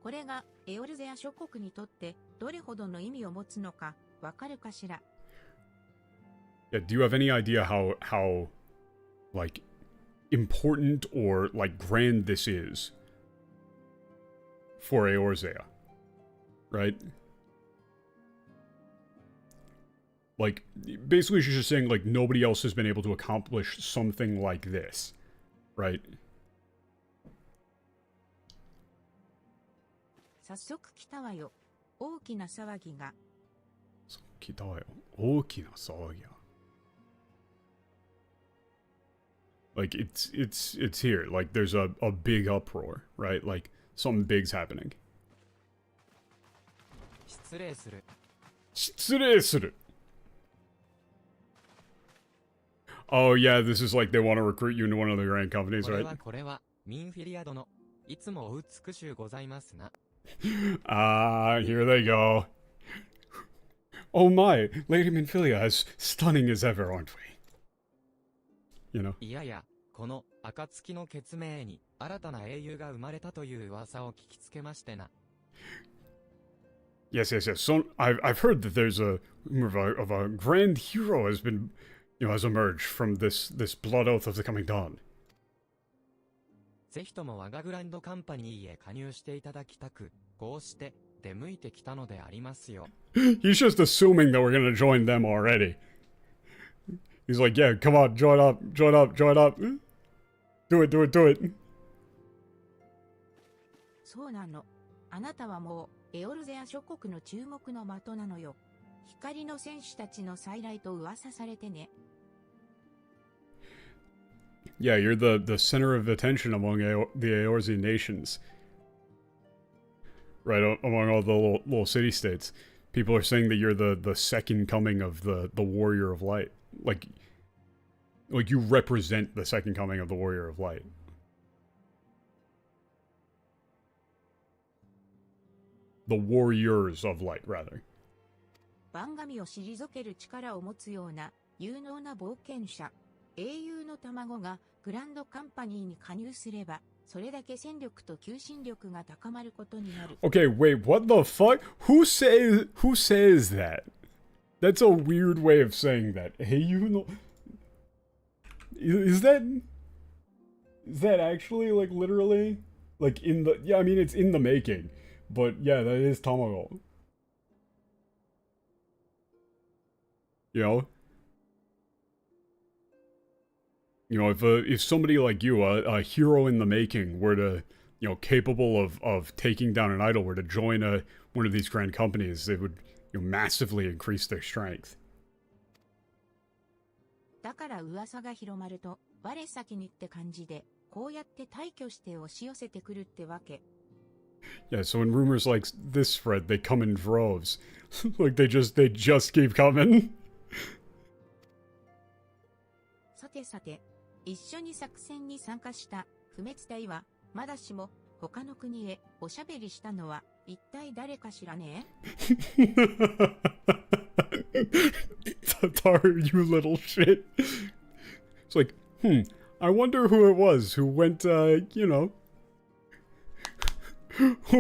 B: これがエオルゼア諸国にとってどれほどの意味を持つのかわかるかしら。
A: Yeah, do you have any idea how like important or like grand this is for Eorzea? Right? Like, basically she's just saying, like, nobody else has been able to accomplish something like this. Right?
B: 早速来たわよ。大きな騒ぎが。
A: 来たわよ。大きな騒ぎが。Like, it's here. Like, there's a big uproar, right? Like, something big's happening.
C: 失礼する。
A: 失礼する. Oh yeah, this is like they want to recruit you into one of the grand companies, right?
C: これはミンフィリア殿。いつもお美しゅうございますな。
A: Ah, here they go. Oh my, Lady Minfilia, as stunning as ever, aren't we? You know?
C: いやや、この暁の決命に新たな英雄が生まれたという噂を聞きつけましてな。
A: Yes. So I've heard that there's a rumor of a grand hero has been, has emerged from this blood oath of the coming dawn.
C: ぜひとも我がグランドカンパニーへ加入していただきたく、こうして出向いてきたのでありますよ。
A: He's just assuming that we're gonna join them already. He's like, yeah, come on, join up. Do it.
B: そうなの。あなたはもう、エオルゼア諸国の注目の的なのよ。光の戦士たちの再来と噂されてね。
A: Yeah, you're the center of attention among the Eorzean nations. Right, among all the little city-states. People are saying that you're the second coming of the Warrior of Light. Like you represent the second coming of the Warrior of Light. The Warriors of Light, rather.
B: 番神を退ける力を持つような有能な冒険者、英雄の卵がグランドカンパニーに加入すれば、それだけ戦力と求心力が高まることになる。
A: Okay, wait, what the fuck? Who says that? That's a weird way of saying that. Hey, you know, is that actually like literally like in the, yeah, I mean it's in the making, but yeah, that is Tamago. You know? You know, if somebody like you, a hero in the making, were to, capable of taking down an idol, were to join one of these grand companies, they would, massively increase their strength.
B: だから噂が広まると、我先にって感じで、こうやって大挙して押し寄せてくるってわけ。
A: Yeah, so when rumors like this spread, they come in droves. Like they just keep coming.
B: さてさて、一緒に作戦に参加した不滅隊は、まだしも他の国へおしゃべりしたのは一体誰かしらね
A: Tatar, you little shit. It's like, I wonder who it was who went, who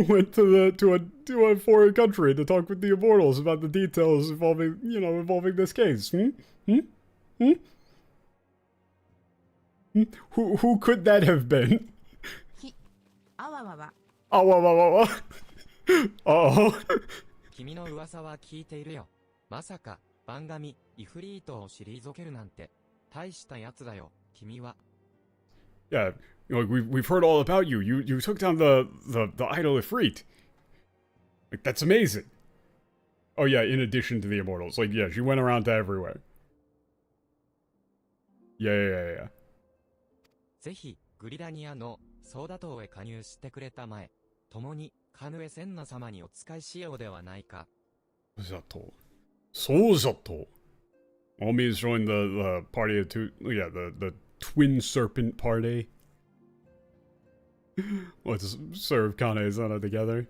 A: went to a foreign country to talk with the immortals about the details involving this case. Who could that have been?
B: あわわわ。
A: Uh-oh.
C: 君の噂は聞いているよ。まさか、番神、イフリートを退けるなんて、大したやつだよ、君は。
A: Yeah, we've heard all about you. You took down the idol Ifrit. Like, that's amazing. Oh yeah, in addition to the immortals. Like, yeah, she went around to everywhere. Yeah.
C: ぜひ、グリラニアのソーダ島へ加入してくれたまえ、共にカヌエセンナ様にお仕えしようではないか。
A: Sozato. All means join the party of two. Yeah, the twin serpent party. Let's serve Kane-sama together.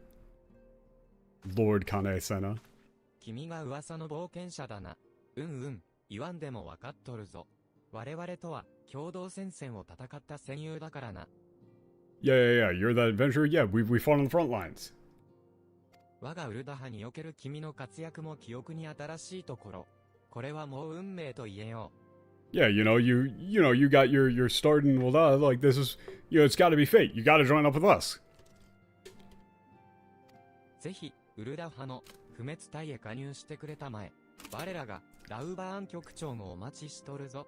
A: Lord Kane-sama.
C: 君が噂の冒険者だな。言わんでもわかっとるぞ。我々とは共同戦線を戦った戦友だからな。
A: Yeah. You're that adventurer. Yeah, we fought on the front lines.
C: 我がウルダハにおける君の活躍も記憶に新しいところ。これはもう運命と言えよ
A: う。Yeah, you got your start in Ulda. Like this is, it's got to be fate. You got to join up with us.
C: ぜひウルダハの不滅隊へ加入してくれたまえ。我らがラウバーン局長もお待ちしとるぞ。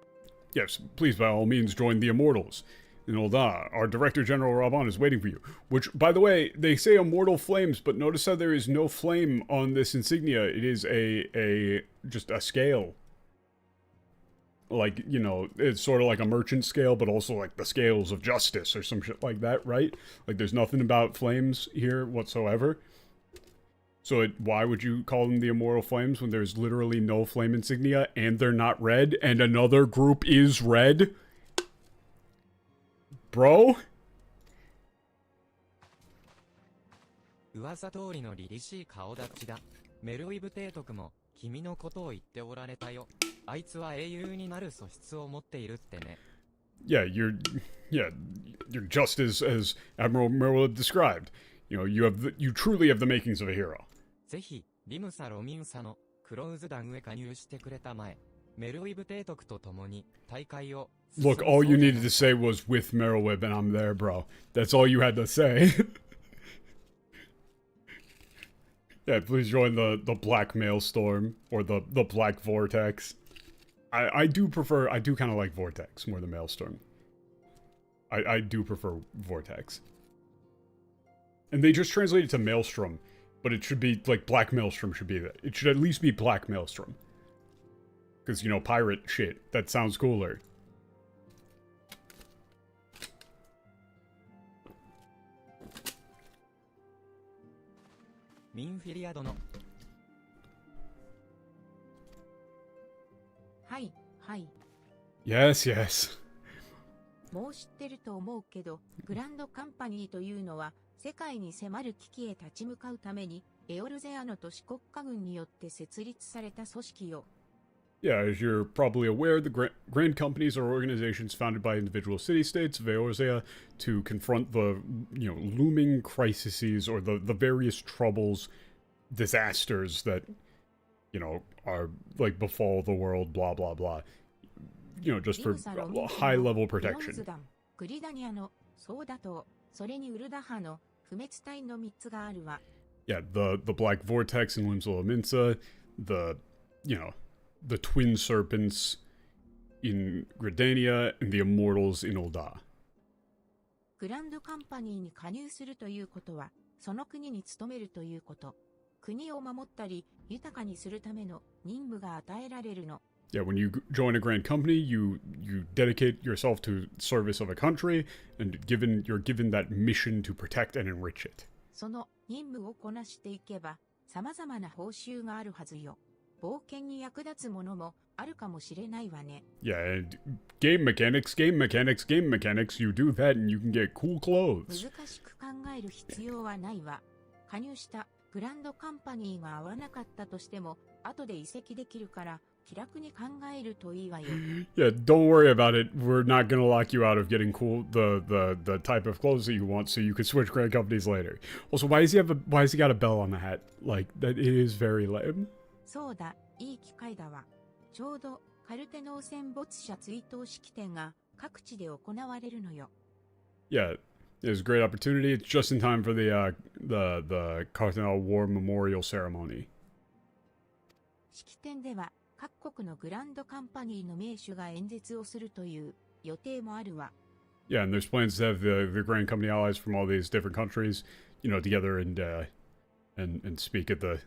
A: Yes, please by all means join the immortals. In Ulda, our Director General Raban is waiting for you. Which, by the way, they say immortal flames, but notice how there is no flame on this insignia. It is just a scale. Like, it's sort of like a merchant scale, but also like the scales of justice or some shit like that, right? Like there's nothing about flames here whatsoever. So why would you call them the Immortal Flames when there's literally no flame insignia and they're not red and another group is red? Bro?
C: 噂通りの凛々しい顔立ちだ。メルウィブ提督も君のことを言っておられたよ。あいつは英雄になる素質を持っているってね。
A: Yeah, you're just as Admiral Merwell described. You truly have the makings of a hero.
C: ぜひ、リムサ・ロミンサのクローズ団へ加入してくれたまえ。メルウィブ提督と共に大会を。
A: Look, all you needed to say was with Merrillwhip, and I'm there, bro. That's all you had to say. Yeah, please join the Black Maelstrom, or the Black Vortex. I do kind of like Vortex more than Maelstrom. I do prefer Vortex. And they just translated to Maelstrom, but it should be, like, Black Maelstrom should be that. It should at least be Black Maelstrom. Because, pirate shit. That sounds cooler.
C: Minfiliadの。
B: はい、はい。
A: Yes, yes.
B: もう知ってると思うけど、グランドカンパニーというのは、世界に迫る危機へ立ち向かうために、エオルゼアの都市国家軍によって設立された組織よ。
A: Yeah, as you're probably aware, the grand companies are organizations founded by individual city-states of Eorzea to confront the, looming crises or the various troubles, disasters that, are, like, befall the world, blah, blah, blah. Just for high-level protection.
B: グリダニアのソーダ島、それにウルダハの不滅隊の3つがあるわ。
A: Yeah, the Black Vortex in Limsula Minsa, the Twin Serpents in Gridania, and the Immortals in Ul'dah.
B: グランドカンパニーに加入するということは、その国に勤めるということ。国を守ったり、豊かにするための任務が与えられるの。
A: Yeah, when you join a grand company, you dedicate yourself to service of a country, and you're given that mission to protect and enrich it.
B: その任務をこなしていけば、様々な報酬があるはずよ。冒険に役立つものもあるかもしれないわね。
A: Yeah, and game mechanics, you do that and you can get cool clothes.
B: 難しく考える必要はないわ。加入したグランドカンパニーが合わなかったとしても、後で移籍できるから、気楽に考えるといいわよ。
A: Yeah, don't worry about it. We're not gonna lock you out of getting the type of clothes that you want, so you could switch grand companies later. Also, why does he got a bell on the hat? Like, that it is very lame.
B: そうだ、いい機会だわ。ちょうどカルテノー戦没者追悼式典が各地で行われるのよ。
A: Yeah, it was a great opportunity. It's just in time for the Carthenal War Memorial Ceremony.
B: 式典では各国のグランドカンパニーの名手が演説をするという予定もあるわ。
A: Yeah, and there's plans to have the Grand Company allies from all these different countries, together and speak at the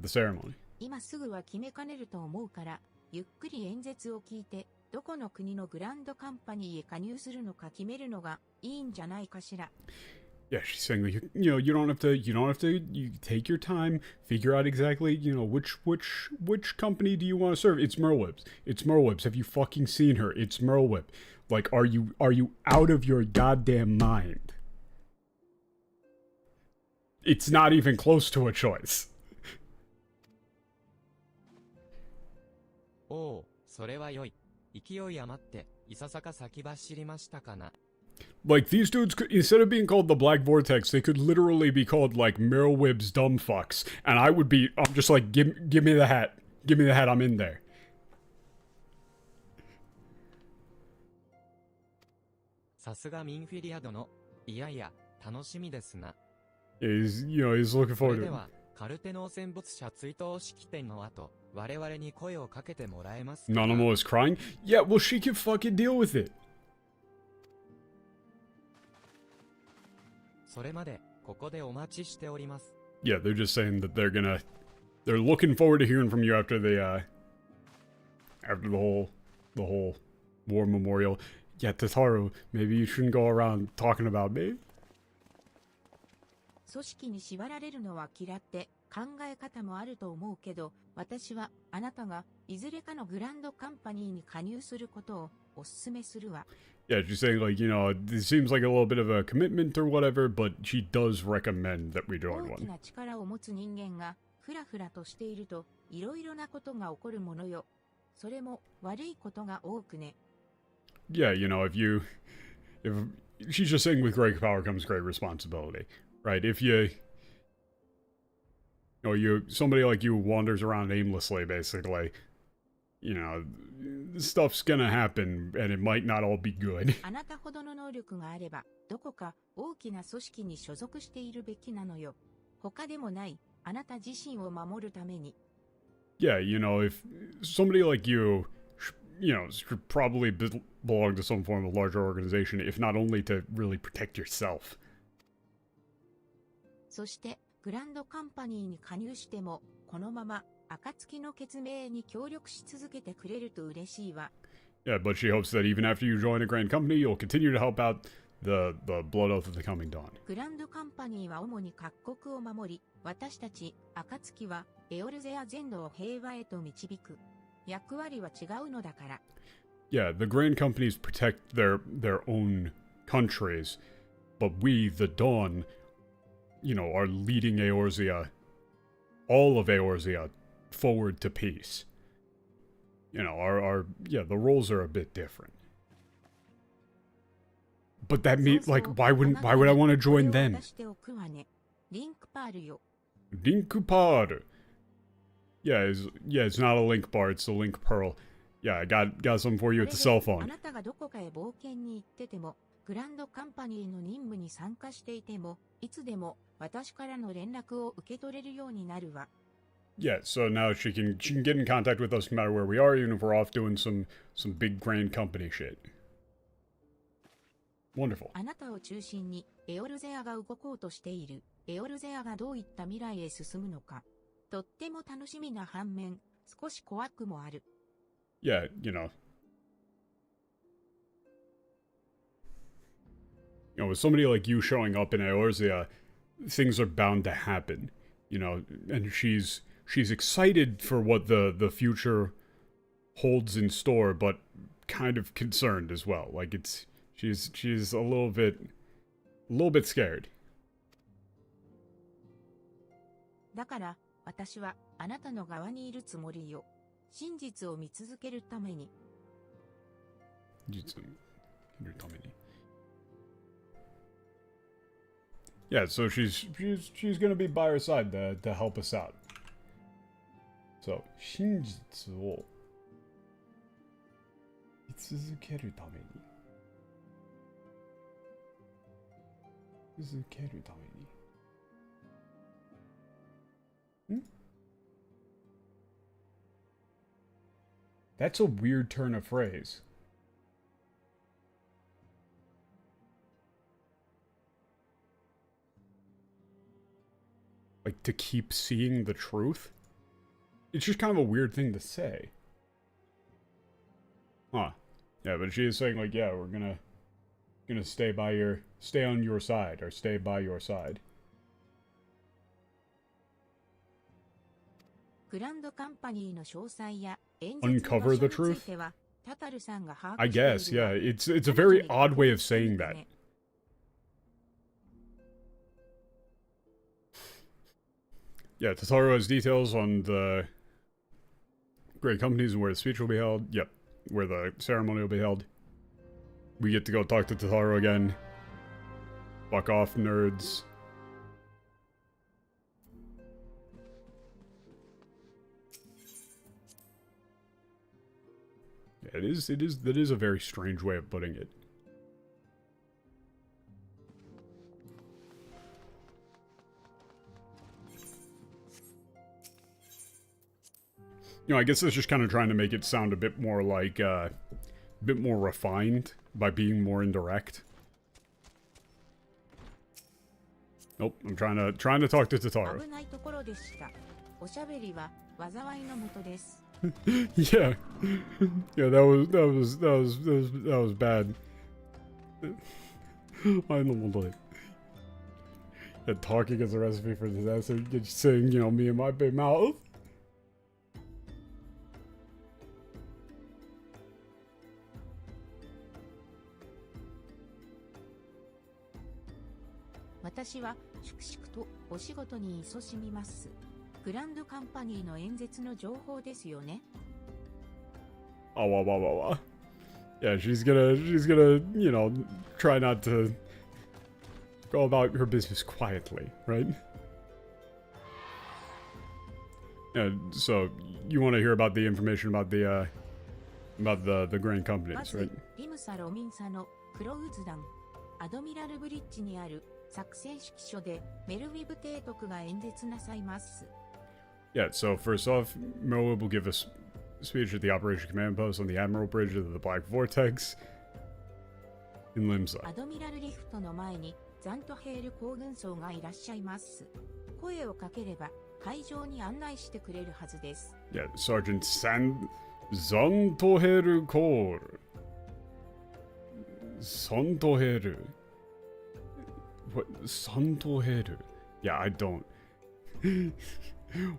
A: ceremony.
B: 今すぐは決めかねると思うから、ゆっくり演説を聞いて、どこの国のグランドカンパニーへ加入するのか決めるのがいいんじゃないかしら。
A: Yeah, she's saying like, you don't have to, you take your time, figure out exactly, which company do you want to serve? It's Merlwhip's. It's Merlwhip's. Have you fucking seen her? It's Merlwhip. Like, are you out of your goddamn mind? It's not even close to a choice.
C: おお、それは良い。勢い余って、いささか先走りましたかな。
A: Like, these dudes could, instead of being called the Black Vortex, they could literally be called, like, Merlwhip's dumb fucks. And I'm just like, give me the hat. Give me the hat, I'm in there.
C: さすがミンフィリア殿。いやいや、楽しみですな。
A: He's looking
C: それ
A: forward
C: で
A: to it.
C: は、カルテノー戦没者追悼式典の後、我々に声をかけてもらえますか。
A: Nanamo is crying? Yeah, well, she can fucking deal with it.
C: それまで、ここでお待ちしております。
A: Yeah, they're just saying that they're looking forward to hearing from you after the whole war memorial. Yeah, Tataru, maybe you shouldn't go around talking about me.
B: 組織に縛られるのは嫌って考え方もあると思うけど、私はあなたがいずれかのグランドカンパニーに加入することをお勧めするわ。
A: Yeah, she's saying like, it seems like a little bit of a commitment or whatever, but she does recommend that we join
B: 大き
A: one.
B: な力を持つ人間がふらふらとしていると、いろいろなことが起こるものよ。それも悪いことが多くね。
A: Yeah, you know, if she's just saying with great power comes great responsibility, right? If somebody like you wanders around aimlessly, basically, you know, stuff's gonna happen, and it might not all be good.
B: あなたほどの能力があれば、どこか大きな組織に所属しているべきなのよ。他でもない、あなた自身を守るために。
A: Yeah, you know, if somebody like you, should probably belong to some form of larger organization, if not only to really protect yourself.
B: そして、グランドカンパニーに加入しても、このまま、暁の決命に協力し続けてくれると嬉しいわ。
A: Yeah, but she hopes that even after you join a grand company, you'll continue to help out the Blood Oath of the Coming Dawn.
B: グランドカンパニーは主に各国を守り、私たち、暁は、エオルゼア全土を平和へと導く。役割は違うのだから。
A: Yeah, the grand companies protect their own countries, but we, the Dawn, are leading Eorzea, all of Eorzea, forward to peace. The roles are a bit different. But that means, why would I want to join them?
B: リンクパールよ。
A: Linkupar. Yeah, it's not a link bar, it's a link pearl. Yeah, I got something for you at the cell
B: あ
A: phone.
B: なたがどこかへ冒険に行ってても、グランドカンパニーの任務に参加していても、いつでも私からの連絡を受け取れるようになるわ。
A: Yeah, so now she can get in contact with us no matter where we are, even if we're off doing some big grand company shit. Wonderful.
B: あなたを中心にエオルゼアが動こうとしている。エオルゼアがどういった未来へ進むのか。とっても楽しみな反面、少し怖くもある。
A: Yeah, with somebody like you showing up in Eorzea, things are bound to happen. And she's excited for what the future holds in store, but kind of concerned as well. Like she's a little bit scared.
B: だから、私はあなたの側にいるつもりよ。真実を見続けるために。
A: Yeah, so she's gonna be by our side to help us out. So, 真実を見続けるために。続けるために。That's a weird turn of phrase. Like, to keep seeing the truth? It's just kind of a weird thing to say. Huh. Yeah, but she is saying, like, yeah, we're gonna stay on your side, or stay by your side.
B: グランドカンパニーの詳細や演説の
A: Uncover
B: 場
A: the
B: 所に
A: truth?
B: ついては、タタルさんが把
A: I
B: 握しているわ。
A: guess, yeah. It's a very odd way of saying that. Yeah, Totaro has details on the great companies and where the speech will be held. Yep, where the ceremony will be held. We get to go talk to Totaro again. Fuck off, nerds. Yeah, that is a very strange way of putting it. I guess that's just kind of trying to make it sound a bit more like, a bit more refined by being more indirect. Nope, I'm trying to talk to Totaro.
B: 危ないところでした。おしゃべりは災いのもとです。
A: Yeah, that was bad. I know, like, talking is a recipe for disaster. Just saying, me and my big mouth.
B: 私は粛々とお仕事に勤しみます。グランドカンパニーの演説の情報ですよね。
A: Oh, wow, wow, wow, wow. Yeah, she's gonna, you know, try not to go about her business quietly, right? Yeah, so you want to hear about the information about the grand
B: ま
A: companies,
B: ず
A: right?、
B: リムサ・ロミンサのクロウズ団、アドミラルブリッジにある作戦指揮所でメルウィブ提督が演説なさいます。
A: Yeah, so first off, Merwin will give us speech at the Operation Command Post on the Admiral Bridge of the Black Vortex in Limsa.
B: アドミラルリフトの前にザントヘール行軍曹がいらっしゃいます。声をかければ会場に案内してくれるはずです。
A: Yeah, Sergeant Zantoheru Kor. Santoheru. What? Santoheru? Yeah, I don't.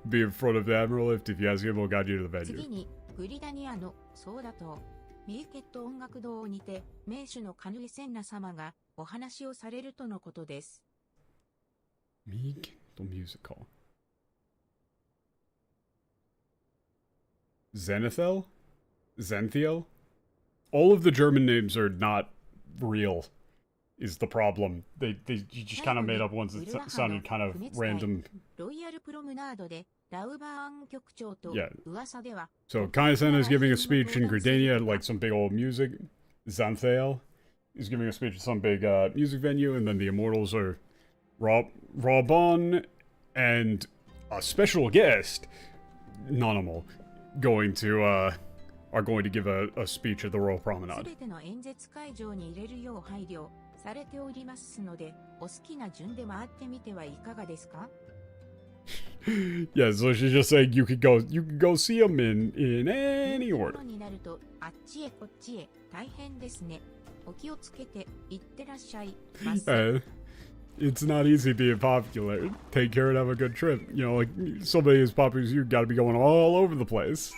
A: Be in front of the Admiral lift if you ask him, we'll guide you to the
B: 次
A: venue.
B: にグリダニアのソーダ島、ミーケット音楽堂にて名手のカヌエセンナ様がお話をされるとのことです。
A: Meek the musical. Zenithel? Zenthiel? All of the German names are not real, is the problem. They you just kind of made up ones that sounded kind of random.
B: ロイヤルプロムナードでラウバーン局長と
A: Yeah.
B: 噂では
A: So Kaisen is giving a speech in Gridania at like some big old music. Xanthael is giving a speech at some big music venue, and then the Immortals are Robon and a special guest, Nanamal, are going to give a speech at the Royal
B: す
A: Promenade.
B: べての演説会場に入れるよう配慮されておりますので、お好きな順で回ってみてはいかがですか？
A: Yeah, so she's just saying you could go see him in any
B: 人気
A: order.
B: 者になるとあっちへこっちへ大変ですね。お気をつけていってらっしゃいませ。
A: It's not easy being popular. Take care and have a good trip. You know, like somebody as popular as you gotta be going all over the place.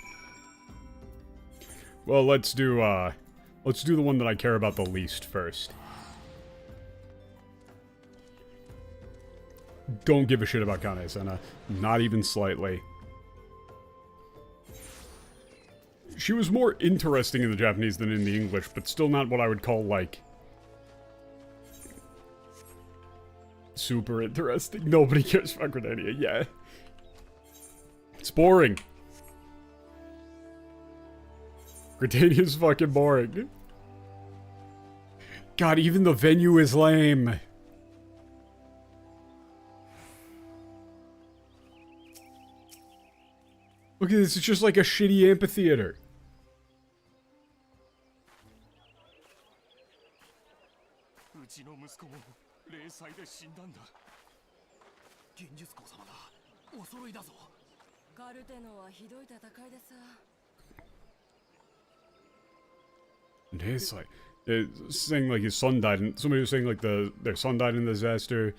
A: Well, let's do the one that I care about the least first. Don't give a shit about Kane Senna. Not even slightly. She was more interesting in the Japanese than in the English, but still not what I would call, like, super interesting. Nobody cares about Gridania, yeah. It's boring. Gridania's fucking boring. God, even the venue is lame. Look at this, it's just like a shitty amphitheater.
E: うちの息子も霊災で死んだんだ。銀術公様だ。お揃いだぞ。
F: カルテノはひどい戦いでさ。
A: It's like saying like his son died, and somebody was saying like their son died in the disaster.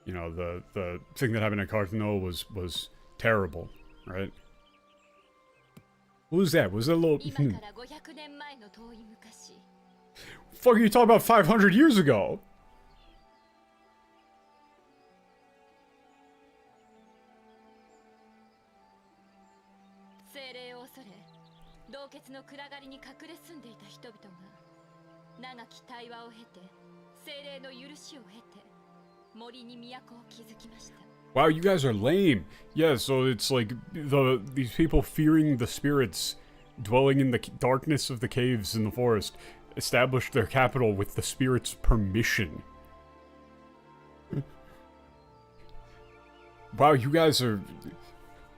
A: You know, the thing that happened at Alphinaud was terrible, right? What was that? Was that a little?
F: 今から500年前の遠い昔。
A: Fuck, are you talking about 500 years ago?
F: 精霊を恐れ、洞穴の暗がりに隠れ住んでいた人々が長き対話を経て、精霊の許しを経て、森に都を築きました。
A: Wow, you guys are lame. Yeah, so it's like these people fearing the spirits dwelling in the darkness of the caves in the forest established their capital with the spirits' permission. Wow, you guys are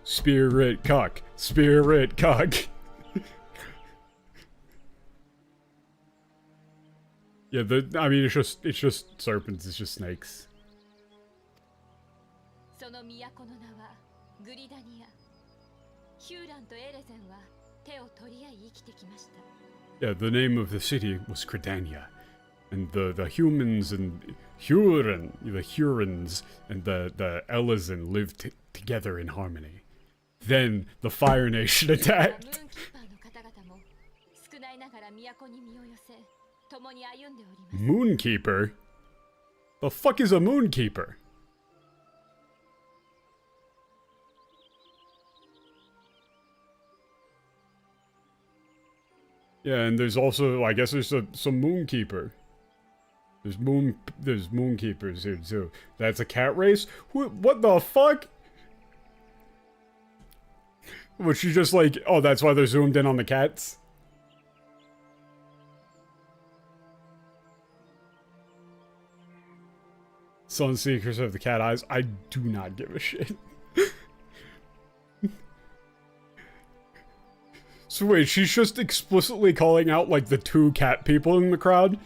A: spirit cuck. Spirit cuck. Yeah, I mean, it's just serpents, it's just snakes.
F: その都の名はグリダニア。ヒューランとエレゼンは手を取り合い生きてきました。
A: Yeah, the name of the city was Gridania. And the humans and the Hurons and the Elezen lived together in harmony. Then the Fire Nation
F: ム
A: attacked.
F: ーンキーパーの方々も少ないながら都に身を寄せ、共に歩んでおります。
A: Moonkeeper? The fuck is a Moonkeeper? Yeah, and there's also, I guess there's some Moonkeeper. There's Moonkeepers here too. That's a cat race? What the fuck? Was she just like, oh, that's why they're zoomed in on the cats? Sunseekers have the cat eyes. I do not give a shit. So wait, she's just explicitly calling out, like, the two cat people in the crowd?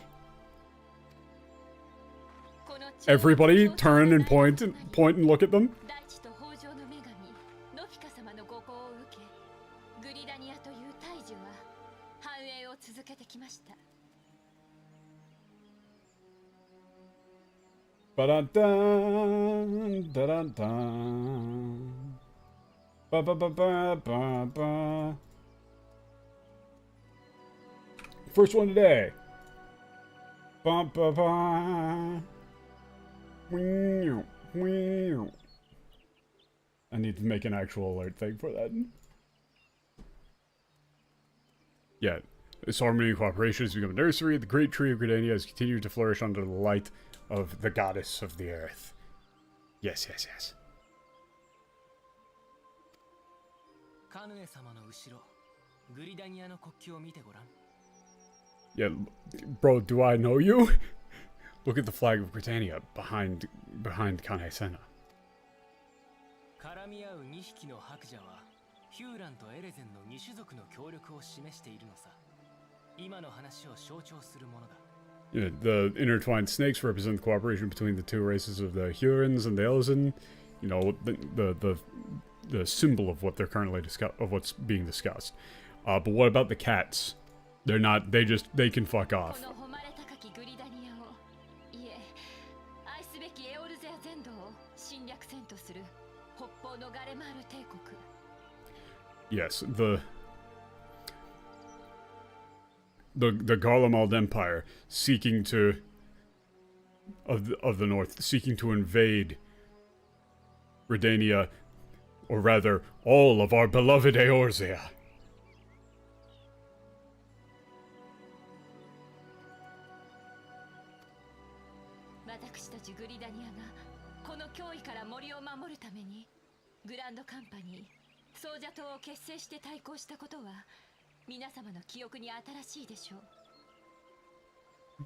A: Everybody turn and point and look at them? Ba-da-dun, da-da-dun. Ba-ba-ba-ba-ba-ba. First one today. Ba-ba-ba. I need to make an actual alert thing for that. Yeah. This harmony and cooperation has become a nursery. The great tree of Gridania has continued to flourish under the light of the goddess of the earth. Yes, yes, yes. Yeah, bro, do I know you? Look at the flag of Britannia behind Kane-sena. Yeah, the intertwined snakes represent the cooperation between the two races of the Hurons and the Elzen. You know, the symbol of what they're currently of what's being discussed. But what about the cats? They're not. They can fuck off. Yes, the Garlemald Empire seeking to of the north, seeking to invade Redania, or rather, all of our beloved Eorzea.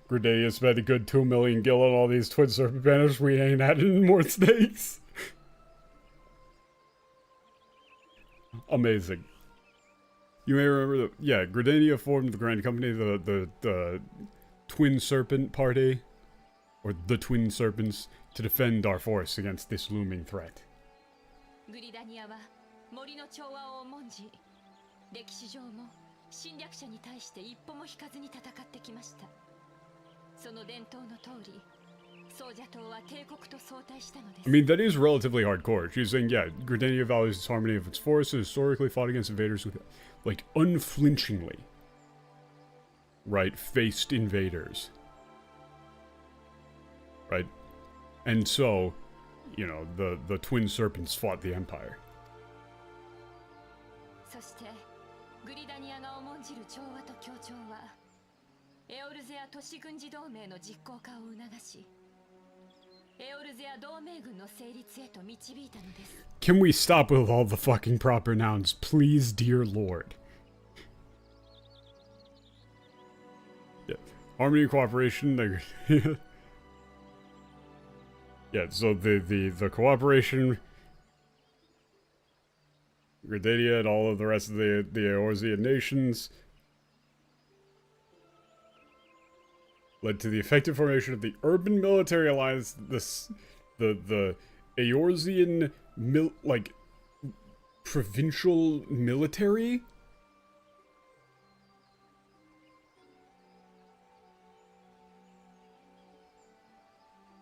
A: Gridania spent a good 2 million gil on all these twin serpent banners. We ain't adding more snakes. Amazing. You may remember that, yeah, Gridania formed the Grand Company, the Twin Serpent Party, or the Twin Serpents, to defend our force against this looming threat. I mean, that is relatively hardcore. She's saying, yeah, Gridania values its harmony of its forces, historically fought against invaders with, like, unflinchingly. Right? Faced invaders. Right? And so, you know, the Twin Serpents fought the Empire. Can we stop with all the fucking proper nouns, please, dear lord? Yeah. Harmony and cooperation, yeah, so the cooperation, Gridania and all of the rest of the Eorzean nations led to the effective formation of the Urban Military Alliance, the Eorzean provincial military?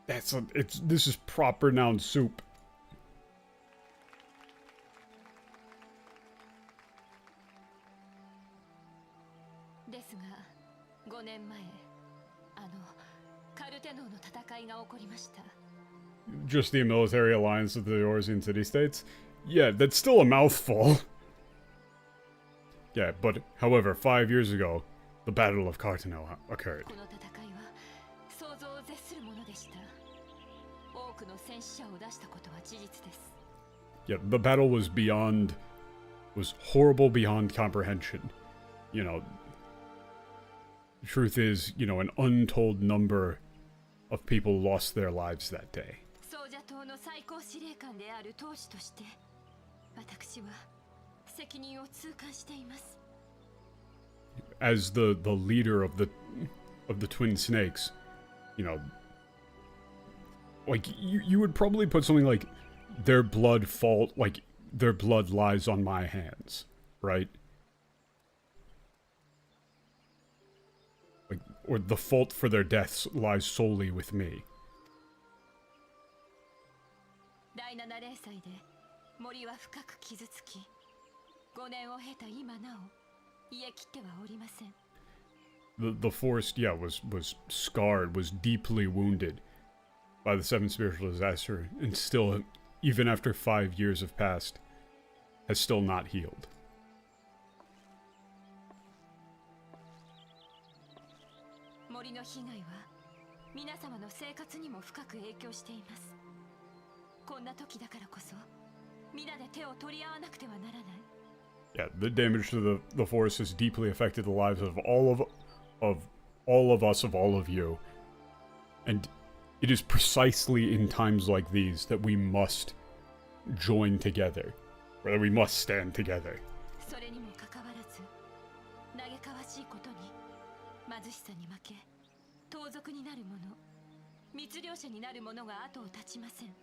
A: This is proper noun soup. Just the military alliance of the Eorzean city-states? Yeah, that's still a mouthful. Yeah, but, however, 5 years ago, the Battle of Carteneau occurred.
F: この戦いは想像を絶するものでした。多くの戦死者を出したことは事実です。
A: Yeah, the battle was horrible beyond comprehension. You know, the truth is, you know, an untold number of people lost their lives that day.
F: 総者党の最高司令官である当主として、私は責任を痛感しています。
A: As the leader of the twin snakes, you know, like you would probably put something like their blood lies on my hands, right? Like, or the fault for their deaths lies solely with me.
F: 第7零祭で森は深く傷つき、5年を経た今なお癒えきってはおりません。
A: The forest, yeah, was scarred, was deeply wounded by the seventh spiritual disaster, and still, even after 5 years have passed, has still not healed.
F: 森の被害は皆様の生活にも深く影響しています。こんな時だからこそ、皆で手を取り合わなくてはならない。
A: Yeah, the damage to the forest has deeply affected the lives of all of us, of all of you. And it is precisely in times like these that we must join together. Or that we must stand together.
F: それにもかかわらず、嘆かわしいことに、貧しさに負け、盗賊になる者、密猟者になる者が後を絶ちません。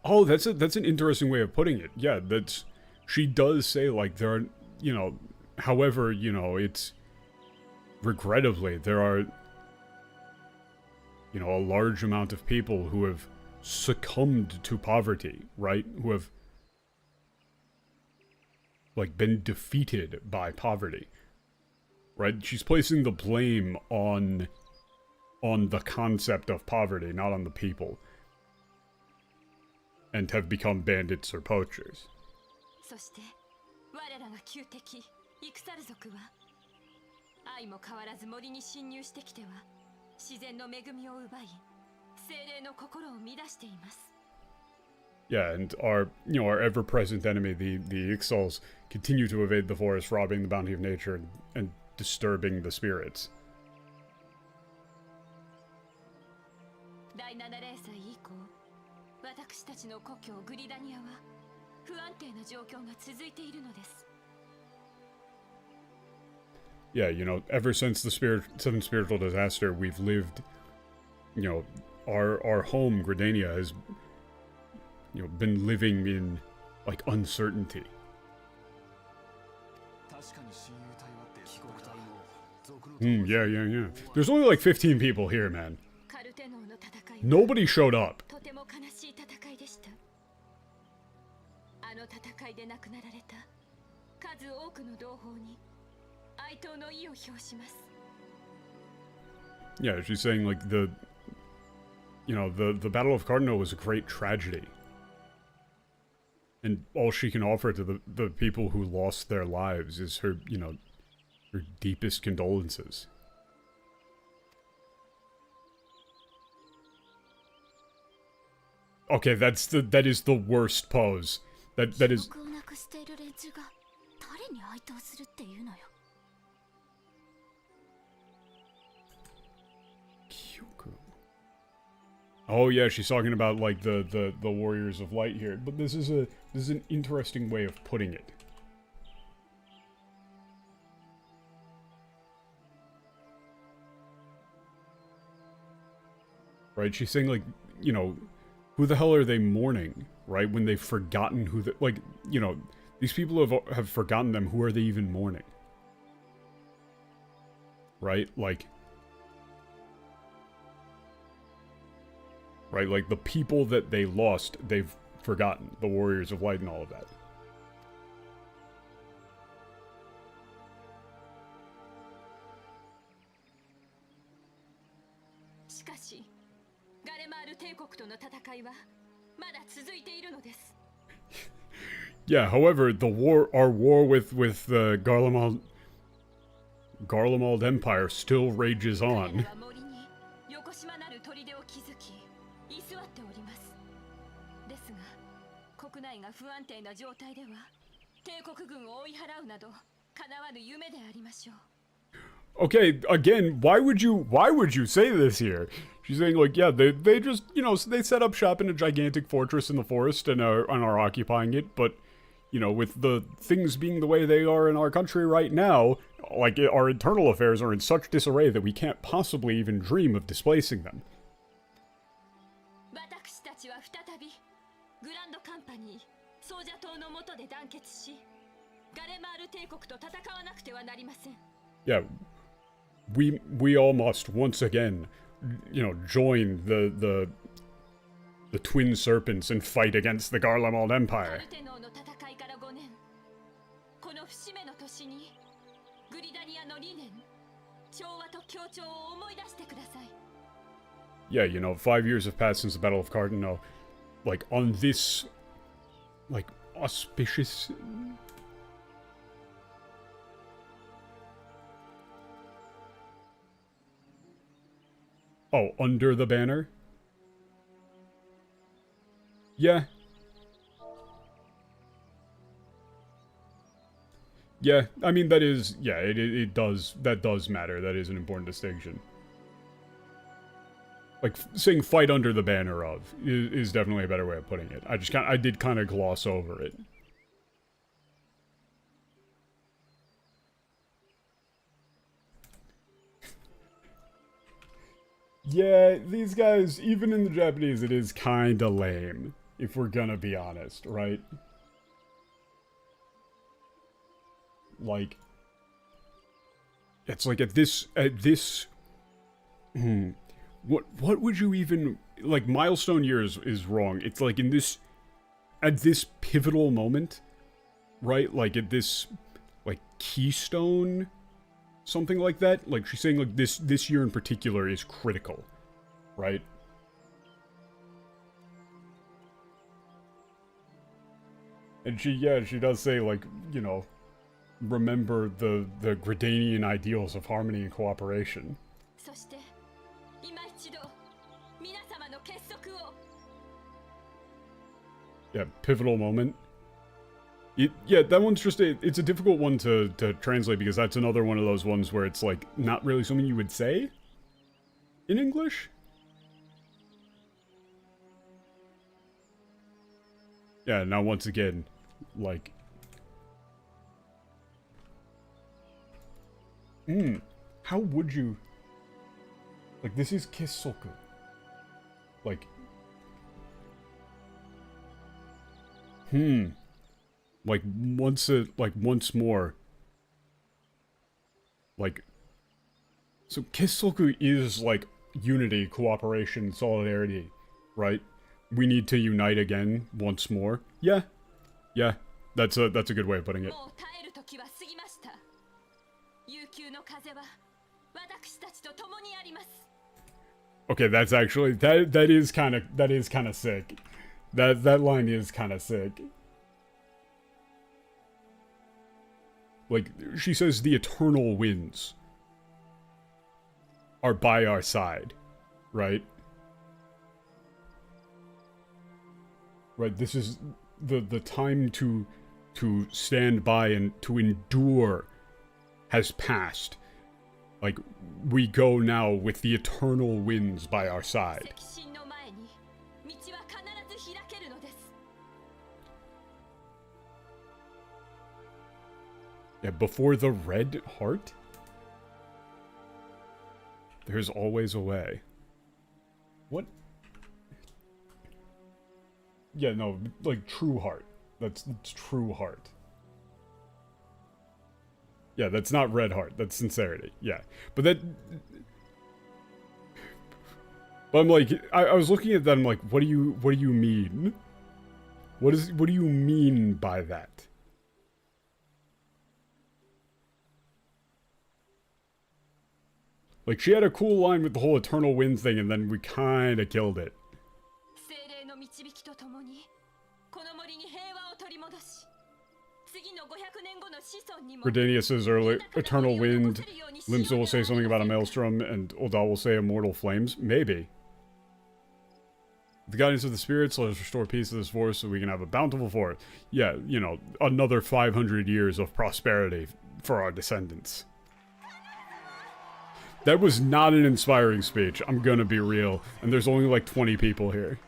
A: Oh, that's an interesting way of putting it. Yeah, she does say, like, there are, you know, however, you know, it's, regrettably, there are, you know, a large amount of people who have succumbed to poverty, right? Who have, like, been defeated by poverty, right? She's placing the blame on the concept of poverty, not on the people, and have become bandits or poachers.
F: そして我らが旧敵イクサル族は相も変わらず森に侵入してきては自然の恵みを奪い精霊の心を乱しています。
A: Yeah, and our ever-present enemy, the Ixals, continue to evade the forest, robbing the bounty of nature and disturbing the spirits.
F: 第7零祭以降、私たちの故郷グリダニアは不安定な状況が続いているのです。
A: Yeah, you know, ever since the seventh spiritual disaster, we've lived, you know, our home, Gridania, has, you know, been living in, like, uncertainty.
E: 確かに親友隊は帰国隊も族の
A: Yeah. There's only like 15 people here, man.
F: カルテノーの戦いは
A: Nobody showed up.
F: とても悲しい戦いでした。あの戦いで亡くなられた数多くの同胞に哀悼の意を表します。
A: Yeah, she's saying, like, the Battle of Carteneau was a great tragedy. And all she can offer to the people who lost their lives is her, you know, her deepest condolences. Okay, that is the worst pose. That is.
G: 記憶をなくしている連中が誰に哀悼するっていうのよ。
A: Oh yeah, she's talking about, like, the warriors of light here, but this is an interesting way of putting it. Right? She's saying, like, you know, who the hell are they mourning, right? When they've forgotten who like, you know, these people have forgotten them, who are they even mourning? Right? Like, the people that they lost, they've forgotten. The warriors of light and all of that.
F: しかし、ガレマール帝国との戦いはまだ続いているのです。
A: Yeah, however, our war with Garlemald Garlemald Empire still rages
F: 彼
A: on.
F: らは森に横島なる砦を築き居座っております。ですが国内が不安定な状態では帝国軍を追い払うなど叶わぬ夢でありましょう。
A: Okay, again, why would you say this here? She's saying, like, yeah, they just, you know, they set up shop in a gigantic fortress in the forest and are occupying it, but, you know, with the things being the way they are in our country right now, like, our internal affairs are in such disarray that we can't possibly even dream of displacing them.
F: 私たちは再びグランドカンパニーソージャ島の下で団結しガレマール帝国と戦わなくてはなりません。
A: Yeah, we all must once again, you know, join the twin serpents and fight against the Garlemald
F: ア
A: Empire.
F: ルテノーの戦いから5年、この節目の年にグリダリアの理念、調和と協調を思い出してください。
A: Yeah, you know, 5 years have passed since the Battle of Cardinal. Like, on this, like, auspicious... Oh, under the banner? Yeah. Yeah, I mean, that is... Yeah, it does... That does matter. That is an important distinction. Like, saying fight under the banner of is definitely a better way of putting it. I did kind of gloss over it. Yeah, these guys, even in the Japanese, it is kinda lame, if we're gonna be honest, right? Like, it's like at this, what would you even, like, milestone years is wrong. It's like in this, at this pivotal moment, right? Like at this, like, keystone, something like that. Like, she's saying, like, this year in particular is critical, right? And she does say, like, you know, remember the Gridanian ideals of harmony and cooperation.
F: そして今一度皆様の結束を。
A: Yeah, pivotal moment. Yeah, that one's just it's a difficult one to translate because that's another one of those ones where it's like not really something you would say in English. Yeah, now once again, like, how would you, like, this is Kissoku. Like, like, once more. Like, so Kissoku is, like, unity, cooperation, solidarity, right? We need to unite again, once more. Yeah. Yeah. That's a good way of putting it.
F: もう耐える時は過ぎました。悠久の風は私たちと共にあります。
A: Okay, that's actually, that is kind of sick. That line is kind of sick. Like, she says the eternal winds are by our side, right? Right, this is the time to stand by and to endure has passed. Like, we go now with the eternal winds by our side.
F: 赤心の前に道は必ず開けるのです。
A: Yeah, before the red heart, there's always a way. What? Yeah, no, like true heart. That's true heart. Yeah, that's not red heart. That's sincerity. Yeah, but that. But I'm like, I was looking at that. I'm like, what do you mean? What do you mean by that? Like, she had a cool line with the whole eternal wind thing, and then we kind of killed it.
F: 精霊の導きとともにこの森に平和を取り戻し
A: Gridania says earlier, Eternal Wind. Limsa will say something about a maelstrom, and Ulda will say immortal flames. Maybe. The guidance of the spirits, let us restore peace to this forest so we can have a bountiful forest. Yeah, you know, another 500 years of prosperity for our descendants. That was not an inspiring speech, I'm gonna be real. And there's only like 20 people here.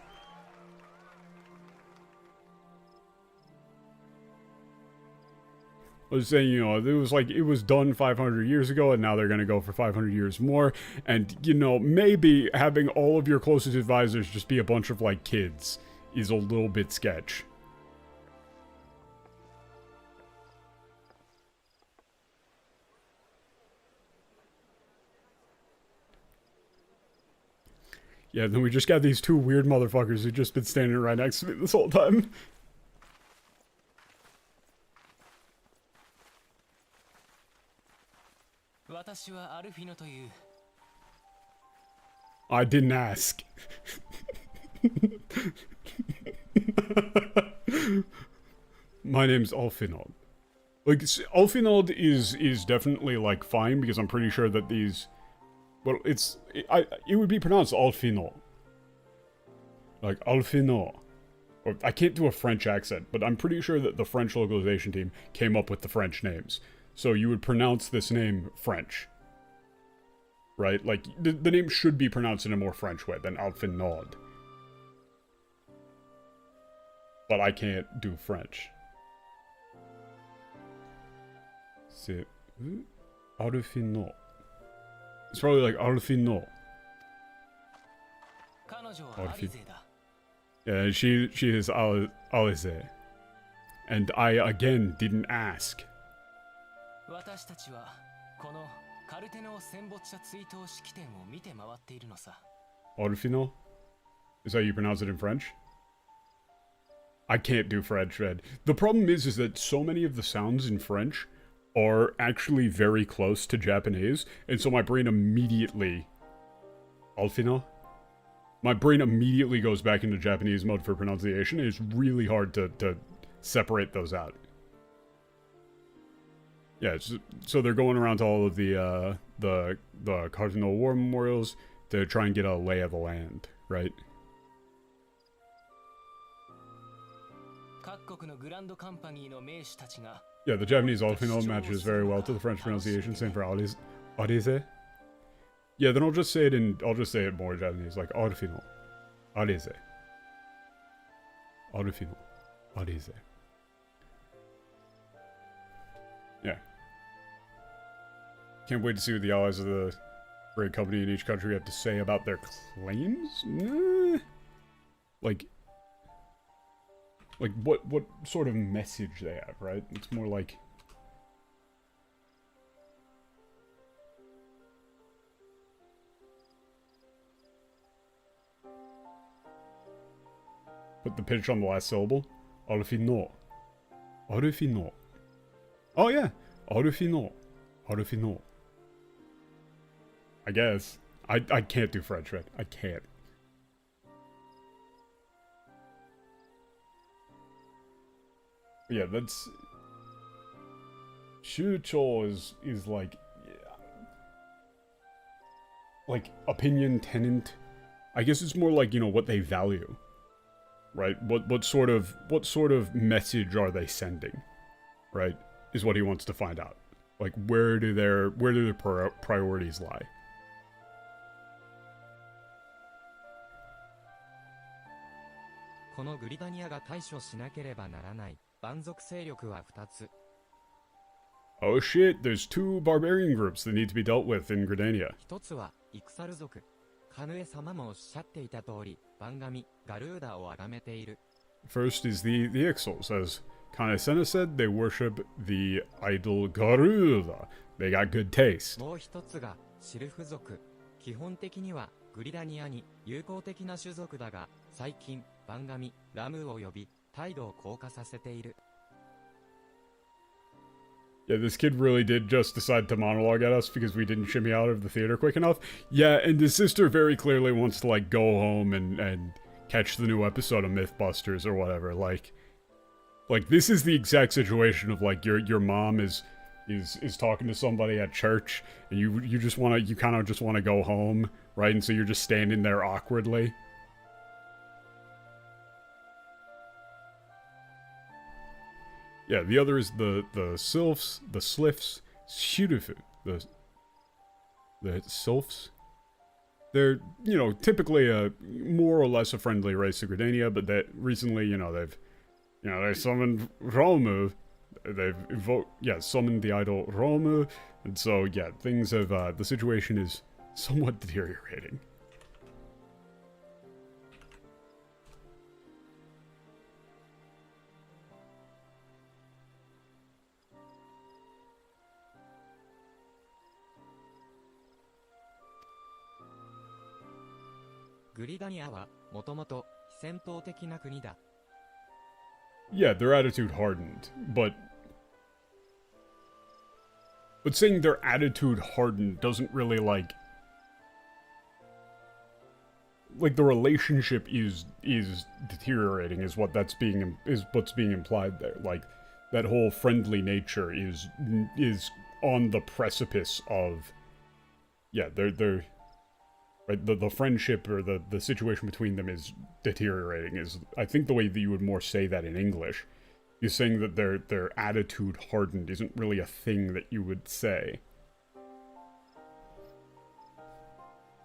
A: I was saying, you know, it was done 500 years ago, and now they're gonna go for 500 years more. And, you know, maybe having all of your closest advisors just be a bunch of, like, kids is a little bit sketch. Yeah, then we just got these two weird motherfuckers who've just been standing right next to me this whole time. I didn't ask. My name's Alphinaud. Like, Alphinaud is definitely, like, fine, because I'm pretty sure that these... Well, it would be pronounced Alphinaud. Like, Alphinaud. Or, I can't do a French accent, but I'm pretty sure that the French localization team came up with the French names. So you would pronounce this name French. Right? Like, the name should be pronounced in a more French way than Alphinaud. But I can't do French. C'est... Alphinaud. It's probably like Alphinaud. Yeah, she is Alize. And I, again, didn't ask. Alphinaud? Is that how you pronounce it in French? I can't do French, man. The problem is that so many of the sounds in French are actually very close to Japanese, and so my brain immediately... Alphinaud? My brain immediately goes back into Japanese mode for pronunciation, and it's really hard to separate those out. Yeah, so they're going around to all of the Cardinal War memorials to try and get a lay of the land, right? Yeah, the Japanese Alphinaud matches very well to the French pronunciation, same for Alize. Yeah, then I'll just say it more Japanese, like Alphinaud. Alize. Alphinaud. Alize. Yeah. Can't wait to see what the allies of the great company in each country have to say about their claims? Nah. Like what sort of message they have, right? It's more like... Put the pitch on the last syllable. Alphinaud. Alphinaud. Oh yeah! Alphinaud. Alphinaud. I guess. I can't do French, right? I can't. Yeah, that's... Shucho is like... Yeah. Like, opinion, tenant. I guess it's more like, you know, what they value. Right? What sort of message are they sending? Right? Is what he wants to find out. Like, where do their priorities lie? Oh shit, there's two barbarian groups that need to be dealt with in Gridania. First is the Ixals. As Kane-sena said, they worship the idol Garuda. They got good taste. Yeah, this kid really did just decide to monologue at us because we didn't shimmy out of the theater quick enough. Yeah, and his sister very clearly wants to, like, go home and catch the new episode of Mythbusters or whatever. Like, Like, this is the exact situation of, like, your mom is talking to somebody at church, and you kind of just want to go home, right? And so you're just standing there awkwardly. Yeah, the other is the sylphs, the sliffs, Shudufu, the sylphs. They're, you know, typically a more or less a friendly race of Gridania, but that recently, they summoned Romu. They've summoned the idol Romu, and so, yeah, things have, the situation is somewhat deteriorating.
C: Gridania はもともと非戦闘的な国だ。
A: Yeah, their attitude hardened, but saying their attitude hardened doesn't really, like the relationship is deteriorating is what's being implied there. Like, that whole friendly nature is on the precipice of, yeah, they're right, the friendship or the situation between them is deteriorating, is I think the way that you would more say that in English. You're saying that their attitude hardened isn't really a thing that you would say.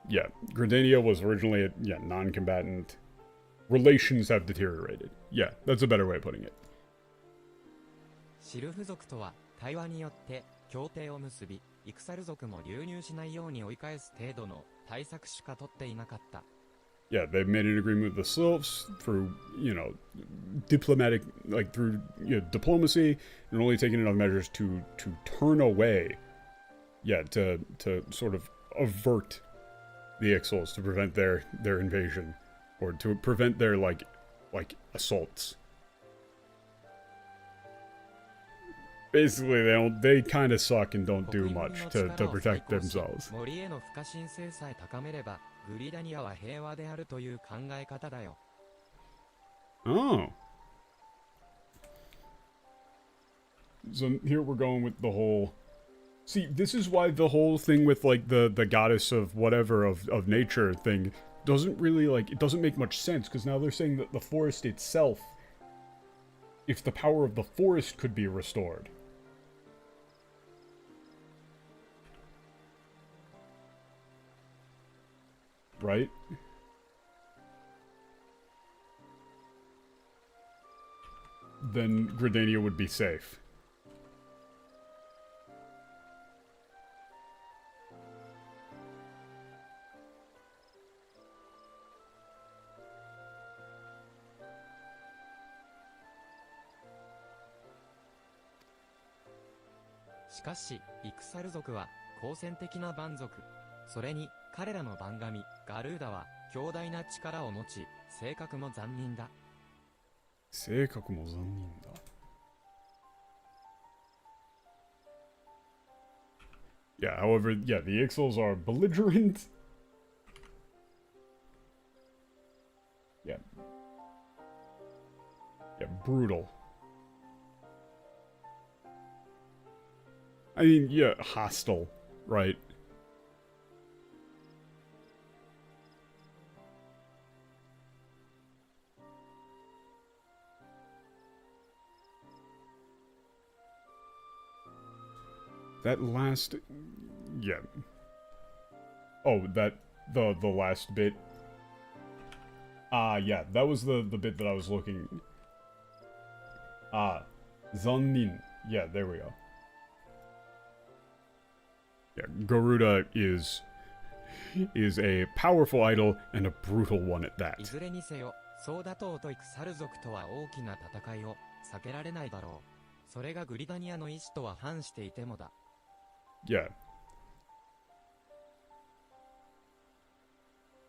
A: Yeah, Gridania was originally non-combatant. Relations have deteriorated. Yeah, that's a better way of putting it.
C: シルフ族とは対話によって協定を結び、イクサル族も流入しないように追い返す程度の対策しか取っていなかった。
A: Yeah, they've made an agreement with the Sylphs through, diplomatic, like through diplomacy, and only taking enough measures to turn away, to sort of avert the Ixals, to prevent their invasion, or to prevent their like assaults. Basically, they kind of suck and don't do much to protect themselves.
C: 森への不可侵性さえ高めれば、グリダニアは平和であるという考え方だよ。
A: Oh. So here we're going with the whole... See, this is why the whole thing with, like, the goddess of whatever, of nature thing, doesn't really, like, it doesn't make much sense, because now they're saying that the forest itself, if the power of the forest could be restored. Right? Then Gridania would be safe.
C: しかし、イクサル族は好戦的な蛮族。それに、彼らの番神、ガルーダは強大な力を持ち、性格も残忍だ。
A: 性格も残忍だ。Yeah, however, yeah, the Ixals are belligerent. Yeah. Yeah, brutal. I mean, yeah, hostile, right? That last... Yeah. Oh, the last bit. Yeah, that was the bit that I was looking... Zannin. Yeah, there we go. Yeah, Garuda is a powerful idol and a brutal one at that.
C: いずれにせよ、ソーダ島とイクサル族とは大きな戦いを避けられないだろう。それがグリダニアの意志とは反していてもだ。
A: Yeah.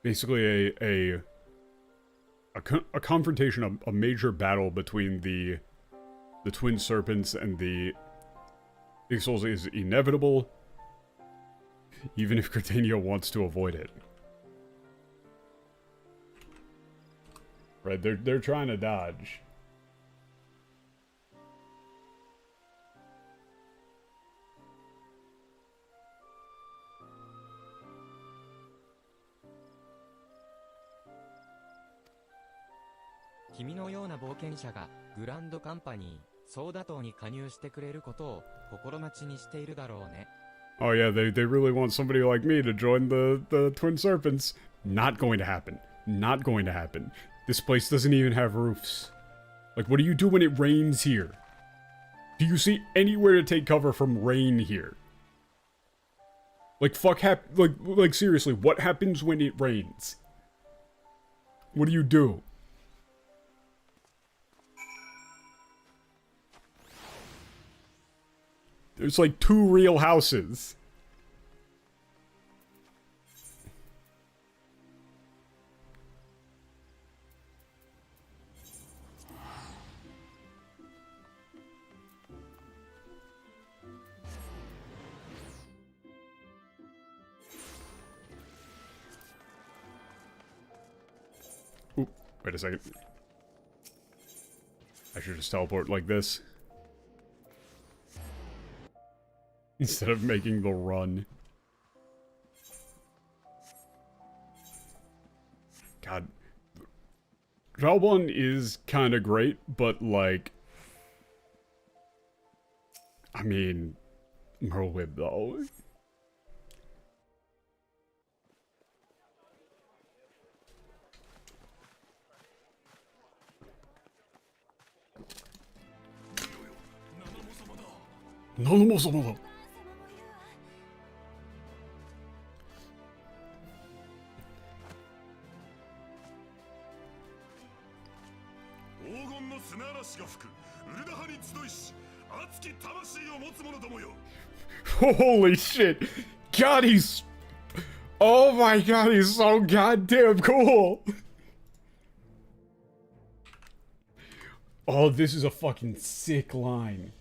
A: Basically a confrontation, a major battle between the twin serpents and the Ixals is inevitable, even if Gridania wants to avoid it. Right, they're trying to dodge.
C: 君のような冒険者がグランドカンパニー、ソーダ島に加入してくれることを心待ちにしているだろうね。
A: Oh yeah, they really want somebody like me to join the Twin Serpents. Not going to happen. Not going to happen. This place doesn't even have roofs. Like, what do you do when it rains here? Do you see anywhere to take cover from rain here? Like, like seriously, what happens when it rains? What do you do? There's like 2 real houses. Oop, wait a second. I should just teleport like this. Instead of making the run. God. Valbon is kind of great, but like... I mean... Merlwib though. Nanomo-sama.
E: 黄金の砂嵐が吹くウルダハに集いし熱き魂を持つ者どもよ
A: Holy shit! God, he's... Oh my god, he's so goddamn cool! Oh, this is a fucking sick line.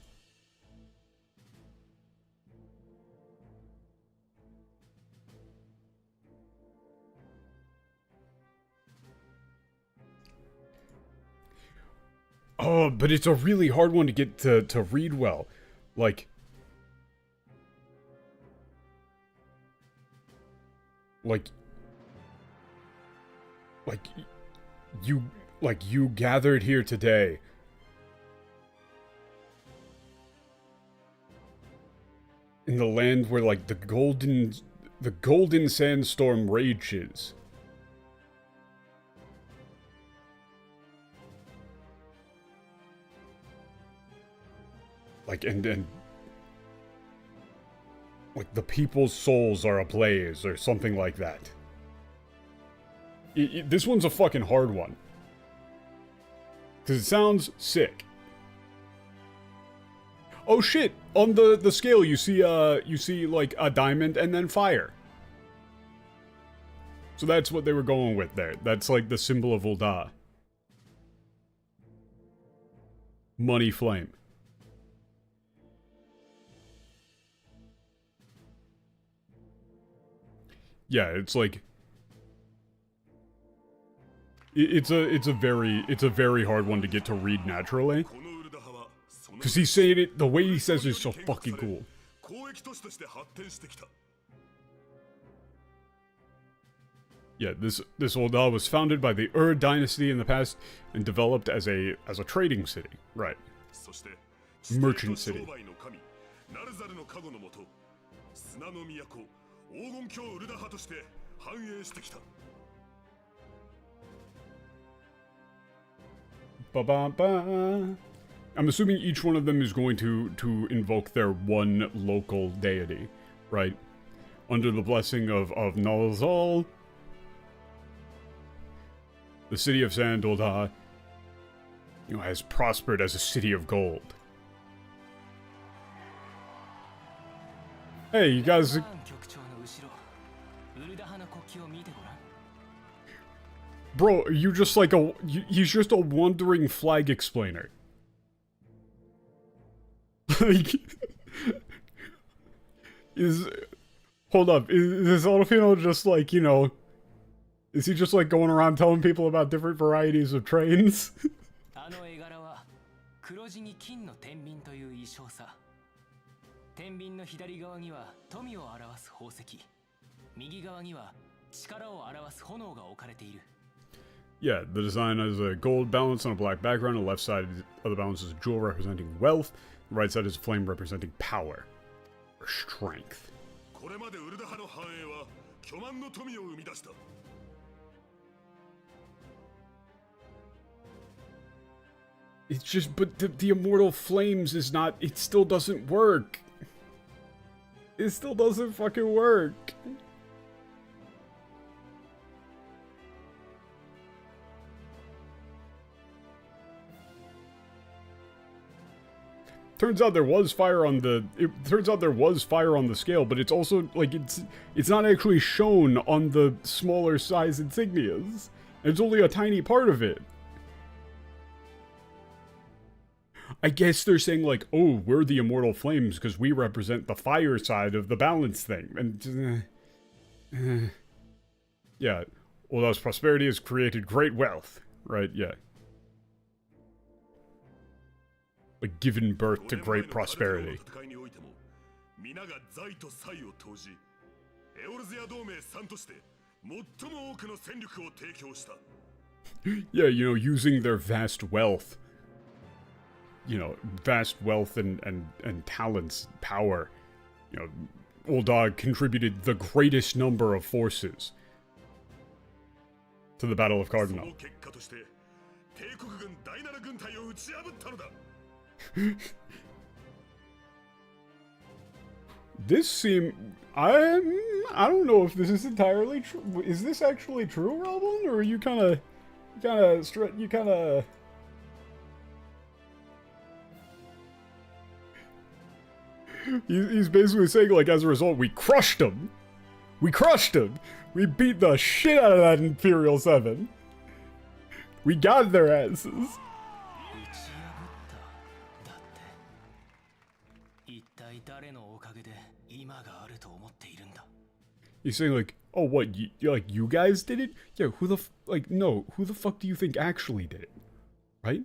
A: Oh, but it's a really hard one to get to read well. Like, you gathered here today. In the land where, like, the golden sandstorm rages. Like, and like, the people's souls are ablaze, or something like that. This one's a fucking hard one. Because it sounds sick. Oh shit! On the scale, you see, like, a diamond and then fire. So that's what they were going with there. That's, like, the symbol of Ul'dah. Money flame. Yeah, it's like... It's a very hard one to get to read naturally. Because he's saying it, the way he says it is so fucking cool. Yeah, this Ul'dah was founded by the Ur dynasty in the past and developed as a trading city. Right. Merchant city. Ba-ba-ba. I'm assuming each one of them is going to invoke their one local deity, right? Under the blessing of Nalazal, the city of Sand Ul'dah, has prospered as a city of gold. Hey, you guys... Bro, are you just like he's just a wandering flag explainer. Like... Hold up, is Alphinaud just like, is he just like going around telling people about different varieties of trains? Yeah, the design has a gold balance on a black background. The left side of the balance is a jewel representing wealth. The right side is a flame representing power or strength. It's just, but the immortal flames is not, it still doesn't work. It still doesn't fucking work. Turns out there was fire on the, scale, but it's also, like, it's not actually shown on the smaller size insignias. It's only a tiny part of it. I guess they're saying, like, oh, we're the immortal flames because we represent the fire side of the balance thing. And, yeah. Well, thus prosperity has created great wealth. Right, yeah. Like, given birth to great prosperity. Yeah, you know, using their vast wealth. You know, vast wealth and talents, power. You know, Old Dog contributed the greatest number of forces to the Battle of Cardinal. This seem... I don't know if this is entirely true. Is this actually true, Robin? Or are you kinda... He's basically saying, like, as a result, we crushed him. We crushed him. We beat the shit out of that Imperial 7. We got their asses. He's saying, like, oh, what, you guys did it? Yeah, who the no, who the fuck do you think actually did it? Right?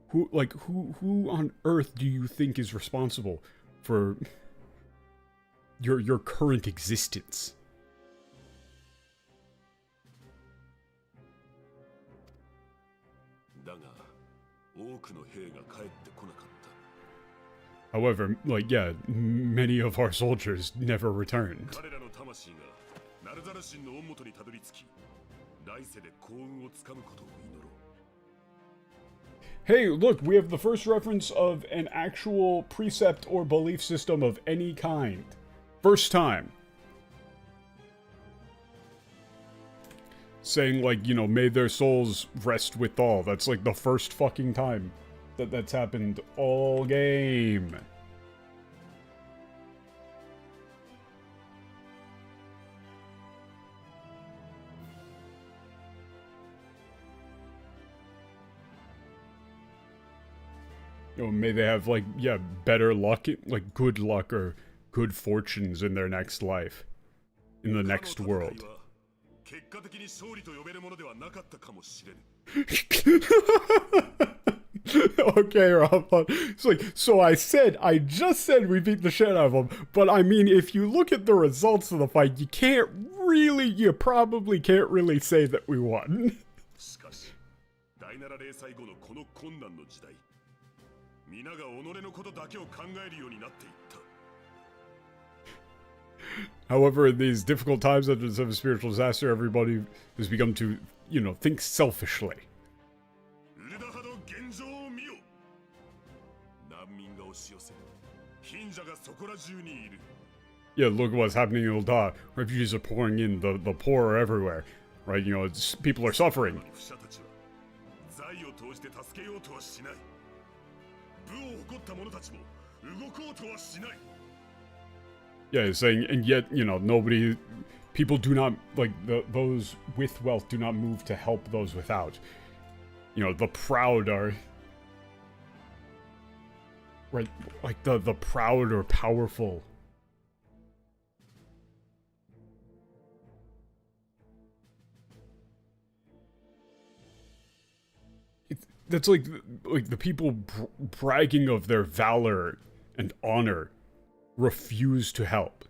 A: Who on earth do you think is responsible for your current existence? However, like, yeah, many of our soldiers never returned. Hey, look, we have the first reference of an actual precept or belief system of any kind. First time. Saying, like, you know, may their souls rest with all. That's, like, the first fucking time that's happened all game. You know, may they have, like, yeah, better luck, like, good luck or good fortunes in their next life. In the next world. Okay, Rob. It's like, so I just said we beat the shit out of them, but I mean, if you look at the results of the fight, you probably can't really say that we won. However, in these difficult times after the seventh spiritual disaster, everybody has become to, you know, think selfishly. Yeah, look at what's happening in Ul'dah. Refugees are pouring in, the poor are everywhere. Right, you know, people are suffering. Yeah, he's saying, and yet, you know, people do not, like, those with wealth do not move to help those without. You know, the proud are, right, like, the proud or powerful. That's like the people bragging of their valor and honor refuse to help.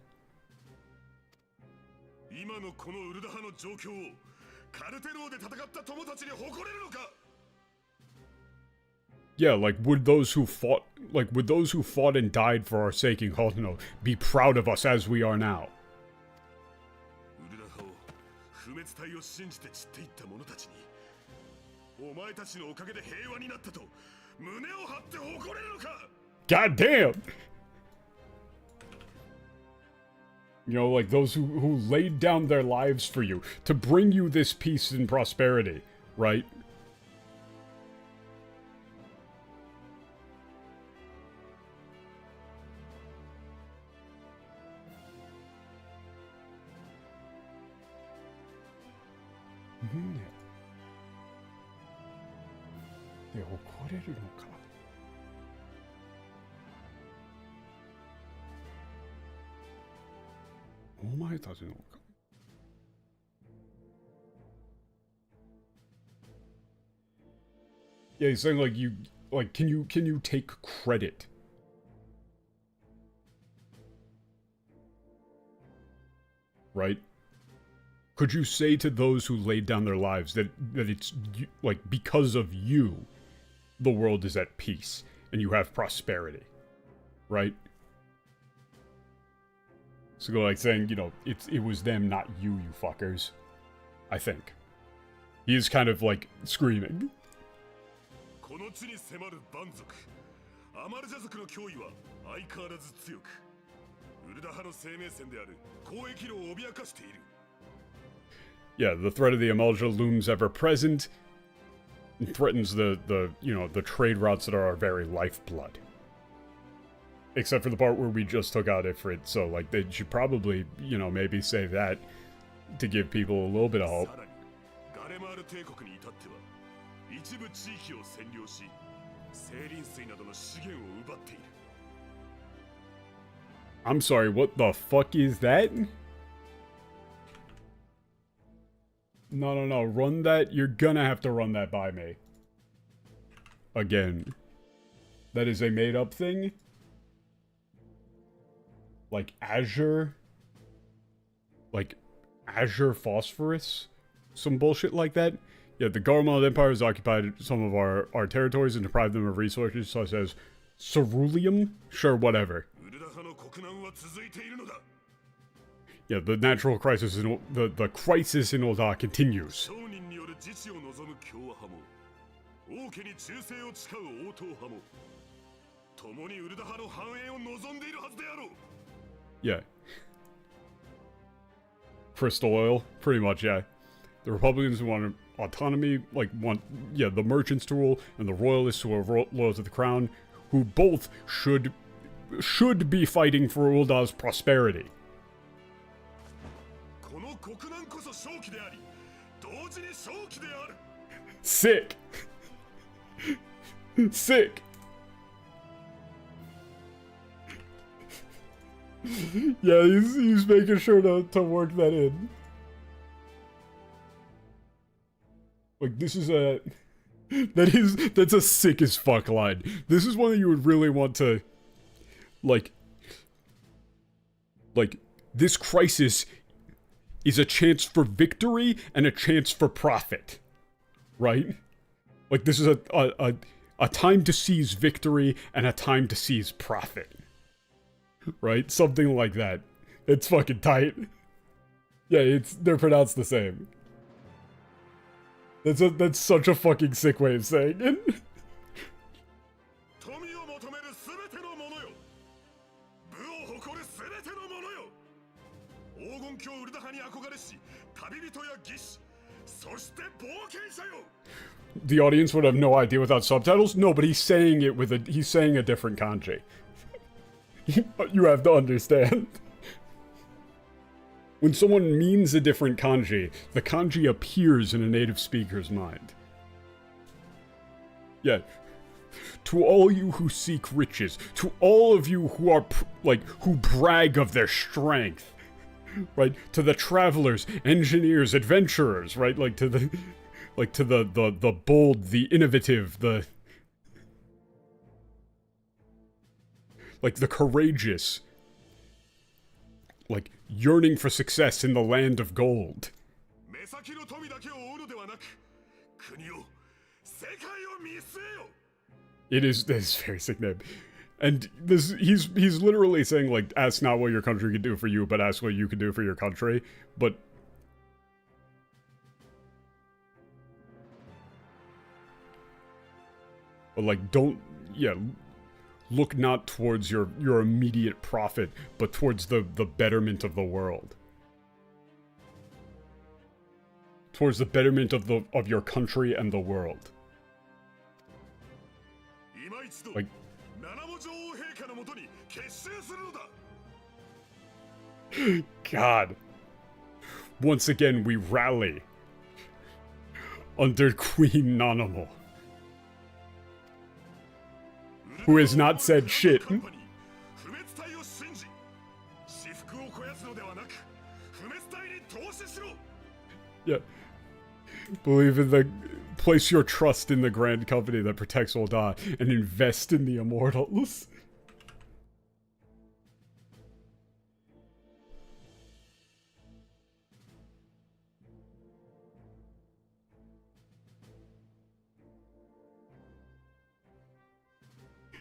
A: Yeah, like, would those who fought and died for our sake in Alphinaud be proud of us as we are now? God damn! You know, like those who laid down their lives for you to bring you this peace and prosperity, right? Yeah, he's saying can you take credit? Right? Could you say to those who laid down their lives that it's like because of you the world is at peace and you have prosperity? Right? So like saying, you know, it was them, not you, you fuckers. I think. He is kind of like screaming. Yeah, the threat of the Amalja looms ever present. And threatens the trade routes that are our very lifeblood. Except for the part where we just took out Ifrit, so like they should probably, you know, maybe save that to give people a little bit of hope. I'm sorry, what the fuck is that? No, run that. You're gonna have to run that by me. Again. That is a made-up thing? Like Azure? Like Azure Phosphorus? Some bullshit like that? Yeah, the Garmald Empire has occupied some of our territories and deprived them of resources such as ceruleum? Sure, whatever. Yeah, the natural crisis in the crisis in Oda continues. Yeah. Crystal oil, pretty much, yeah. The Republicans want autonomy, the merchants to rule, and the royalists who are loyal to the crown, who both should be fighting for Ulda's prosperity. Sick. Sick. Yeah, he's making sure to work that in. Like, this is that's a sick as fuck line. This is one that you would really want to, like, this crisis is a chance for victory and a chance for profit. Right? Like, this is a time to seize victory and a time to seize profit. Right? Something like that. It's fucking tight. Yeah, they're pronounced the same. That's such a fucking sick way of saying it. The audience would have no idea without subtitles? No, but he's saying it he's saying a different kanji. You have to understand. When someone means a different kanji, the kanji appears in a native speaker's mind. Yeah. To all you who seek riches, to all of you who are, who brag of their strength, right? To the travelers, engineers, adventurers, right? To the bold, the innovative, the courageous, yearning for success in the land of gold.
E: 手先の富だけを追うのではなく、国を、世界を見据えよ。
A: It is this very sick name. And he's literally saying, like, ask not what your country can do for you, but ask what you can do for your country. But like, don't, yeah, look not towards your immediate profit, but towards the betterment of the world. Towards the betterment of your country and the world. Like, God. Once again, we rally under Queen Nanamo, who has not said shit. Yeah. Believe in the... Place your trust in the grand company that protects Ul'dah and invest in the immortals.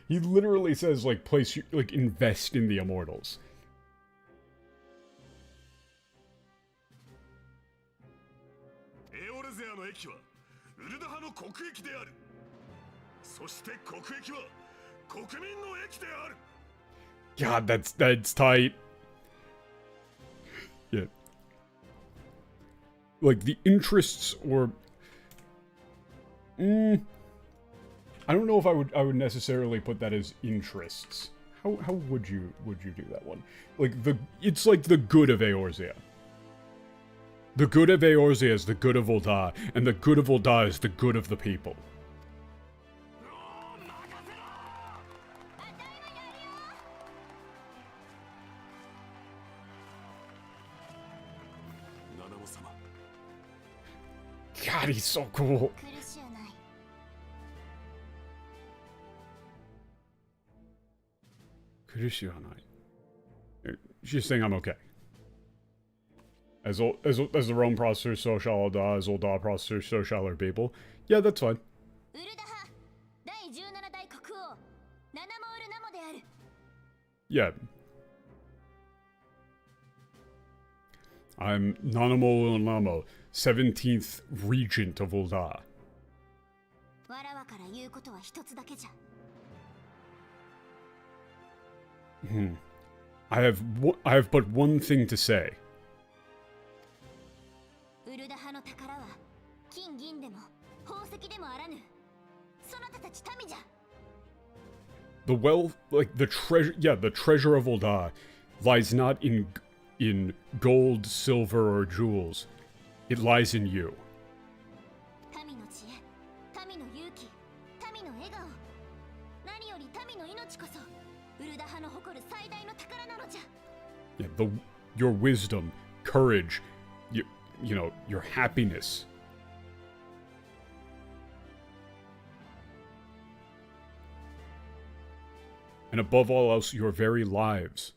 A: He literally says, like, invest in the immortals. God, that's tight. Yeah. Like, the interests or... I don't know if I would necessarily put that as interests. How would you do that one? Like, it's like the good of Eorzea. The good of Eorzea is the good of Ul'dah, and the good of Ul'dah is the good of the people. God, he's so cool. She's saying I'm okay. As the Rome processors, so shall Ul'dah. As Ul'dah processors, so shall our people. Yeah, that's fine. Yeah. I'm Nanamo Ul'namo, 17th Regent of Ul'dah. I have but one thing to say. The wealth, like the treasure, yeah, the treasure of Ul'dah lies not in gold, silver, or jewels. It lies in you. Yeah, your wisdom, courage, you know, your happiness. And above all else, your very lives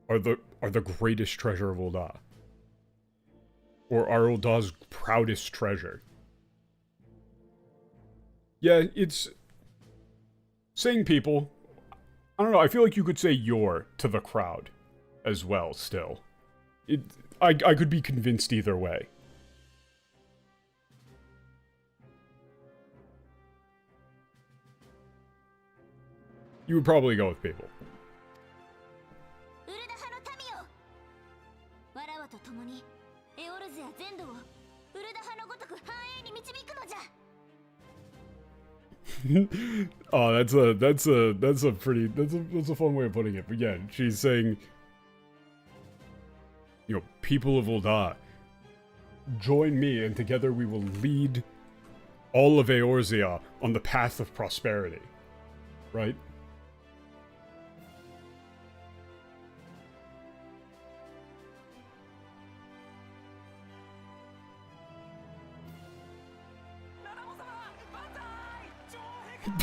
A: are the greatest treasure of Ul'dah. Or are Ul'dah's proudest treasure. Yeah, it's... saying people... I don't know, I feel like you could say you're to the crowd as well, still. I could be convinced either way. You would probably go with people. Oh, that's a fun way of putting it. But yeah, she's saying, you know, people of Ul'dah, join me and together we will lead all of Eorzea on the path of prosperity. Right?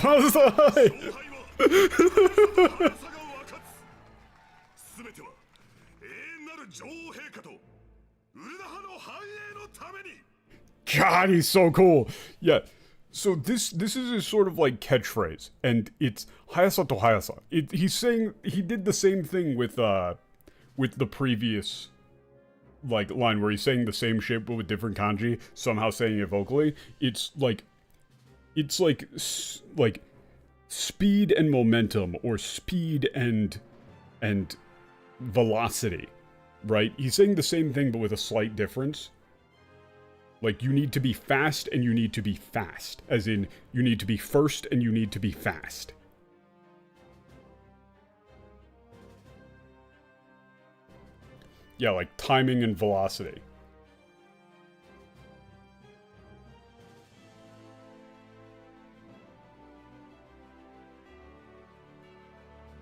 A: Banzai! God, he's so cool. Yeah. So this is his sort of like catchphrase, and it's Hayasa to Hayasa. He's saying he did the same thing with the previous like line where he's saying the same shit but with different kanji, somehow saying it vocally. It's like speed and momentum, or speed and velocity, right? He's saying the same thing but with a slight difference. Like, you need to be fast and you need to be fast. As in, you need to be first and you need to be fast. Yeah, like timing and velocity.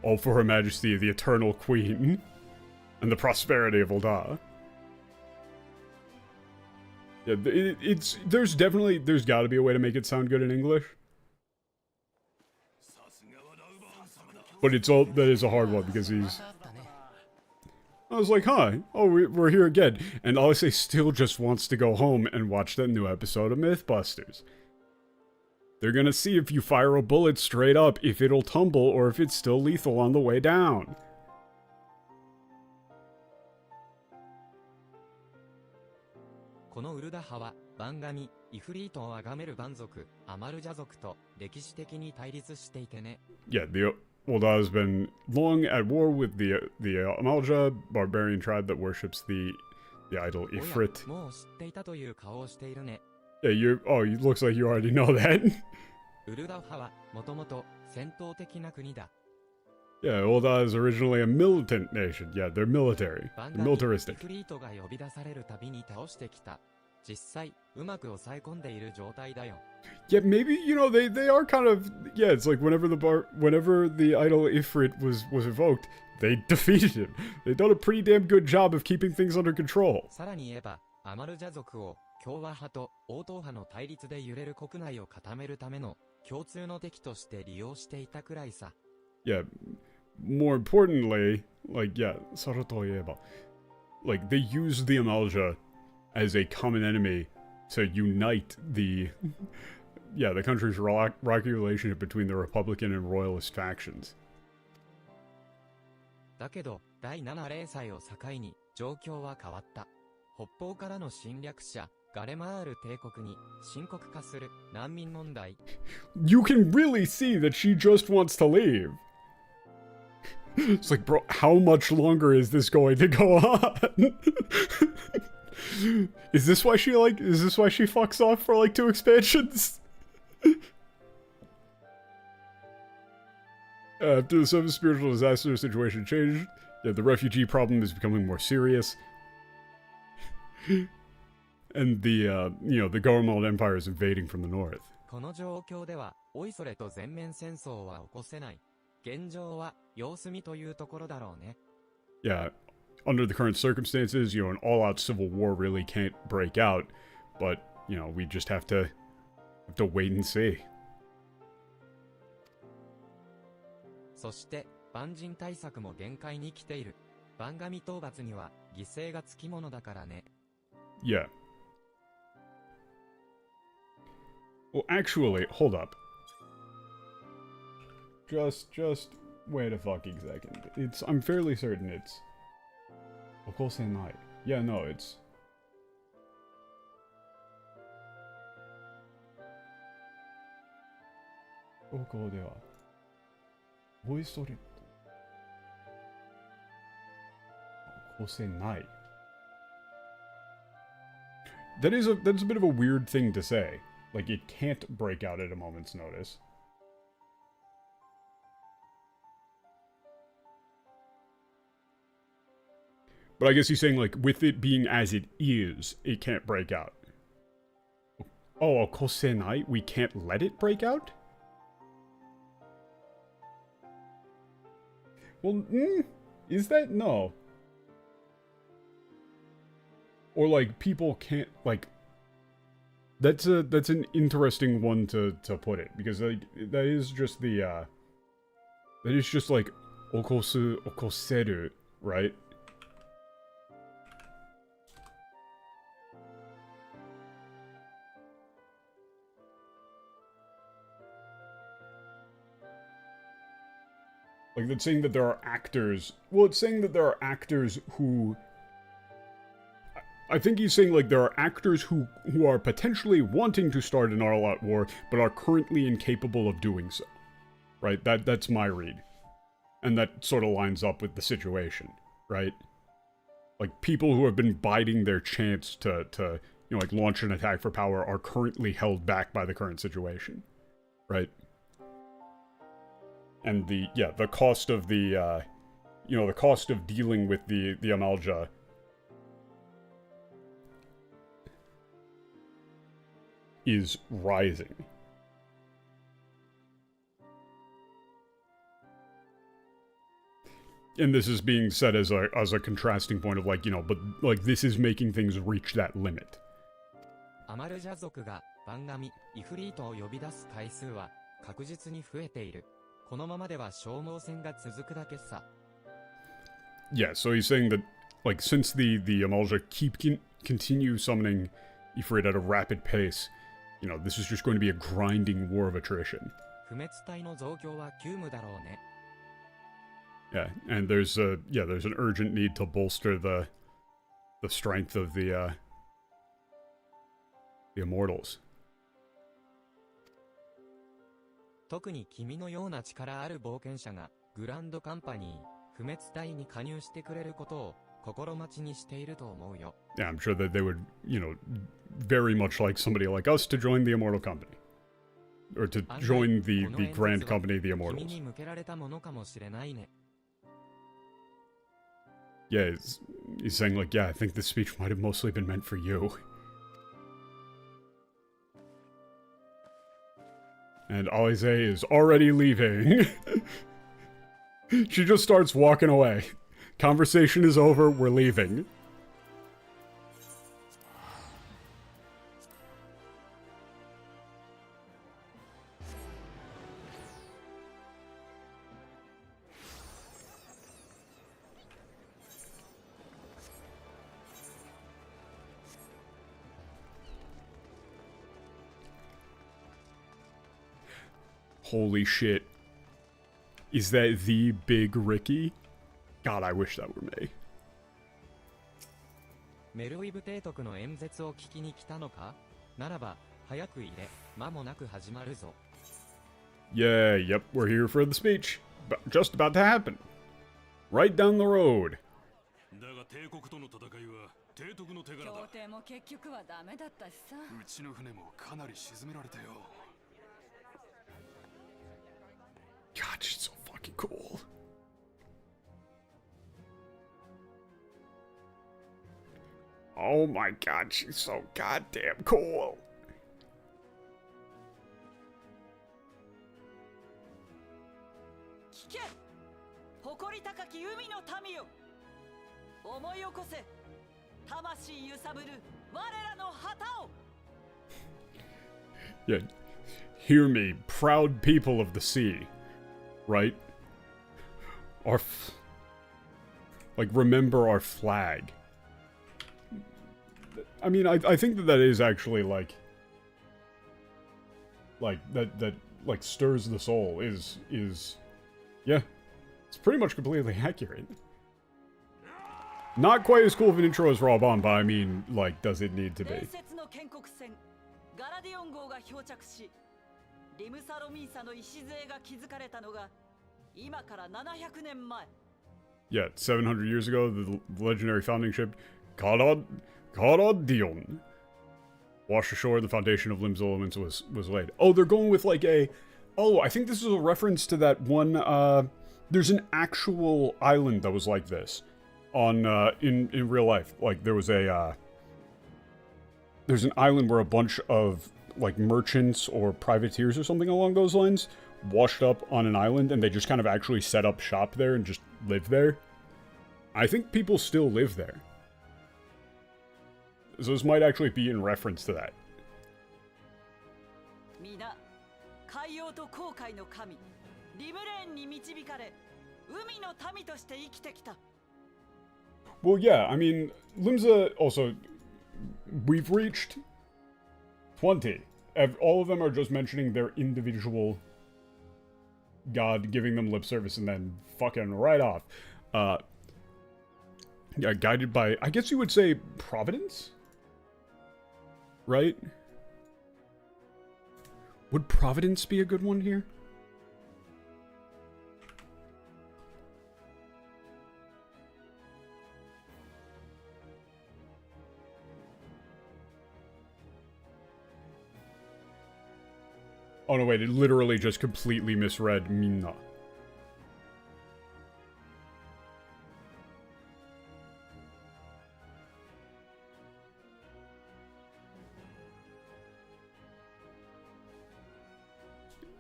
A: All for Her Majesty, the Eternal Queen, and the prosperity of Ul'dah. Yeah, there's gotta be a way to make it sound good in English. But that is a hard one because I was like, huh, oh, we're here again. And Alise still just wants to go home and watch that new episode of Mythbusters. They're gonna see if you fire a bullet straight up, if it'll tumble, or if it's still lethal on the way down.
C: このウルダ派は、番神、イフリートを崇める蛮族、アマルジャ族と歴史的に対立していてね。
A: Yeah, the Ul'dah has been long at war with the Amalja, barbarian tribe that worships the idol Ifrit.
C: もう知っていたという顔をしているね。
A: Yeah, it looks like you already know that.
C: ウルダ派は、もともと戦闘的な国だ。
A: Yeah, Ul'dah is originally a militant nation. Yeah, they're military. They're militaristic.
C: イフリートが呼び出されるたびに倒してきた。実際、うまく抑え込んでいる状態だよ。
A: Yeah, maybe, they are kind of, yeah, it's like whenever the idol Ifrit was evoked, they defeated him. They've done a pretty damn good job of keeping things under control.
C: さらに言えば、アマルジャ族を共和派と応答派の対立で揺れる国内を固めるための共通の敵として利用していたくらいさ。
A: Yeah, more importantly, like, yeah, Saruto-ieba, like, they used the Amalja as a common enemy to unite the country's rocky relationship between the Republican and Royalist factions.
C: だけど、第7零祭を境に状況は変わった。北方からの侵略者、ガレマール帝国に深刻化する難民問題。
A: You can really see that she just wants to leave. It's like, bro, how much longer is this going to go on? Is this why she fucks off for like 2 expansions? After some spiritual disaster situation changed, yeah, the refugee problem is becoming more serious. And the Gormal Empire is invading from the north.
C: この状況では、おいそれと全面戦争は起こせない。現状は様子見というところだろうね。
A: Yeah, under the current circumstances, an all-out civil war really can't break out, but, we just have to wait and see.
C: そして、万人対策も限界に来ている。番神討伐には犠牲がつきものだからね。
A: Yeah. Well, actually, hold up. Just wait a fucking second. I'm fairly certain it's... Okosenai. Yeah, no, it's... Oko de wa... Oisore... Okosenai. That's a bit of a weird thing to say. Like, it can't break out at a moment's notice. But I guess he's saying, like, with it being as it is, it can't break out. Oh, Kosenai? We can't let it break out? Well, is that? No. Or, like, people can't, like... That's an interesting one to put it, because like, that is just the, that is just like, okoseru, right? Like, it's saying that there are actors... Well, it's saying that there are actors who... I think he's saying, like, there are actors who are potentially wanting to start an all-out war, but are currently incapable of doing so. Right? That's my read. And that sort of lines up with the situation, right? Like, people who have been biding their chance to you know, like, launch an attack for power are currently held back by the current situation. Right? And the cost of the, you know, the cost of dealing with the Amalja is rising. And this is being said as a contrasting point of, like, you know, but, like, this is making things reach that limit.
C: アマルジャ族が番組イフリートを呼び出す回数は確実に増えている。このままでは消耗戦が続くだけさ。
A: Yeah, so he's saying that, like, since the Amalja continue summoning Ifrit at a rapid pace, you know, this is just going to be a grinding war of attrition.
C: 不滅隊の増強は急務だろうね。
A: Yeah, and there's an urgent need to bolster the strength of the immortals.
C: 特に君のような力ある冒険者がグランドカンパニー不滅隊に加入してくれることを心待ちにしていると思うよ。
A: Yeah, I'm sure that they would, you know, very much like somebody like us to join the Immortal Company. Or to join the Grand Company, the Immortals.
C: 君に向けられたものかもしれないね。
A: Yeah, he's saying, like, yeah, I think this speech might have mostly been meant for you. And Alize is already leaving. She just starts walking away. Conversation is over, we're leaving. Holy shit. Is that the big Ricky? God, I wish that were me.
C: メルウィブ提督の演説を聞きに来たのか？ならば、早く入れ、間もなく始まるぞ。
A: Yeah, yep, we're here for the speech. Just about to happen. Right down the road.
E: だが帝国との戦いは提督の手柄だ。
F: 協定も結局はダメだったしさ。
E: うちの船もかなり沈められたよ。
A: God, she's so fucking cool. Oh my god, she's so goddamn cool.
H: 聞け、誇り高き海の民よ。思い起こせ、魂揺さぶる我らの旗を。
A: Yeah, hear me, proud people of the sea. Right? Like, remember our flag. I mean, I think that is actually, like, that like, stirs the soul, is, yeah, it's pretty much completely accurate. Not quite as cool of an intro as Raw Bomb, but I mean, like, does it need to be?
H: リムサロミーサの礎が築かれたのが今から700年前。
A: Yeah, 700 years ago, the legendary founding ship Caradion washed ashore. The foundation of Lim's elements was laid. Oh, they're going with like a... Oh, I think this is a reference to that one... there's an actual island that was like this on in real life. Like, there was a... there's an island where a bunch of like merchants or privateers or something along those lines washed up on an island, and they just kind of actually set up shop there and just live there. I think people still live there. So this might actually be in reference to that.
H: 皆、海洋と航海の神、リムレーンに導かれ、海の民として生きてきた。
A: Well, yeah, I mean, Limsa also... We've reached 20. All of them are just mentioning their individual god giving them lip service and then fucking right off. Yeah, guided by, I guess you would say, Providence? Right? Would Providence be a good one here? Oh no, wait, it literally just completely misread Minna.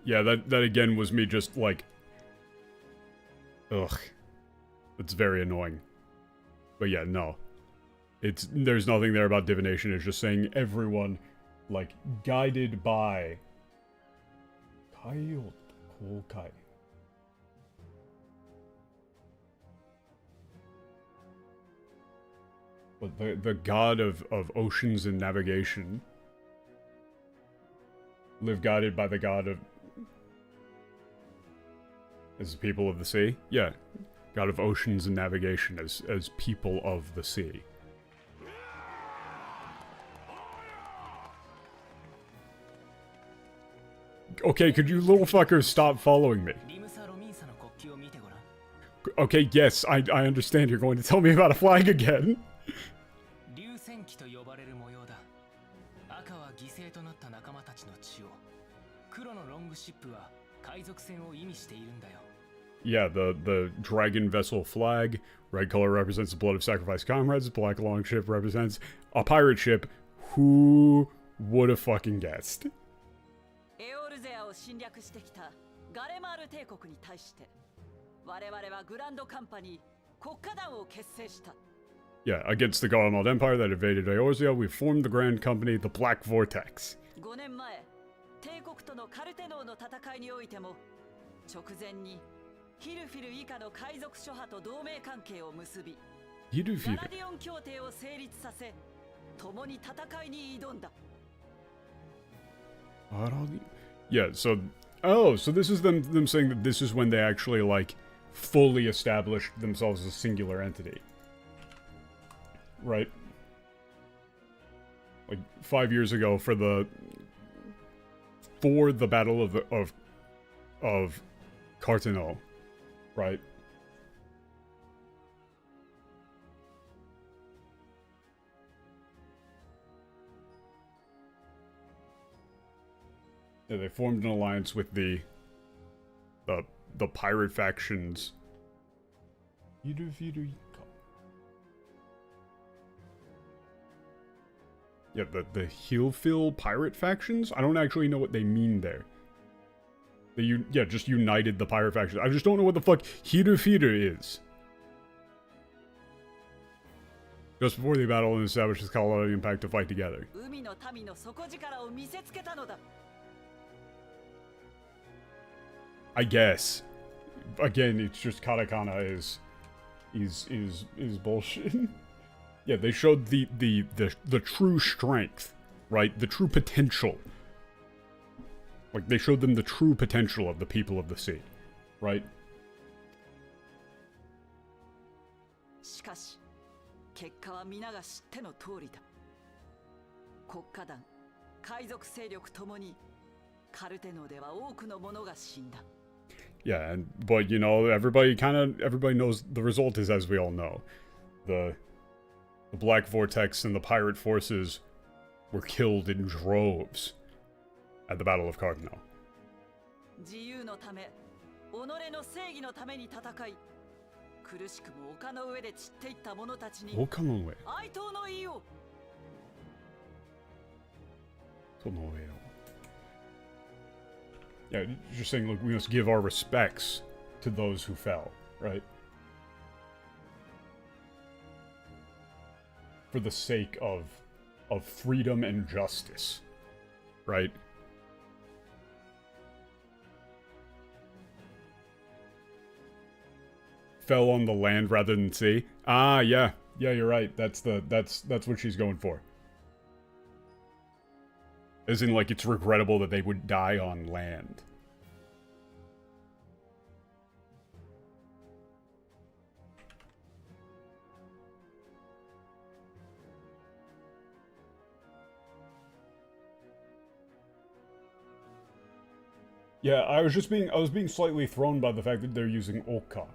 A: Yeah, that again was me just like... Ugh. It's very annoying. But yeah, no. There's nothing there about divination, it's just saying everyone, like, guided by... Kai. But the god of oceans and navigation. Live guided by the god of... As the people of the sea? Yeah. God of oceans and navigation as people of the sea. Okay, could you little fuckers stop following me? Okay, yes, I understand you're going to tell me about a flag again. Yeah, the dragon vessel flag. Red color represents the blood of sacrificed comrades. Black longship represents a pirate ship. Who would have fucking guessed? Yeah, against the Galamald Empire that invaded Eorzea, we formed the Grand Company, the Black Vortex.
H: 5年前、帝国とのカルテノーの戦いにおいても、直前にヒルフィル以下の海賊諸派と同盟関係を結び、ガラディオン協定を成立させ、共に戦いに挑んだ。
A: Yeah, so so this is them saying that this is when they actually like fully established themselves as a singular entity. Right? Like 5 years ago for the battle of Carteneau, right? Yeah, they formed an alliance with the pirate factions. Yeah, the Heelfil pirate factions? I don't actually know what they mean there. Yeah, just united the pirate factions. I just don't know what the fuck Hirufira is. Just before the battle and established the Caledonian Pact to fight together. I guess. Again, it's just katakana is bullshit. Yeah, they showed the true strength, right? The true potential. Like, they showed them the true potential of the people of the sea, right?
H: しかし、結果は皆が知っての通りだ。国家団、海賊勢力ともに、カルテノでは多くの者が死んだ。
A: Yeah, but you know, everybody knows the result is as we all know. The Black Vortex and the pirate forces were killed in droves at the Battle of Carteneau.
H: 自由のため、己の正義のために戦い、苦しくも丘の上で散っていった者たちに、
A: 丘の上。
H: 哀悼の意を。
A: その上を。Yeah, just saying, look, we must give our respects to those who fell, right? For the sake of freedom and justice, right? Fell on the land rather than sea. Ah, yeah. Yeah, you're right. That's what she's going for. As in, like, it's regrettable that they would die on land. Yeah, I was being slightly thrown by the fact that they're using Oka.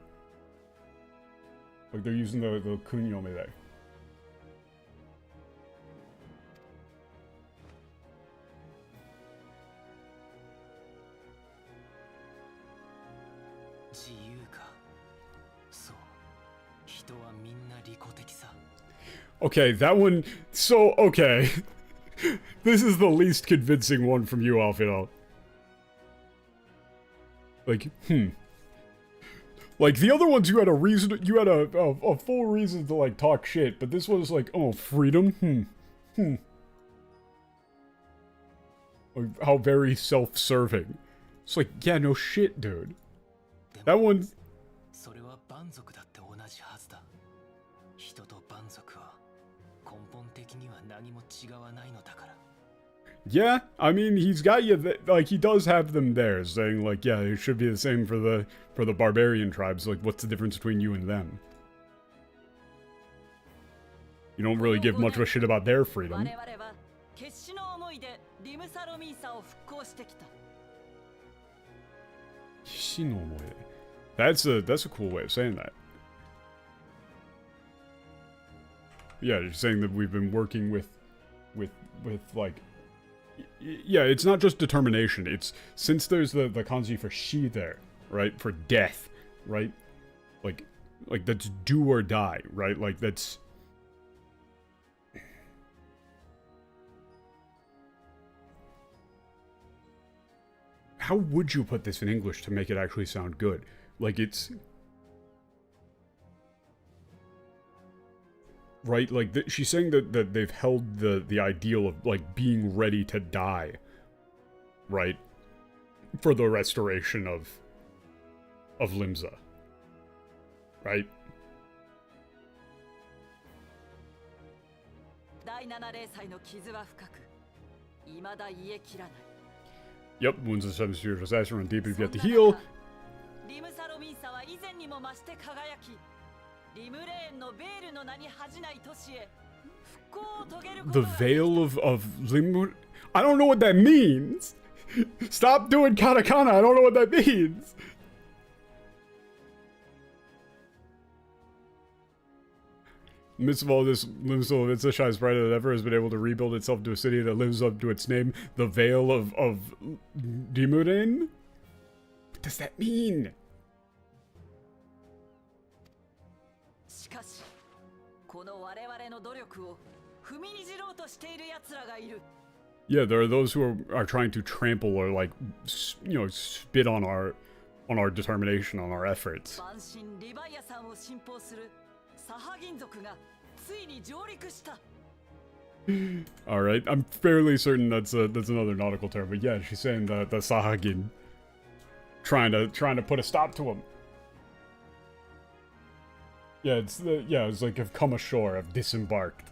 A: Like they're using the kunyomi there. Okay, that one... So, okay. This is the least convincing one from you, Alphinaud. Like, Like, the other ones you had a reason... You had a full reason to, like, talk shit, but this one is like, oh, freedom? Like, how very self-serving. It's like, yeah, no shit, dude. That one... Yeah, I mean, he's got you, like, he does have them there, saying, like, yeah, it should be the same for the barbarian tribes, like, what's the difference between you and them? You don't really give much of a shit about their freedom. That's a cool way of saying that. Yeah, you're saying that we've been working with like... Yeah, it's not just determination, it's... Since there's the kanji for shi there, right? For death, right? Like, that's do or die, right? Like, that's... How would you put this in English to make it actually sound good? Like, it's... Right, like, she's saying that they've held the ideal of, like, being ready to die, right? For the restoration of Limsa. Right? Yep, wounds of the 7th spiritual assassin run deep if you have to heal. The Veil of Limur... I don't know what that means! Stop doing katakana, I don't know what that means! Amidst of all this, Limsa shines brighter than ever, has been able to rebuild itself to a city that lives up to its name, the Veil of Dimuren? What does that mean? Yeah, there are those who are trying to trample or, like, you know, spit on our determination, on our efforts. Alright, I'm fairly certain that's another nautical term, but yeah, she's saying the Sahagin. Trying to put a stop to him. Yeah, it's like have come ashore, have disembarked.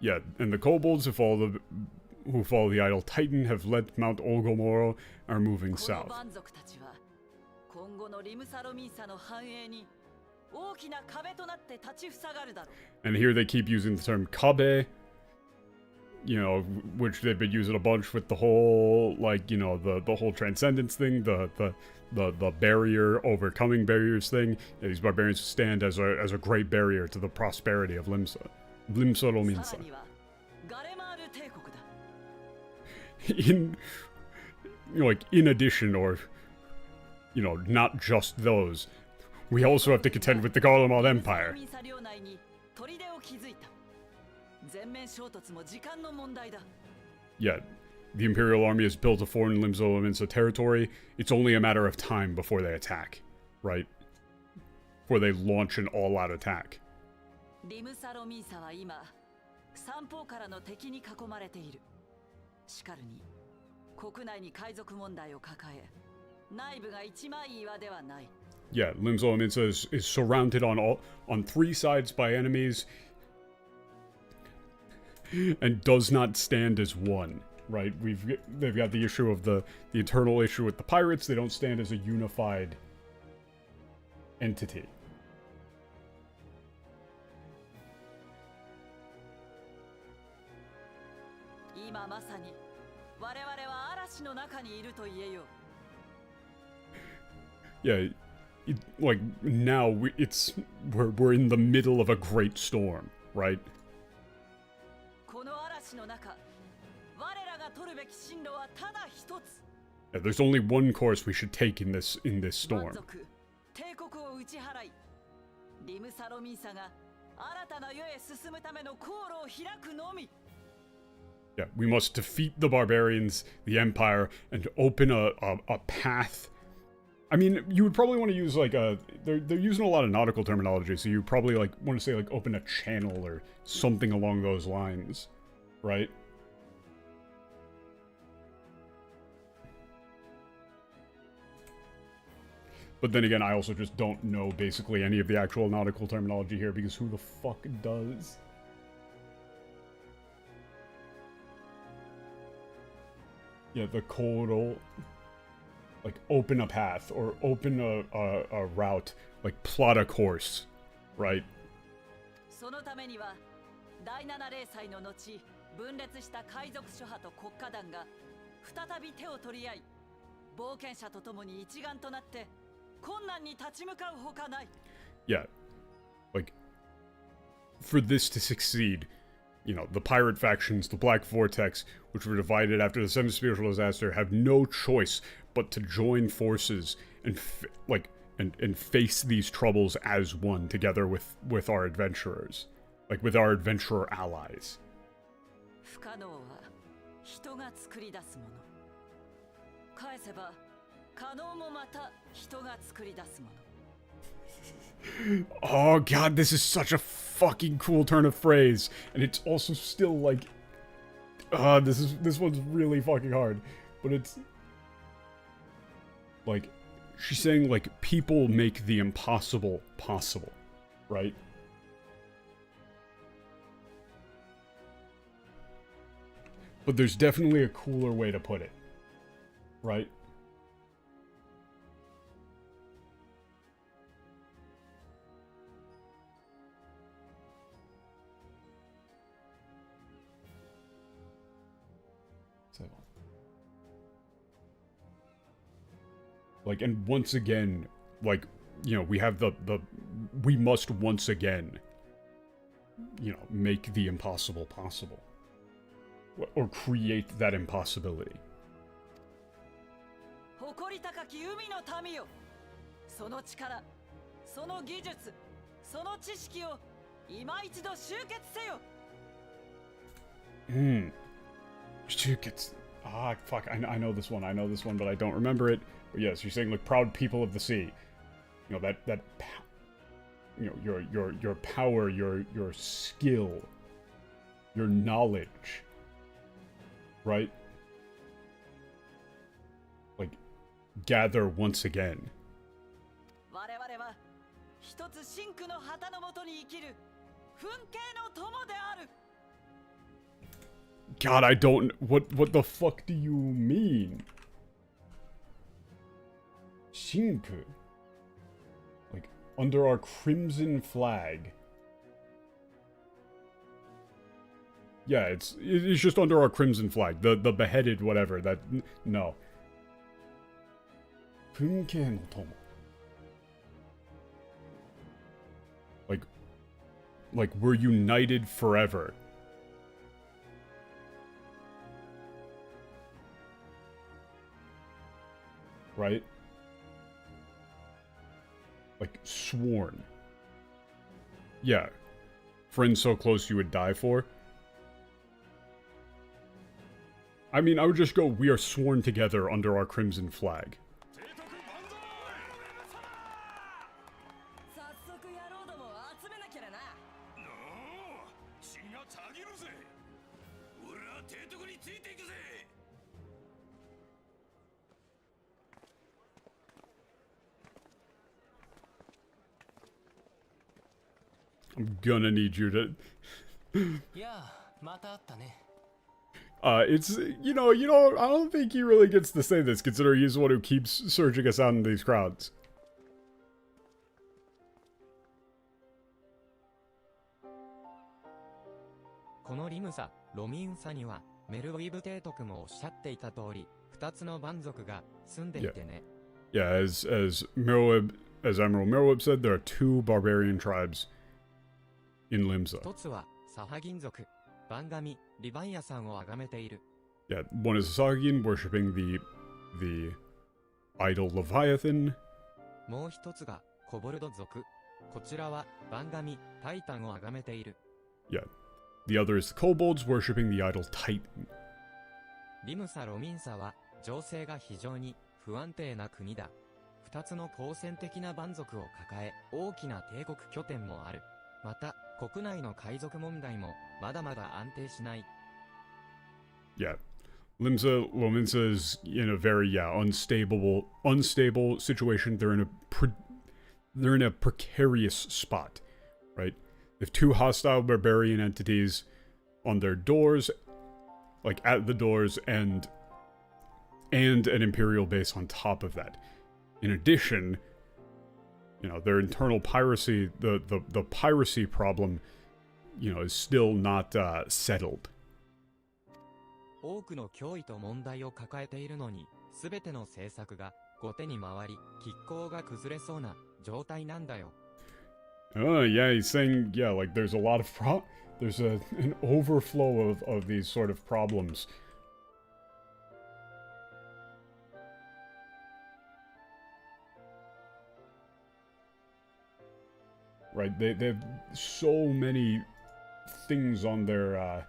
A: Yeah, and the kobolds who follow the idol Titan have led Mount Ogomoro are moving south. And here they keep using the term kabe, you know, which they've been using a bunch with the whole, like, you know, the whole transcendence thing, the barrier, overcoming barriers thing. Yeah, these barbarians stand as a great barrier to the prosperity of Limsa. Limsa Rominsa. In, you know, like, in addition, or, you know, not just those, we also have to contend with the Garlemald Empire. Yeah, the Imperial Army has built a fort in Limsa territory. It's only a matter of time before they attack, right? Before they launch an all-out attack. Yeah, Limsa is surrounded on 3 sides by enemies. and does not stand as one, right? They've got the issue of the eternal issue with the pirates. They don't stand as a unified entity. Yeah, like now we're in the middle of a great storm, right? Yeah, there's only one course we should take in this storm. Yeah, we must defeat the barbarians, the Empire, and open a path. I mean, you would probably want to use like they're using a lot of nautical terminology, so you probably like want to say like open a channel or something along those lines, right? But then again, I also just don't know basically any of the actual nautical terminology here, because who the fuck does? Yeah, the Koro. Like, open a path, or open a route, like, plot a course, right? Yeah. Like, for this to succeed, you know, the pirate factions, the Black Vortex, which were divided after the Seven Spiritual Disaster, have no choice but to join forces and and face these troubles as one, together with our adventurers, like with our adventurer allies. Oh god, this is such a fucking cool turn of phrase, and it's also still like, this one's really fucking hard, but it's like, she's saying like people make the impossible possible, right? But there's definitely a cooler way to put it, right? Like, and once again, like, you know, we have we must once again, you know, make the impossible possible. Or create that impossibility. Ah, fuck, I know this one, but I don't remember it. But yes, you're saying, like, proud people of the sea. You know, you know, your power, your skill, your knowledge, right? Like, gather once again. God, I don't... What the fuck do you mean? Shinku. Like, under our crimson flag. Yeah, it's just under our crimson flag. The beheaded whatever, that... No. Funkei no tomo. Like, we're united forever. Right? Like, sworn. Yeah. Friends so close you would die for. I mean, I would just go, we are sworn together under our crimson flag. I'm gonna need you to...
I: やあ
A: It's, I don't think he really gets to say this, considering he's the one who keeps surging us out in these crowds.
C: このリムサ、ロミンサには、メルウィブ提督もおっしゃっていた通り、二つの蛮族が住んでいてね。
A: Yeah, as Admiral Merweb said, there are two barbarian tribes in Limsa.
C: 一つは、サハギン族、バンガミ、リバンヤさんを崇めている。
A: Yeah, one is Sahagin, worshipping the idol Leviathan.
C: もう一つが、コボルド族。こちらは、バンガミ、タイタンを崇めている。
A: Yeah. The other is the kobolds, worshipping the idol Titan.
C: リムサ・ロミンサは、情勢が非常に不安定な国だ。二つの好戦的な蛮族を抱え、大きな帝国拠点もある。また、国内の海賊問題も、まだまだ安定しない。
A: Yeah. Lominsa is in a very, unstable situation. They're in a precarious spot, right? They have two hostile barbarian entities on their doors, like at the doors, and an imperial base on top of that. In addition, their internal piracy, the piracy problem, is still not settled.
C: 多くの脅威と問題を抱えているのに、すべての政策が後手に回り、拮抗が崩れそうな状態なんだよ。
A: Yeah, he's saying, like there's a lot of there's an overflow of these sort of problems. Right, they have so many things on their,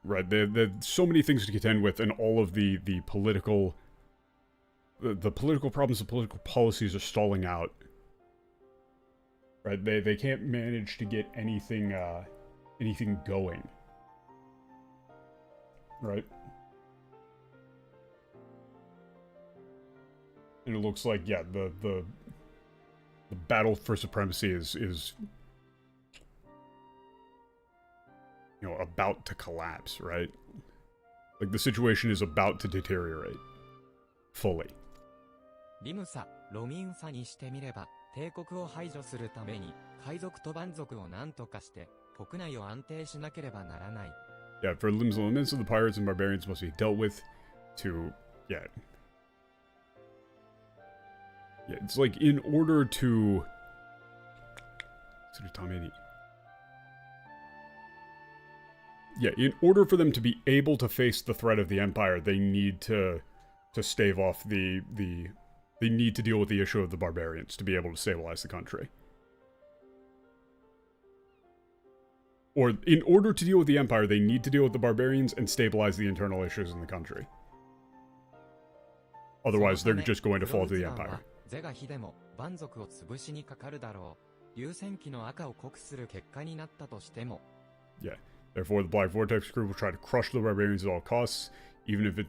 A: Right, they have so many things to contend with, and all of the political... The political problems, the political policies are stalling out. Right, they can't manage to get anything going. Right? And it looks like, the battle for supremacy is about to collapse, right? Like, the situation is about to deteriorate. Fully.
C: リムサ、ロミンサにしてみれば、帝国を排除するために、海賊と蛮族を何とかして、国内を安定しなければならない。
A: Yeah, for Limsa and Lominsa, the pirates and barbarians must be dealt with to, Yeah, it's like, in order to... Yeah, in order for them to be able to face the threat of the Empire, they need to stave off they need to deal with the issue of the barbarians to be able to stabilize the country. Or, in order to deal with the Empire, they need to deal with the barbarians and stabilize the internal issues in the country. Otherwise, they're just going to fall to the Empire.
C: 是が非でも蛮族を潰しにかかるだろう。流戦期の赤を酷する結果になったとしても。
A: Yeah. Therefore, the Black Vortex crew will try to crush the barbarians at all costs, even if it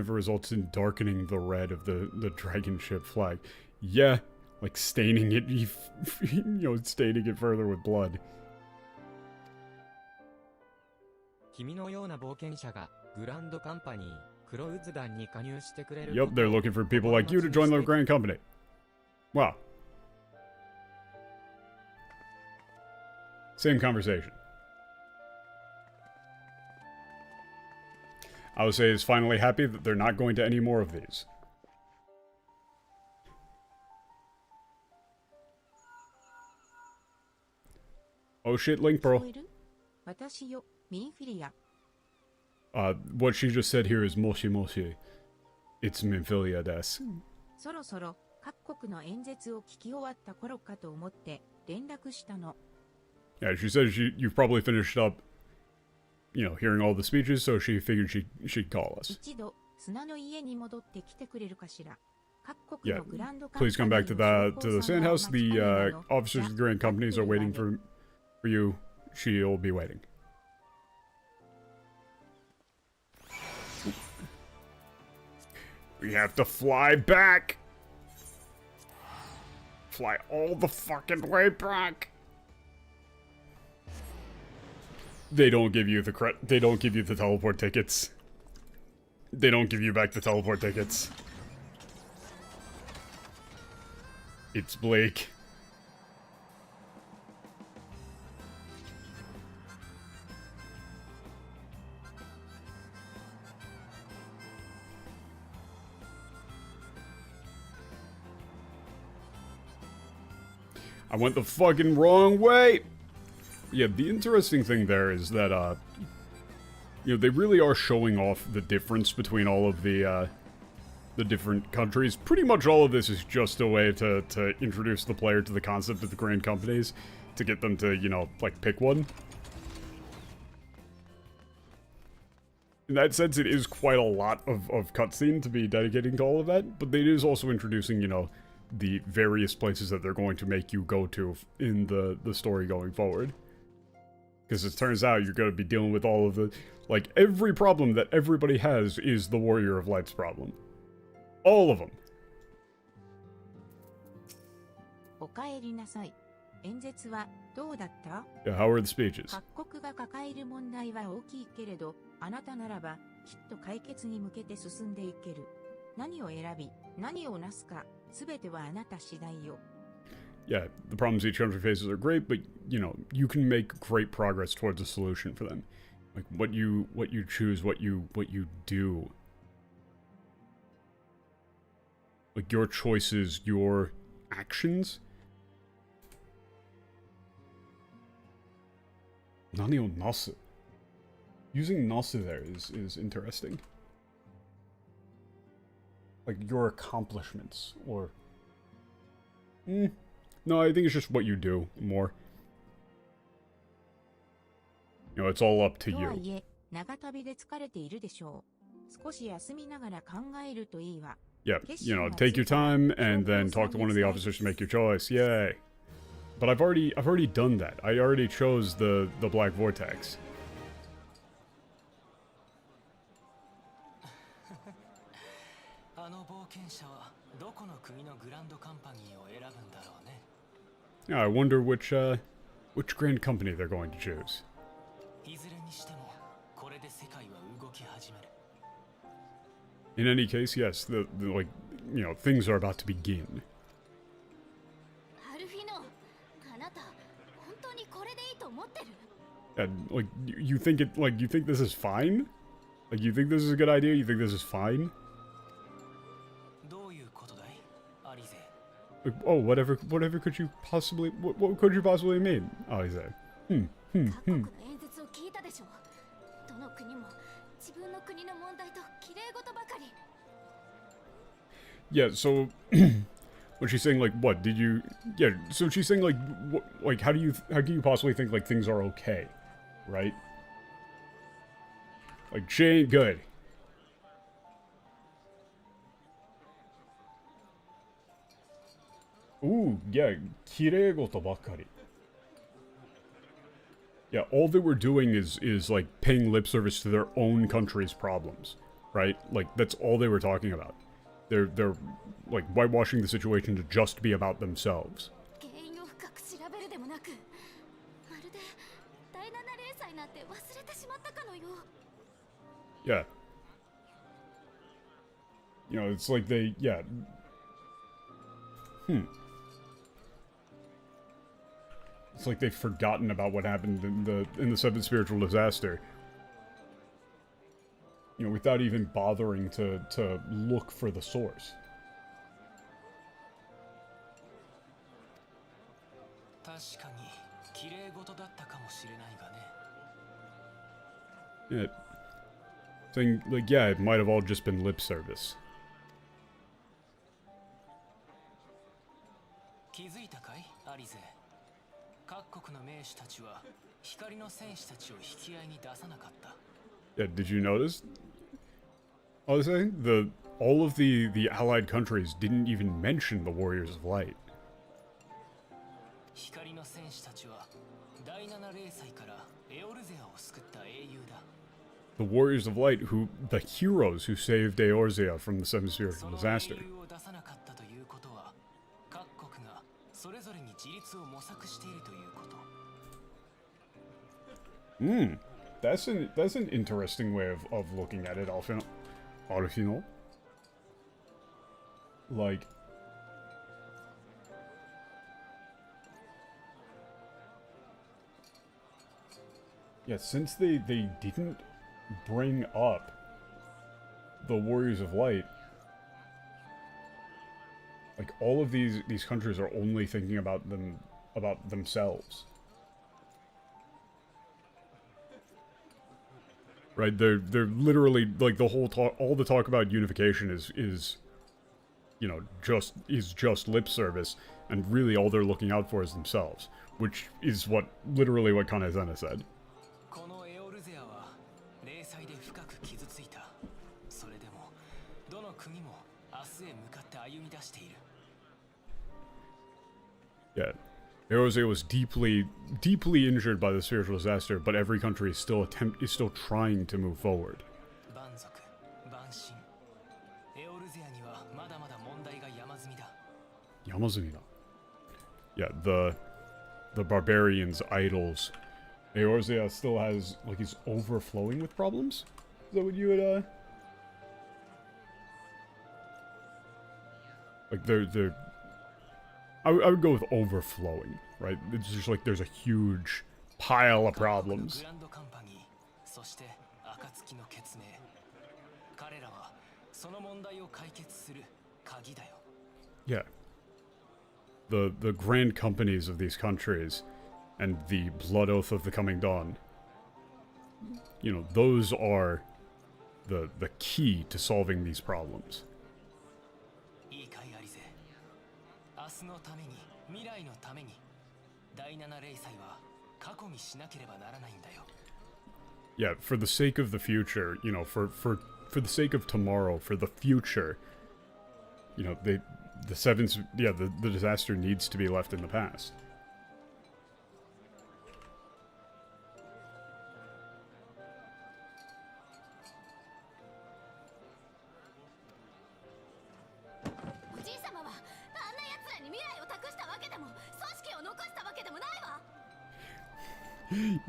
A: results in darkening the red of the dragon ship flag. Yeah, like staining it, staining it further with blood.
C: 君のような冒険者がグランドカンパニー、黒渦団に加入してくれる。
A: Yep, they're looking for people like you to join their grand company. Wow. Same conversation. I would say is finally happy that they're not going to any more of these. Oh shit, Link Pearl. What she just said here is Moshi Moshi. It's Minfilia des.
B: そろそろ各国の演説を聞き終わった頃かと思って連絡したの。
A: Yeah, she said you've probably finished up, hearing all the speeches, so she figured she'd call us.
B: 一度砂の家に戻ってきてくれるかしら。
A: Yeah, please come back to the sand house. The officers of the grand companies are waiting for you. She'll be waiting. We have to fly back. Fly all the fucking way back. They don't give you the they don't give you the teleport tickets. They don't give you back the teleport tickets. It's Blake. I went the fucking wrong way! Yeah, the interesting thing there is that, you know, they really are showing off the difference between all of the different countries. Pretty much all of this is just a way to introduce the player to the concept of the grand companies, to get them to, you know, like, pick one. In that sense, it is quite a lot of cutscene to be dedicating to all of that, but it is also introducing, you know, the various places that they're going to make you go to in the story going forward. Because it turns out you're going to be dealing with all of the... Like, every problem that everybody has is the Warrior of Light's problem. All of them.
B: おかえりなさい。演説はどうだった？
A: Yeah, how are the speeches?
B: 各国が抱える問題は大きいけれど、あなたならばきっと解決に向けて進んでいける。何を選び、何をなすか、すべてはあなた次第よ。
A: Yeah, the problems each country faces are great, but, you know, you can make great progress towards a solution for them. Like, what you choose, what you do. Like, your choices, your actions. Nani o nasu. Using nasu there is interesting. Like, your accomplishments, or... No, I think it's just what you do, more. You know, it's all up to
B: とは
A: you.
B: いえ、長旅で疲れているでしょう。少し休みながら考えるといいわ。
A: Yeah, you know, take your time and then talk to one of the officers to make your choice. Yay. But I've already done that. I already chose the Black Vortex.
E: あの冒険者はどこの国のグランドカンパニーを選ぶんだろうね。
A: Yeah, I wonder which grand company they're going to choose.
E: いずれにしてもこれで世界は動き始める。
A: In any case, yes, the like, you know, things are about to begin.
G: アルフィノ、あなた本当にこれでいいと思ってる？
A: And like, you think you think this is fine? Like, you think this is a good idea? You think this is fine?
E: どういうことだい、アリゼ？
A: Like, oh, whatever could you possibly, what could you possibly mean? Oh, he's like,
G: 各国の演説を聞いたでしょ。どの国も自分の国の問題と綺麗事ばかり。
A: Yeah, so was she saying like what did you? Yeah, so she's saying like what, like how do you possibly think like things are okay, right? Like she ain't good. Ooh, yeah, kireigoto bakari. Yeah, all they were doing is like paying lip service to their own country's problems, right? Like that's all they were talking about. They're like whitewashing the situation to just be about themselves.
G: 原因を深く調べるでもなく、まるで第7連載なんて忘れてしまったかのよ。
A: Yeah. You know, it's like they, yeah. It's like they've forgotten about what happened in the seventh spiritual disaster. You know, without even bothering to look for the source.
E: 確かに綺麗事だったかもしれないがね。
A: Yeah. Saying, like, yeah, it might have all just been lip service.
E: 気づいたかい、アリゼ？各国の名手たちは光の戦士たちを引き合いに出さなかった。
A: Yeah, did you notice? I was saying all of the allied countries didn't even mention the Warriors of Light.
E: 光の戦士たちは第7零歳からエオルゼアを救った英雄だ。
A: The Warriors of Light, the heroes who saved Eorzea from the seventh spiritual
E: その
A: disaster.
E: 英雄を出さなかったということは、各国がそれぞれに自立を模索しているということ。
A: That's an interesting way of looking at it, Alphinaud. Like, yeah, since they didn't bring up the Warriors of Light, like all of these countries are only thinking about themselves. Right? They're literally like all the talk about unification is you know, just lip service, and really all they're looking out for is themselves, which is literally what Kanezana said. Yeah. Eorze was deeply injured by the spiritual disaster, but every country is still trying to move forward. Yamazumi. Yeah, the barbarians, idols. Eorze still has, like, he's overflowing with problems? Is that what you would, like, they're... I would go with overflowing, right? It's just like there's a huge pile of problems. Yeah. The grand companies of these countries and the blood oath of the coming dawn, you know, those are the key to solving these problems. Yeah, for the sake of the future, you know, for the sake of tomorrow, for the future, you know, the disaster needs to be left in the past.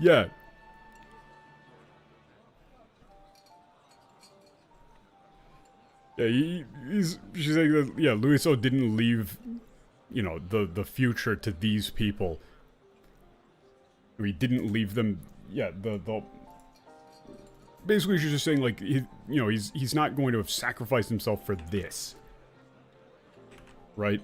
A: Yeah. Yeah, she's saying that, yeah, Luiso didn't leave, you know, the future to these people. He didn't leave them, yeah, basically she's just saying, like, he's not going to have sacrificed himself for this. Right?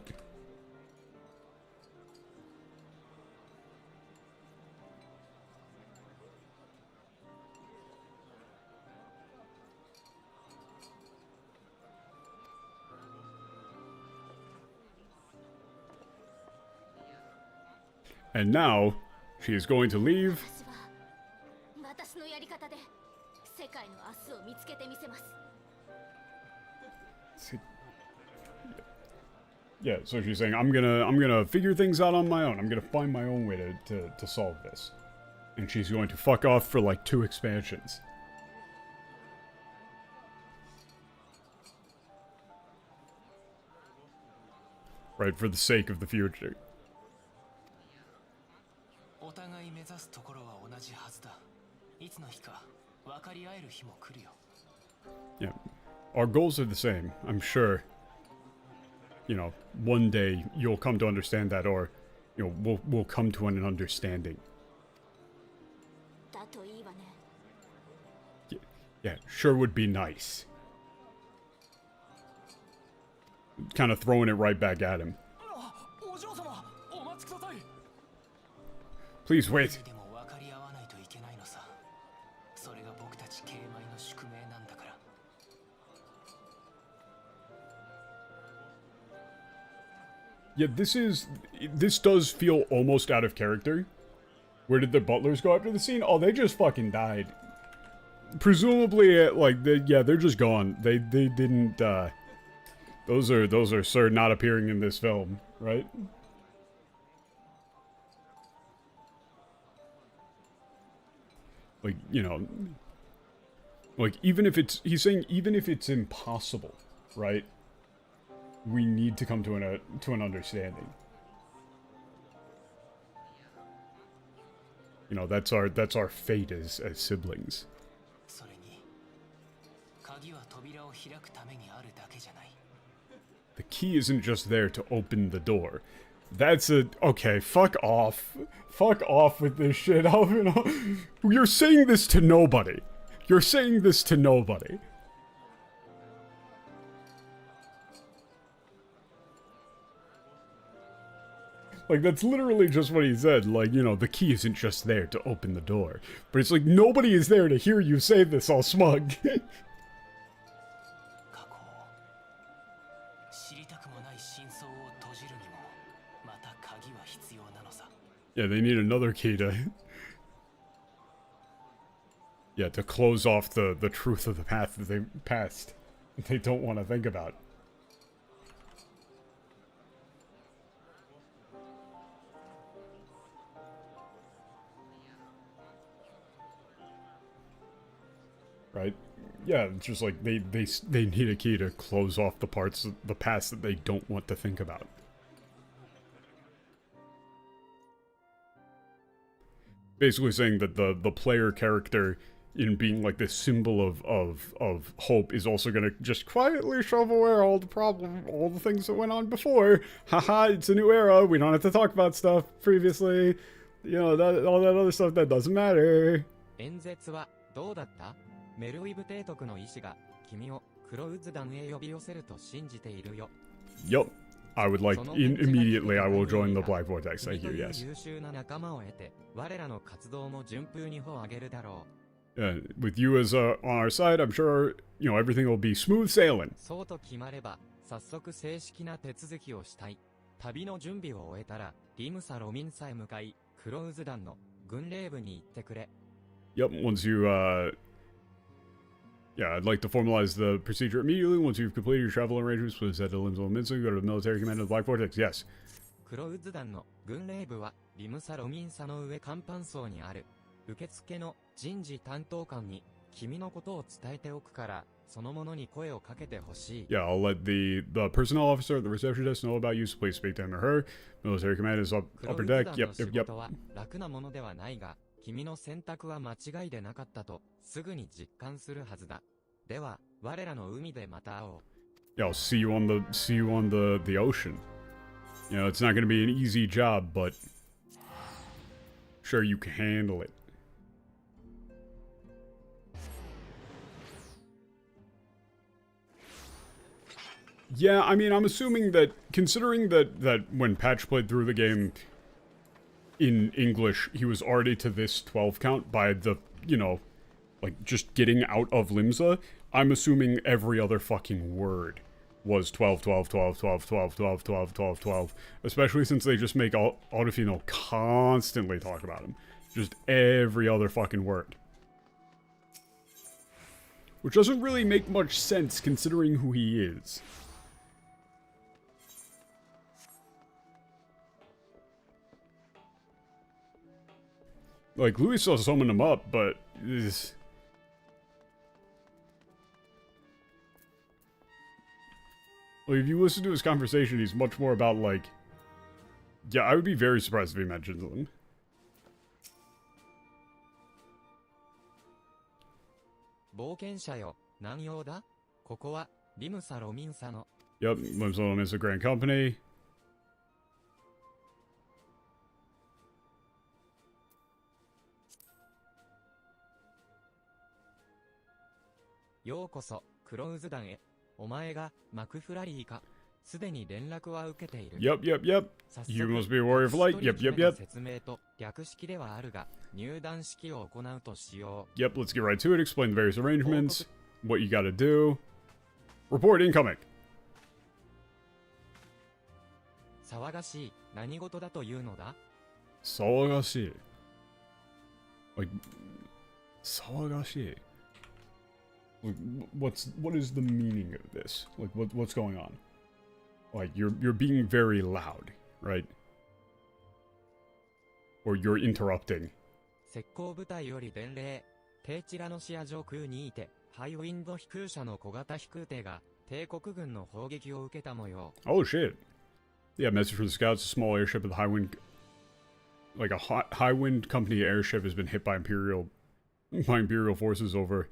A: And now, she is going to leave. Yeah, so she's saying, I'm gonna figure things out on my own. I'm gonna find my own way to solve this. And she's going to fuck off for like 2 expansions. Right, for the sake of the future. Yeah, our goals are the same, I'm sure. You know, one day you'll come to understand that, or, you know, we'll come to an understanding. Yeah, sure would be nice. Kind of throwing it right back at him. Please wait. Yeah, this does feel almost out of character. Where did the butlers go after the scene? Oh, they just fucking died. Presumably, like, they're just gone. They didn't, those are Sir not appearing in this film, right? Like, you know, like, even if it's, he's saying even if it's impossible, right? We need to come to an understanding. You know, that's our fate as siblings.
E: それに鍵は扉を開くためにあるだけじゃない。
A: The key isn't just there to open the door. That's a... Okay, fuck off. Fuck off with this shit. Alphinaud. You're saying this to nobody. You're saying this to nobody. Like, that's literally just what he said. Like, you know, the key isn't just there to open the door. But it's like, nobody is there to hear you say this all smug. Yeah, they need another key to... Yeah, to close off the truth of the path that they passed. They don't want to think about. Right? Yeah, it's just like they need a key to close off the parts of the past that they don't want to think about. Basically saying that the player character, in being like this symbol of hope, is also gonna just quietly shove away all the things that went on before. Haha, it's a new era, we don't have to talk about stuff previously. You know, all that other stuff that doesn't matter.
C: 演説はどうだった？メルウィブ提督の医師が君を黒渦団へ呼び寄せると信じているよ。
A: Yup. I would like, immediately I will join the Black Vortex, thank you, yes. With you as on our side, I'm sure, you know, everything will be smooth sailing.
C: そうと決まれば、早速正式な手続きをしたい。旅の準備を終えたら、リムサ・ロミンサへ向かい、黒渦団の軍令部に行ってくれ。
A: Yep, once you, yeah, I'd like to formalize the procedure immediately. Once you've completed your travel arrangements, please head to Limsville Minster, go to the military command of the Black Vortex, yes.
C: 黒渦団の軍令部は、リムサ・ロミンサの上甲板層にある。受付の人事担当官に、君のことを伝えておくから、その者に声をかけてほしい。
A: Yeah, I'll let the personnel officer at the reception desk know about you, so please speak to him or her. Military command is upper deck, yep, yep, yep.
C: 楽なものではないが、君の選択は間違いでなかったと、すぐに実感するはずだ。では、我らの海でまた会おう。
A: Yeah, I'll see you on the ocean. You know, it's not going to be an easy job, but sure you can handle it. Yeah, I mean, I'm assuming that, considering that when Patch played through the game in English, he was already to this 12 count by the, you know, like, just getting out of Limsa, I'm assuming every other fucking word was 12, 12, 12, 12, 12, 12, 12, 12, 12. Especially since they just make Alphinaud constantly talk about him. Just every other fucking word. Which doesn't really make much sense considering who he is. Like, Louis still summoned him up, but... Like, if you listen to his conversation, he's much more about, like... Yeah, I would be very surprised if he mentions them. Yep, Limsa is a grand company. Yep, yep, yep. You must be a warrior of light. Yep, yep, yep. Yep, let's get right to it. Explain the various arrangements. What you gotta do. Report incoming.
C: 騒がしい。何事だというのだ？
A: 騒がしい。Like, 騒がしい。Like, what is the meaning of this? Like, what's going on? Like, you're being very loud, right? Or you're interrupting.
C: 石膏部隊より伝令。低地ラノシア上空にいて、ハイウィンド飛空車の小型飛空艇が帝国軍の砲撃を受けた模様。
A: Oh shit. Yeah, message for the scouts, a small airship of the high wind. like a high wind company airship has been hit by Imperial forces over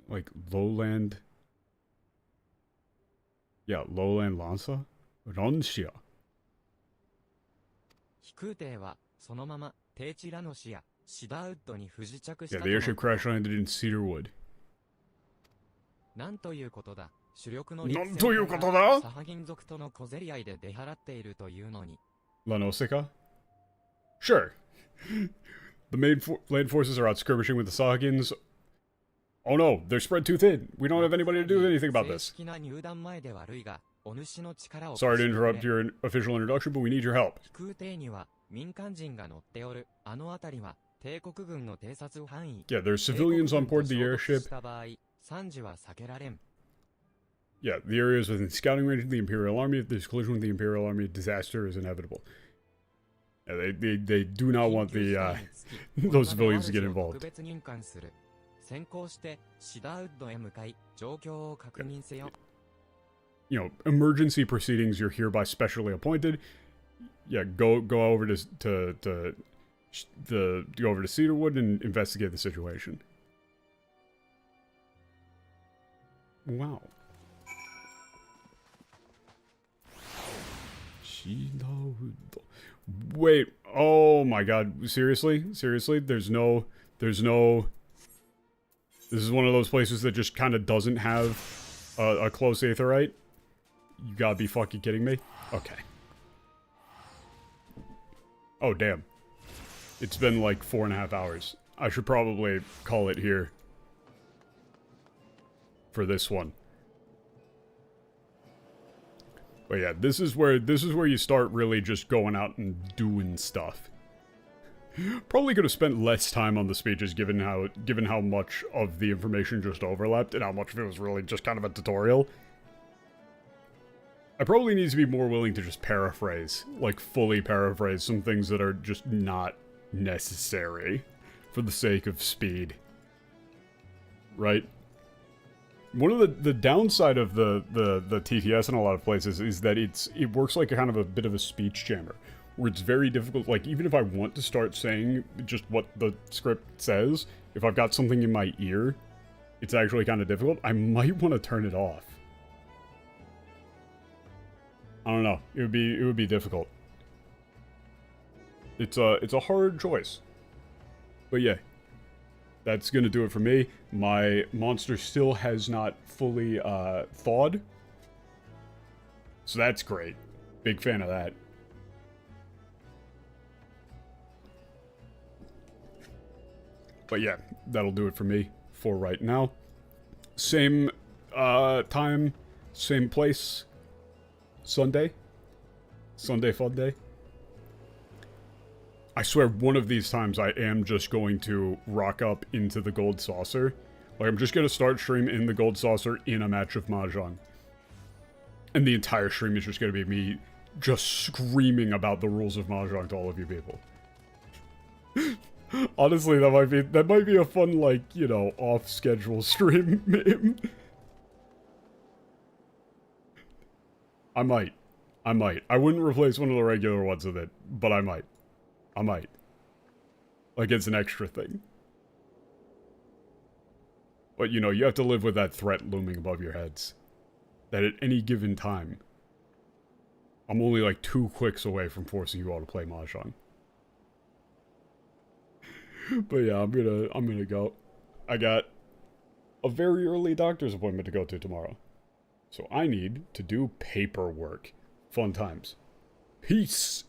A: like lowland. Yeah, lowland Lanza? Ronxia.
C: 飛空艇はそのまま低地ラノシやシダーウッドに不時着した
A: Yeah,
C: と
A: the
C: の
A: airship
C: こと。
A: crash landed in Cedarwood.
C: なんということだ。主力の
A: なんということだ？
C: サハギン族との小競り合いで出払っているというのに。
A: La Nausicaa? Sure. The land forces are out skirmishing with the Sahagins. Oh no, they're spread too thin. We don't have anybody to do anything about this.
C: 正式な入団前で悪いが、お主の力を
A: Sorry to
C: 貸してくれ。
A: interrupt your official introduction, but we need your help.
C: 飛空艇には民間人が乗っておる。あの辺りは帝国軍の偵察範囲。
A: Yeah, there's civilians on board the
C: 帝国軍と衝突
A: airship.
C: した場合、惨事は避けられん。
A: Yeah, the area is within scouting range of the Imperial Army. If there's collision with the Imperial Army, disaster is inevitable. Yeah, they do not want the those civilians to get involved.
C: 特別任官する。先行してシダーウッドへ向かい状況を確認せよ。
A: You know, emergency proceedings. You're hereby specially appointed. Yeah, go over to go over to Cedarwood and investigate the situation. Wow. Wait, oh my god, seriously? There's no... This is one of those places that just kind of doesn't have a close aetherite? You gotta be fucking kidding me? Okay. Oh, damn. It's been like 4.5 hours. I should probably call it here. For this one. But yeah, this is where you start really just going out and doing stuff. Probably could have spent less time on the speeches given how much of the information just overlapped and how much of it was really just kind of a tutorial. I probably need to be more willing to just paraphrase, like fully paraphrase some things that are just not necessary for the sake of speed. Right? One of the downside of the TTS in a lot of places is that it works like a kind of a bit of a speech jammer, where it's very difficult, like even if I want to start saying just what the script says, if I've got something in my ear, it's actually kind of difficult. I might want to turn it off. I don't know. It would be difficult. It's a hard choice. But yeah. That's gonna do it for me. My monster still has not fully thawed. So that's great. Big fan of that. But yeah, that'll do it for me for right now. Same time, same place. Sunday fun day. I swear one of these times I am just going to rock up into the Gold Saucer. Like, I'm just going to start stream in the Gold Saucer in a match of Mahjong. And the entire stream is just going to be me just screaming about the rules of Mahjong to all of you people. Honestly, that might be a fun, like, you know, off-schedule stream meme. I might. I wouldn't replace one of the regular ones with it, but I might. Like, it's an extra thing. But, you know, you have to live with that threat looming above your heads. That at any given time, I'm only like 2 clicks away from forcing you all to play Mahjong. But yeah, I'm gonna go. I got a very early doctor's appointment to go to tomorrow. So I need to do paperwork. Fun times. Peace!